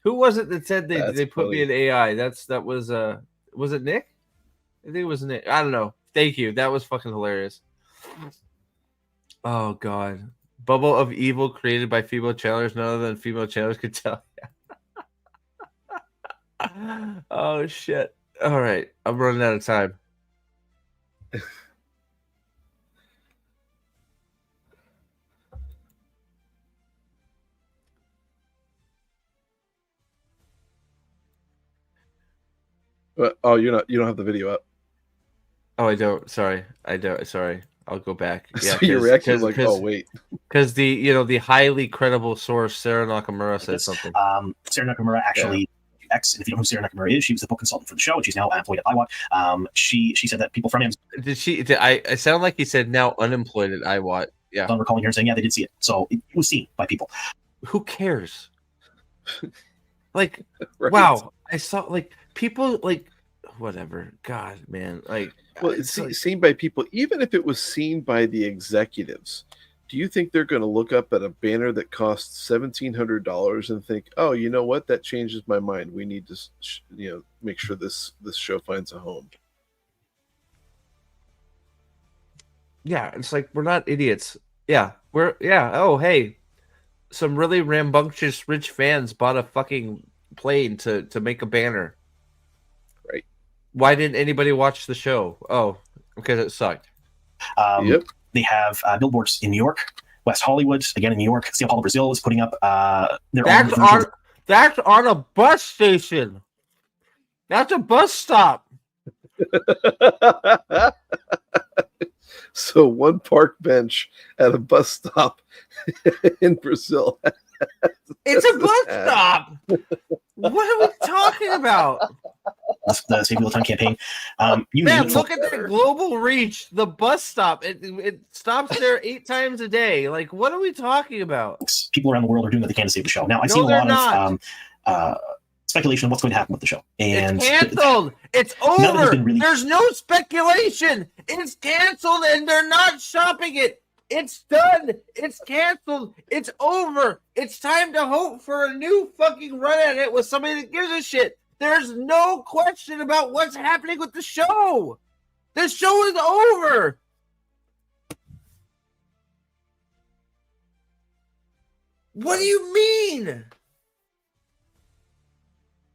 Who was it that said they put me in AI? That was it Nick? I think it was Nick. I don't know. Thank you. That was fucking hilarious. Oh god, bubble of evil created by female challengers. None other than female challengers could tell. Oh shit! All right, I'm running out of time. Oh, you don't have the video up. Oh, I don't. Sorry, I don't. Sorry, I'll go back. Yeah, so your reaction was like, oh wait, because the highly credible source Sarah Nakamura said something. Sarah Nakamura actually. X, and if you know who Sarah Nakamura is, she was the book consultant for the show, and she's now employed at iWatch. She said that people from him. I sound like he said now unemployed at iWatch. Yeah. I'm recalling here and saying, yeah, they did see it. So it was seen by people. Who cares? Like, Right. wow, I saw like people like whatever. God, man, like, Well, it's like, seen by people, even if it was seen by the executives, do you think they're going to look up at a banner that costs $1,700 and think, oh, you know what? That changes my mind. We need to, make sure this show finds a home. yeah, it's like we're not idiots. Yeah, Oh, hey, some really rambunctious rich fans bought a fucking plane to make a banner. Right. Why didn't anybody watch the show? Oh, because it sucked. Yep. They have billboards in New York, West Hollywood, again in New York. Sao Paulo, Brazil is putting up their own version. That's on a bus station. That's a bus stop. So one park bench at a bus stop in Brazil. It's a bus stop. What are we talking about? The Save Wheel Time campaign. You Man, name it, look at the global reach. The bus stop. It stops there 8 times a day. Like, what are we talking about? folks. People around the world are doing what they can to save the show. Now, I've No, seen a they're lot of speculation on what's going to happen with the show. And It's canceled. It's none of it has over. been really- There's no speculation. It's canceled, and they're not shopping it. It's done. It's canceled. It's over. It's time to hope for a new fucking run at it with somebody that gives a shit. There's no question about what's happening with the show. The show is over. What do you mean?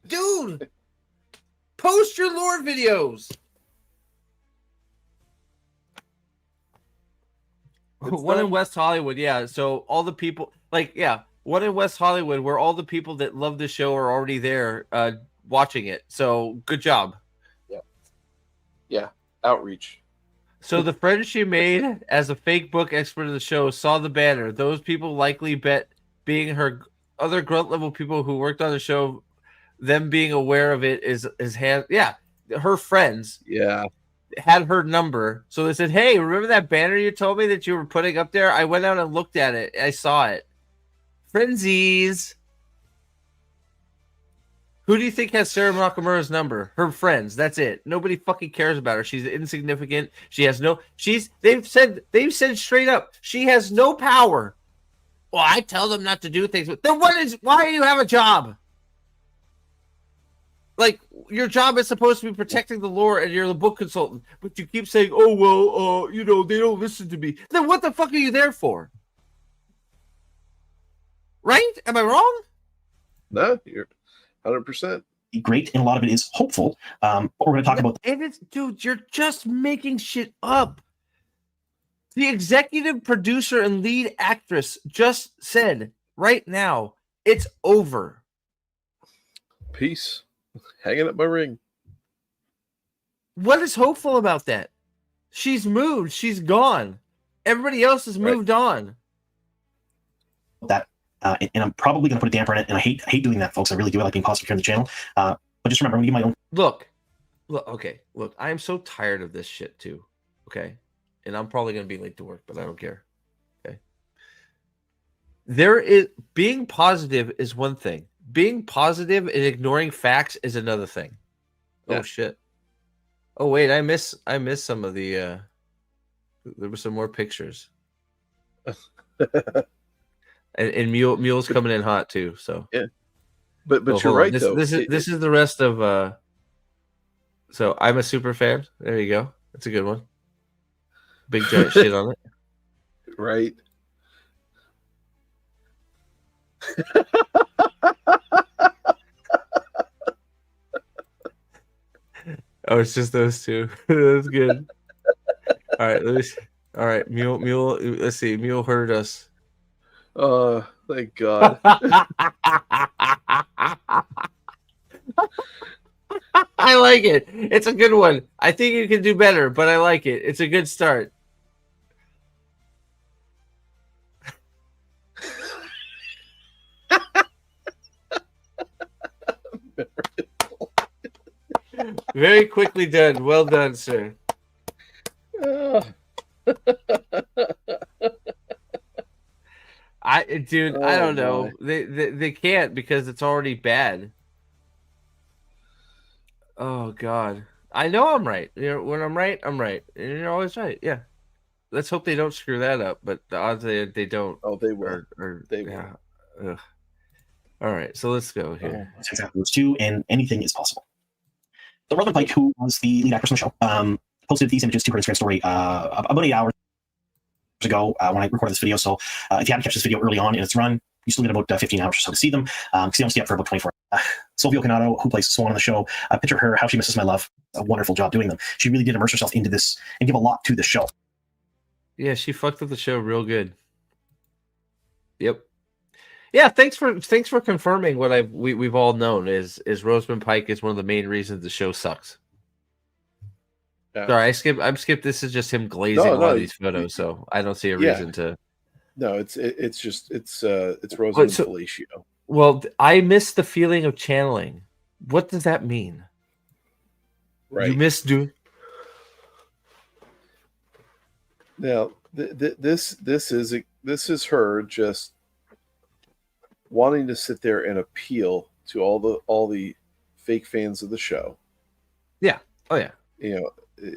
Dude, post your lore videos. One in West Hollywood, yeah. So all the people, one in West Hollywood where all the people that love the show are already there watching it. So good job. Yeah. Outreach. So the friend she made as a fake book expert of the show saw the banner. Those people likely bet being her other grunt level people who worked on the show, them being aware of it is her friends had her number, so they said, hey, remember that banner you told me that you were putting up there? I went out and looked at it. I saw it. Frenzies. Who do you think has Sarah Nakamura's number? Her friends. That's it. Nobody fucking cares about her. She's insignificant. She has no they've said straight up, she has no power. Well, I tell them not to do things. Then why do you have a job? Like, your job is supposed to be protecting the lore and you're the book consultant, but you keep saying, oh, well, they don't listen to me. Then what the fuck are you there for? Right? Am I wrong? No, you're 100%. great, and a lot of it is hopeful. But we're going to talk about. And it's, dude, you're just making shit up. The executive producer and lead actress just said right now, it's over. Peace. Hanging up my ring. What is hopeful about that? She's moved. She's gone. Everybody else has moved on. That, and I'm probably going to put a damper on it. And I hate doing that, folks. I really do. I like being positive here on the channel. But just remember, I'm going to give my own. Look. I am so tired of this shit too. Okay, and I'm probably going to be late to work, but I don't care. Okay. Being positive is one thing. Being positive and ignoring facts is another thing. Yeah. Oh shit. Oh wait, I miss some of the there were some more pictures. and Mule's coming in hot too, so. Yeah. But you're right though. This is the rest of so I'm a super fan. There you go. That's a good one. Big giant shit on it. Right. Oh, it's just those two. That's good. All right, let me see. All right, Mule. Let's see. Mule heard us. Thank God. I like it. It's a good one. I think you can do better, but I like it. It's a good start. Very quickly done. Well done, sir. Dude, I don't know. They can't because it's already bad. Oh God, I know I'm right. You know, when I'm right, I'm right, and you're always right. Yeah. Let's hope they don't screw that up, but the odds they don't. Oh, they will. They will. Ugh. All right, so let's go here. That's exactly those two, and anything is possible. So Rosamund Pike, who was the lead actress on the show, posted these images to her Instagram story about 8 hours ago when I recorded this video. So if you haven't catch this video early on in its run, you still get about 15 hours or so to see them, because they don't stay up for about 24 hours. Sylvia Canado, who plays Swan on the show, picture her, how she misses my love. A wonderful job doing them. She really did immerse herself into this and give a lot to the show. Yeah, she fucked up the show real good. Yep. Yeah, thanks for confirming what we've all known is Rosamund Pike is one of the main reasons the show sucks. Yeah. Sorry, I'm skipped. This is just him glazing a lot of these photos, so I don't see a reason to. No, it's Rosamund Felicio. Well, I miss the feeling of channeling. What does that mean? Right. You miss doing. Now, this is her just wanting to sit there and appeal to all the fake fans of the show. Yeah. Oh yeah. You know,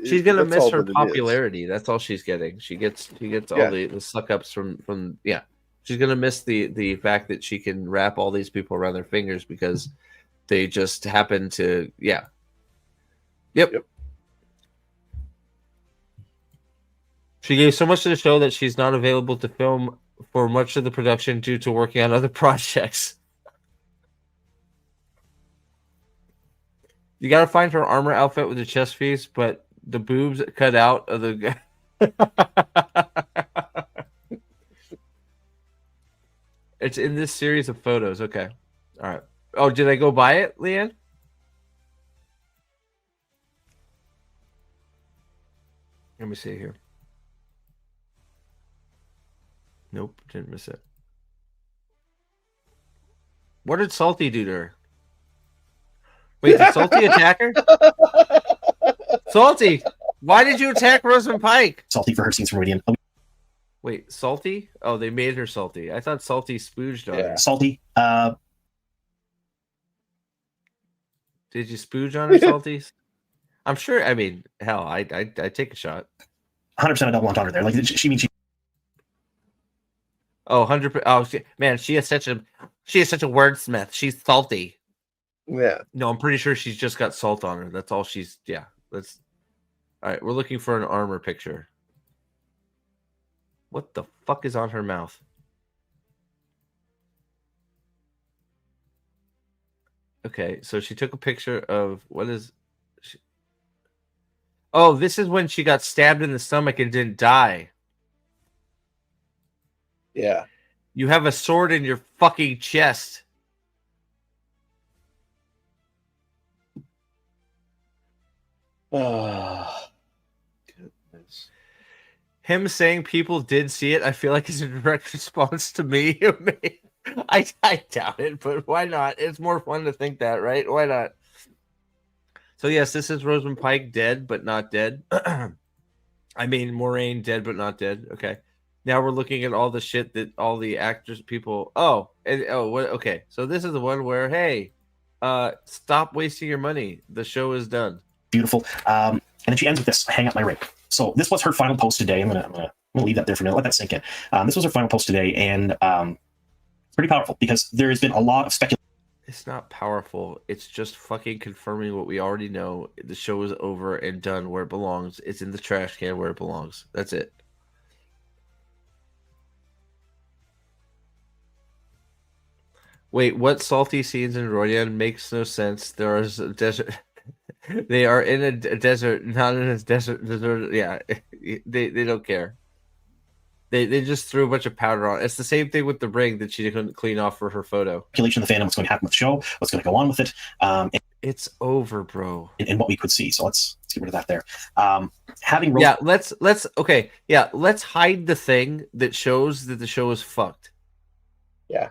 she's gonna miss her popularity. That's all she's getting. She gets all the suck ups from yeah. She's gonna miss the fact that she can wrap all these people around their fingers because they just happen to Yep. She gave so much to the show that she's not available to film for much of the production due to working on other projects. You got to find her armor outfit with the chest piece, but the boobs cut out of the. It's in this series of photos. Okay. All right. Oh, did I go buy it, Leanne? Let me see here. Nope, didn't miss it. What did Salty do to her? Wait, did Salty attack her? Salty, why did you attack Rosamund Pike? Salty for her scenes from Radiant. Wait, Salty? Oh, they made her salty. I thought Salty spooged on her. Salty. Did you spooge on her, Salties? I'm sure. I mean, hell, I take a shot. 100% a double entendre there. Like she means she. Oh, 100%. Oh, man, she is such a wordsmith. She's salty. Yeah. No, I'm pretty sure she's just got salt on her. That's all she's. Yeah. That's. All right, we're looking for an armor picture. What the fuck is on her mouth? Okay, so she took a picture of what is. Oh, this is when she got stabbed in the stomach and didn't die. Yeah. You have a sword in your fucking chest. Oh, goodness. Him saying people did see it, I feel like is a direct response to me. I doubt it, but why not? It's more fun to think that, right? Why not? So yes, this is Rosamund Pike dead, but not dead. I mean, Moraine dead, but not dead. Okay. Now we're looking at all the shit that all the actors, people. What? Okay. So this is the one where, hey, stop wasting your money. The show is done. Beautiful. And then she ends with this: "Hang up my ring." So this was her final post today. I'm gonna leave that there for a minute. Let that sink in. This was her final post today, and pretty powerful because there has been a lot of speculation. It's not powerful. It's just fucking confirming what we already know. The show is over and done where it belongs. It's in the trash can where it belongs. That's it. Wait, what salty scenes in Royan makes no sense. There is a desert. They are in a desert, not in a desert. Yeah, they don't care. They just threw a bunch of powder on. It's the same thing with the ring that she couldn't clean off for her photo. Speculation in the fandom, what's going to happen with the show, what's going to go on with it. It's over, bro. And what we could see. So let's get rid of that there. Having let's hide the thing that shows that the show is fucked. Yeah.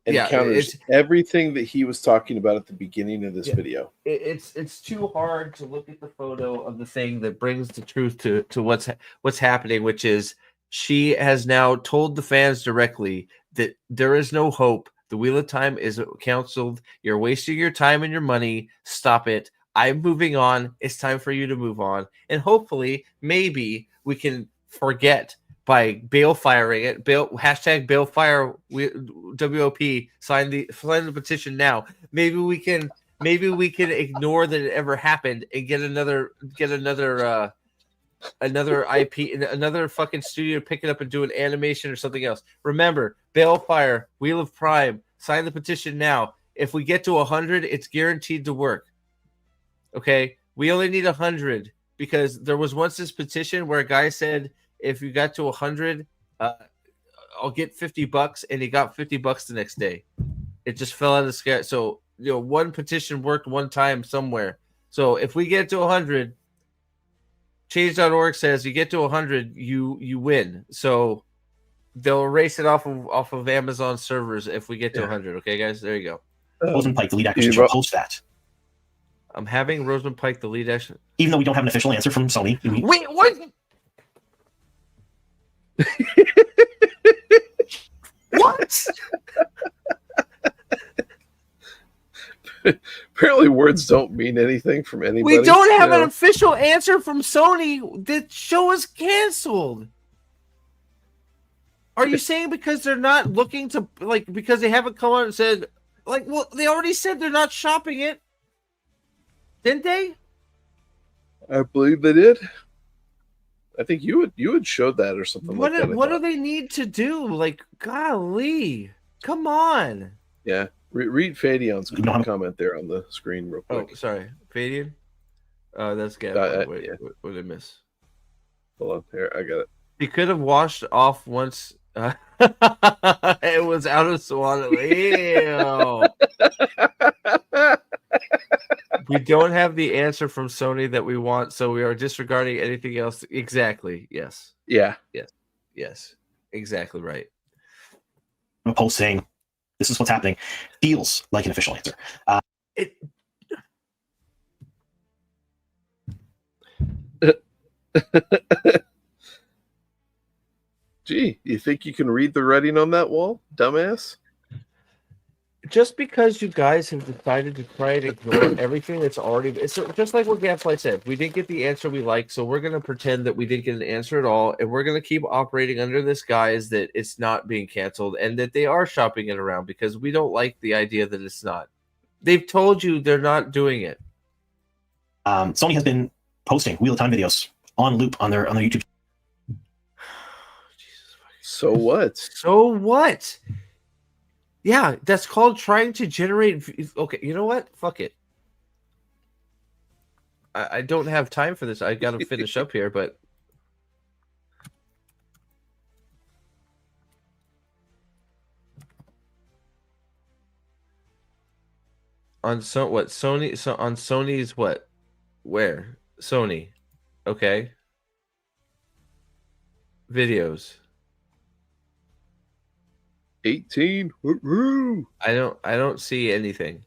And counters everything that he was talking about at the beginning of this video. It's too hard to look at the photo of the thing that brings the truth to what's happening, which is she has now told the fans directly that there is no hope. The Wheel of Time is canceled. You're wasting your time and your money. Stop it. I'm moving on. It's time for you to move on. And hopefully, maybe we can forget by bail firing it. Hashtag bail fire WOP. Sign the petition now. Maybe we can ignore that it ever happened and get another IP, another fucking studio to pick it up and do an animation or something else. Remember, Balefire, Wheel of Prime, sign the petition now. If we get to 100, it's guaranteed to work. Okay, we only need 100 because there was once this petition where a guy said, if you got to 100, I'll get $50, and he got $50 the next day. It just fell out of the sky. So, one petition worked one time somewhere. So if we get to 100, Change.org says you get to 100, you win. So they'll erase it off of Amazon servers if we get to 100. Okay, guys, there you go. Rosamund Pike, the lead actress, should post that. I'm having Rosamund Pike, the lead actress. Even though we don't have an official answer from Sony. Wait, what? What? Apparently, words don't mean anything from anybody. We don't have an official answer from Sony. The show is canceled. Are you saying because they're not looking to, because they haven't come out and said, well, they already said they're not shopping it, didn't they? I believe they did. I think you had showed that or something like that. What do they need to do? Golly, come on. Yeah. Read Fadion's comment there on the screen real quick. Oh, sorry. Fadion? That's good. Wait, what did I miss? Hold on. Here, I got it. He could have washed off once. It was out of Swan. Ew. We don't have the answer from Sony that we want, so we are disregarding anything else. Exactly. Yes. Yeah. Yes. Exactly right. A post saying, this is what's happening. Feels like an official answer. Gee, you think you can read the writing on that wall, dumbass? Just because you guys have decided to try and ignore everything that's already... It's just like what Gaslight said. We didn't get the answer we like, so we're going to pretend that we didn't get an answer at all, and we're going to keep operating under this guise that it's not being canceled and that they are shopping it around because we don't like the idea that it's not. They've told you they're not doing it. Sony has been posting Wheel of Time videos on loop on their YouTube. So what? So what? Yeah, that's called trying to generate... Okay, you know what? Fuck it. I don't have time for this. I got to finish up here, but... On Sony? So on Sony's what? Where? Sony. Okay. Videos. 18. Woo-hoo. I don't see anything.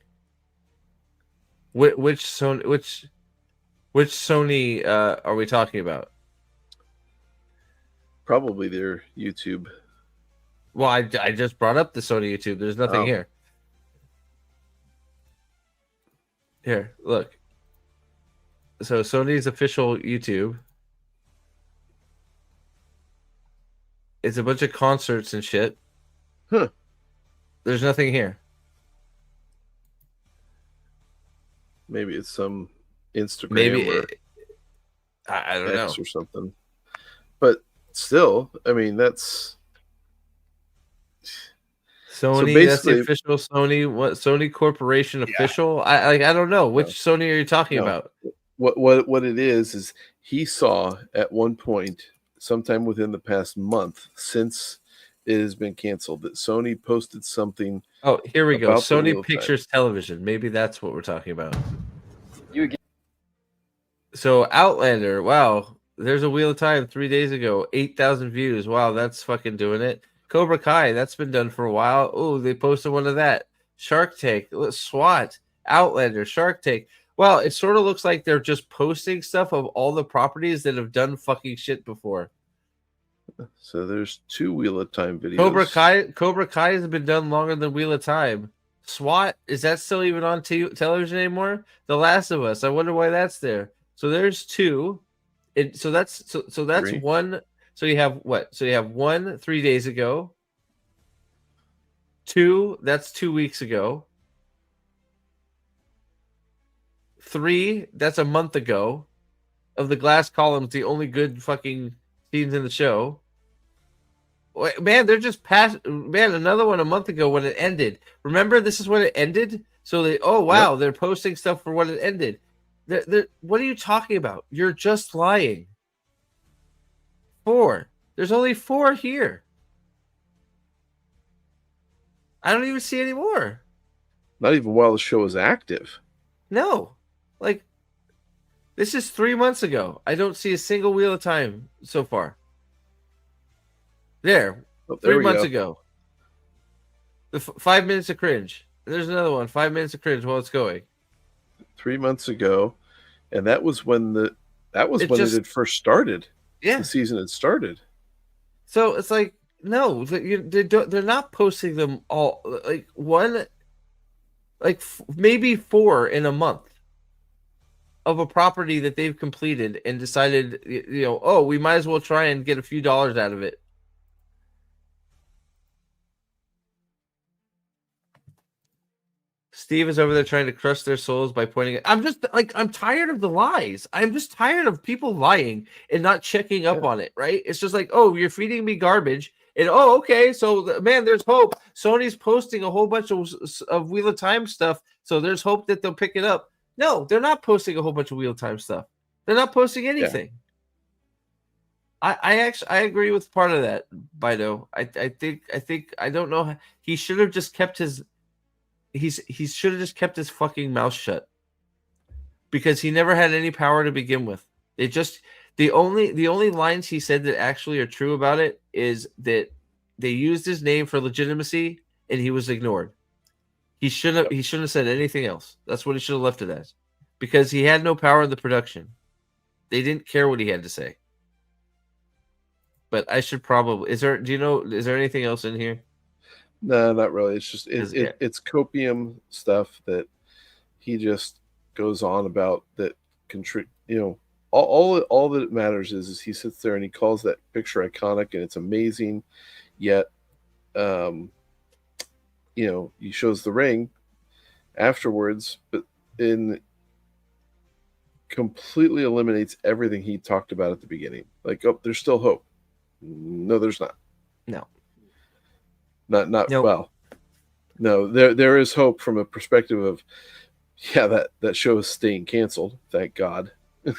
Which Sony are we talking about? Probably their YouTube. Well, I just brought up the Sony YouTube. There's nothing here. Here, look. So Sony's official YouTube. It's a bunch of concerts and shit. Huh. There's nothing here. Maybe it's some Instagram Maybe I don't know or something. But still, I mean, that's Sony. So that's the official Sony. What Sony Corporation official? I don't know which Sony are you talking about. What it is he saw at one point, sometime within the past month, since it has been canceled, that Sony posted something. Oh, here we go. Sony Pictures Television. Maybe that's what we're talking about. So Outlander. Wow. There's a Wheel of Time 3 days ago. 8,000 views. Wow, that's fucking doing it. Cobra Kai. That's been done for a while. Oh, they posted one of that. Shark Tank. SWAT. Outlander. Shark Tank. Wow, it sort of looks like they're just posting stuff of all the properties that have done fucking shit before. So there's 2 Wheel of Time videos. Cobra Kai has been done longer than Wheel of Time. SWAT, is that still even on television anymore? The Last of Us, I wonder why that's there. So there's 2. So that's 3. 1. So you have what? So you have 1 3 days ago. 2, that's 2 weeks ago. 3, that's a month ago. Of the Glass Columns, the only good fucking scenes in the show. Man, they're just past. Man, another one a month ago when it ended. Remember, this is when it ended. So they're posting stuff for when it ended. What are you talking about? You're just lying. 4. There's only 4 here. I don't even see any more. Not even while the show is active. No, like this is 3 months ago. I don't see a single Wheel of Time so far. There, 3 months ago. The 5 minutes of cringe. There's another one. 5 minutes of cringe while it's going. 3 months ago, and that was when it had first started. Yeah, the season had started. So it's like no, they're not posting them all. Like one, like maybe 4 in a month of a property that they've completed and decided, we might as well try and get a few dollars out of it. Steve is over there trying to crush their souls by pointing at. I'm tired of the lies. I'm just tired of people lying and not checking up on it, right? It's just like, oh, you're feeding me garbage. And, okay, so, man, there's hope. Sony's posting a whole bunch of Wheel of Time stuff, so there's hope that they'll pick it up. No, they're not posting a whole bunch of Wheel of Time stuff. They're not posting anything. Yeah. I agree with part of that, Bido. I think I don't know. He should have just kept his he should have just kept his fucking mouth shut, because he never had any power to begin with. The only lines he said that actually are true about it is that they used his name for legitimacy and he was ignored. He shouldn't have said anything else. That's what he should have left it as, because he had no power in the production. They didn't care what he had to say. But I should probably is there anything else in here? No, not really. It's just it's copium stuff that he just goes on about that all that matters is he sits there and he calls that picture iconic and it's amazing, yet he shows the ring afterwards, but completely eliminates everything he talked about at the beginning. Like, oh, there's still hope. No, there's not. No. Not nope. Well. No, there is hope from a perspective of, that show is staying canceled. Thank God.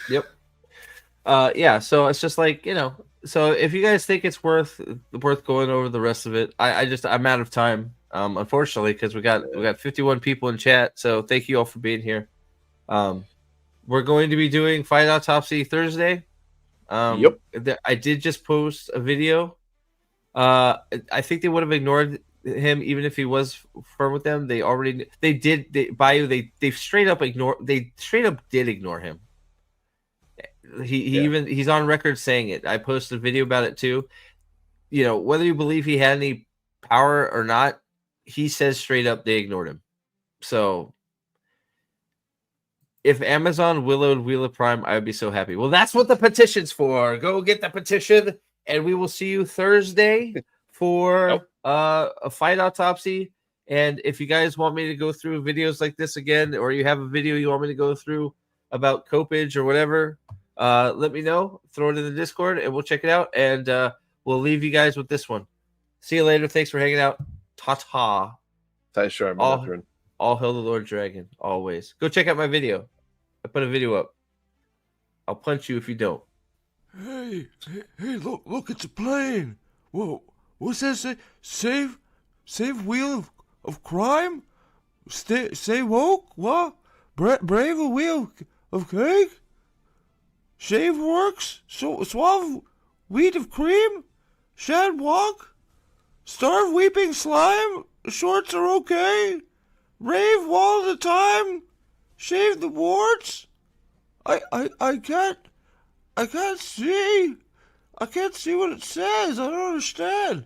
Yep. So it's just like, so if you guys think it's worth going over the rest of it, I'm out of time, unfortunately, because we got 51 people in chat. So thank you all for being here. We're going to be doing Fight Autopsy Thursday. Yep. I did just post a video. I think they would have ignored him even if he was firm with them. They straight up did ignore him. He's on record saying it. I posted a video about it too. Whether you believe he had any power or not, he says straight up they ignored him. So if Amazon willowed Wheel of Prime, I would be so happy. Well, that's what the petition's for. Go get the petition, and we will see you Thursday for a Fight Autopsy. And if you guys want me to go through videos like this again, or you have a video you want me to go through about copage or whatever, let me know. Throw it in the Discord, and we'll check it out. And we'll leave you guys with this one. See you later. Thanks for hanging out. Ta-ta. All hail the Lord Dragon, always. Go check out my video. I put a video up. I'll punch you if you don't. Hey, look, it's a plane. Whoa, what's that say? Save Wheel of Crime? Stay woke? What? Brave a wheel of cake? Shave works? Suave wheat of cream? Shad walk? Starve weeping slime? Shorts are okay? Rave all the time? Shave the warts? I can't see. I can't see what it says. I don't understand.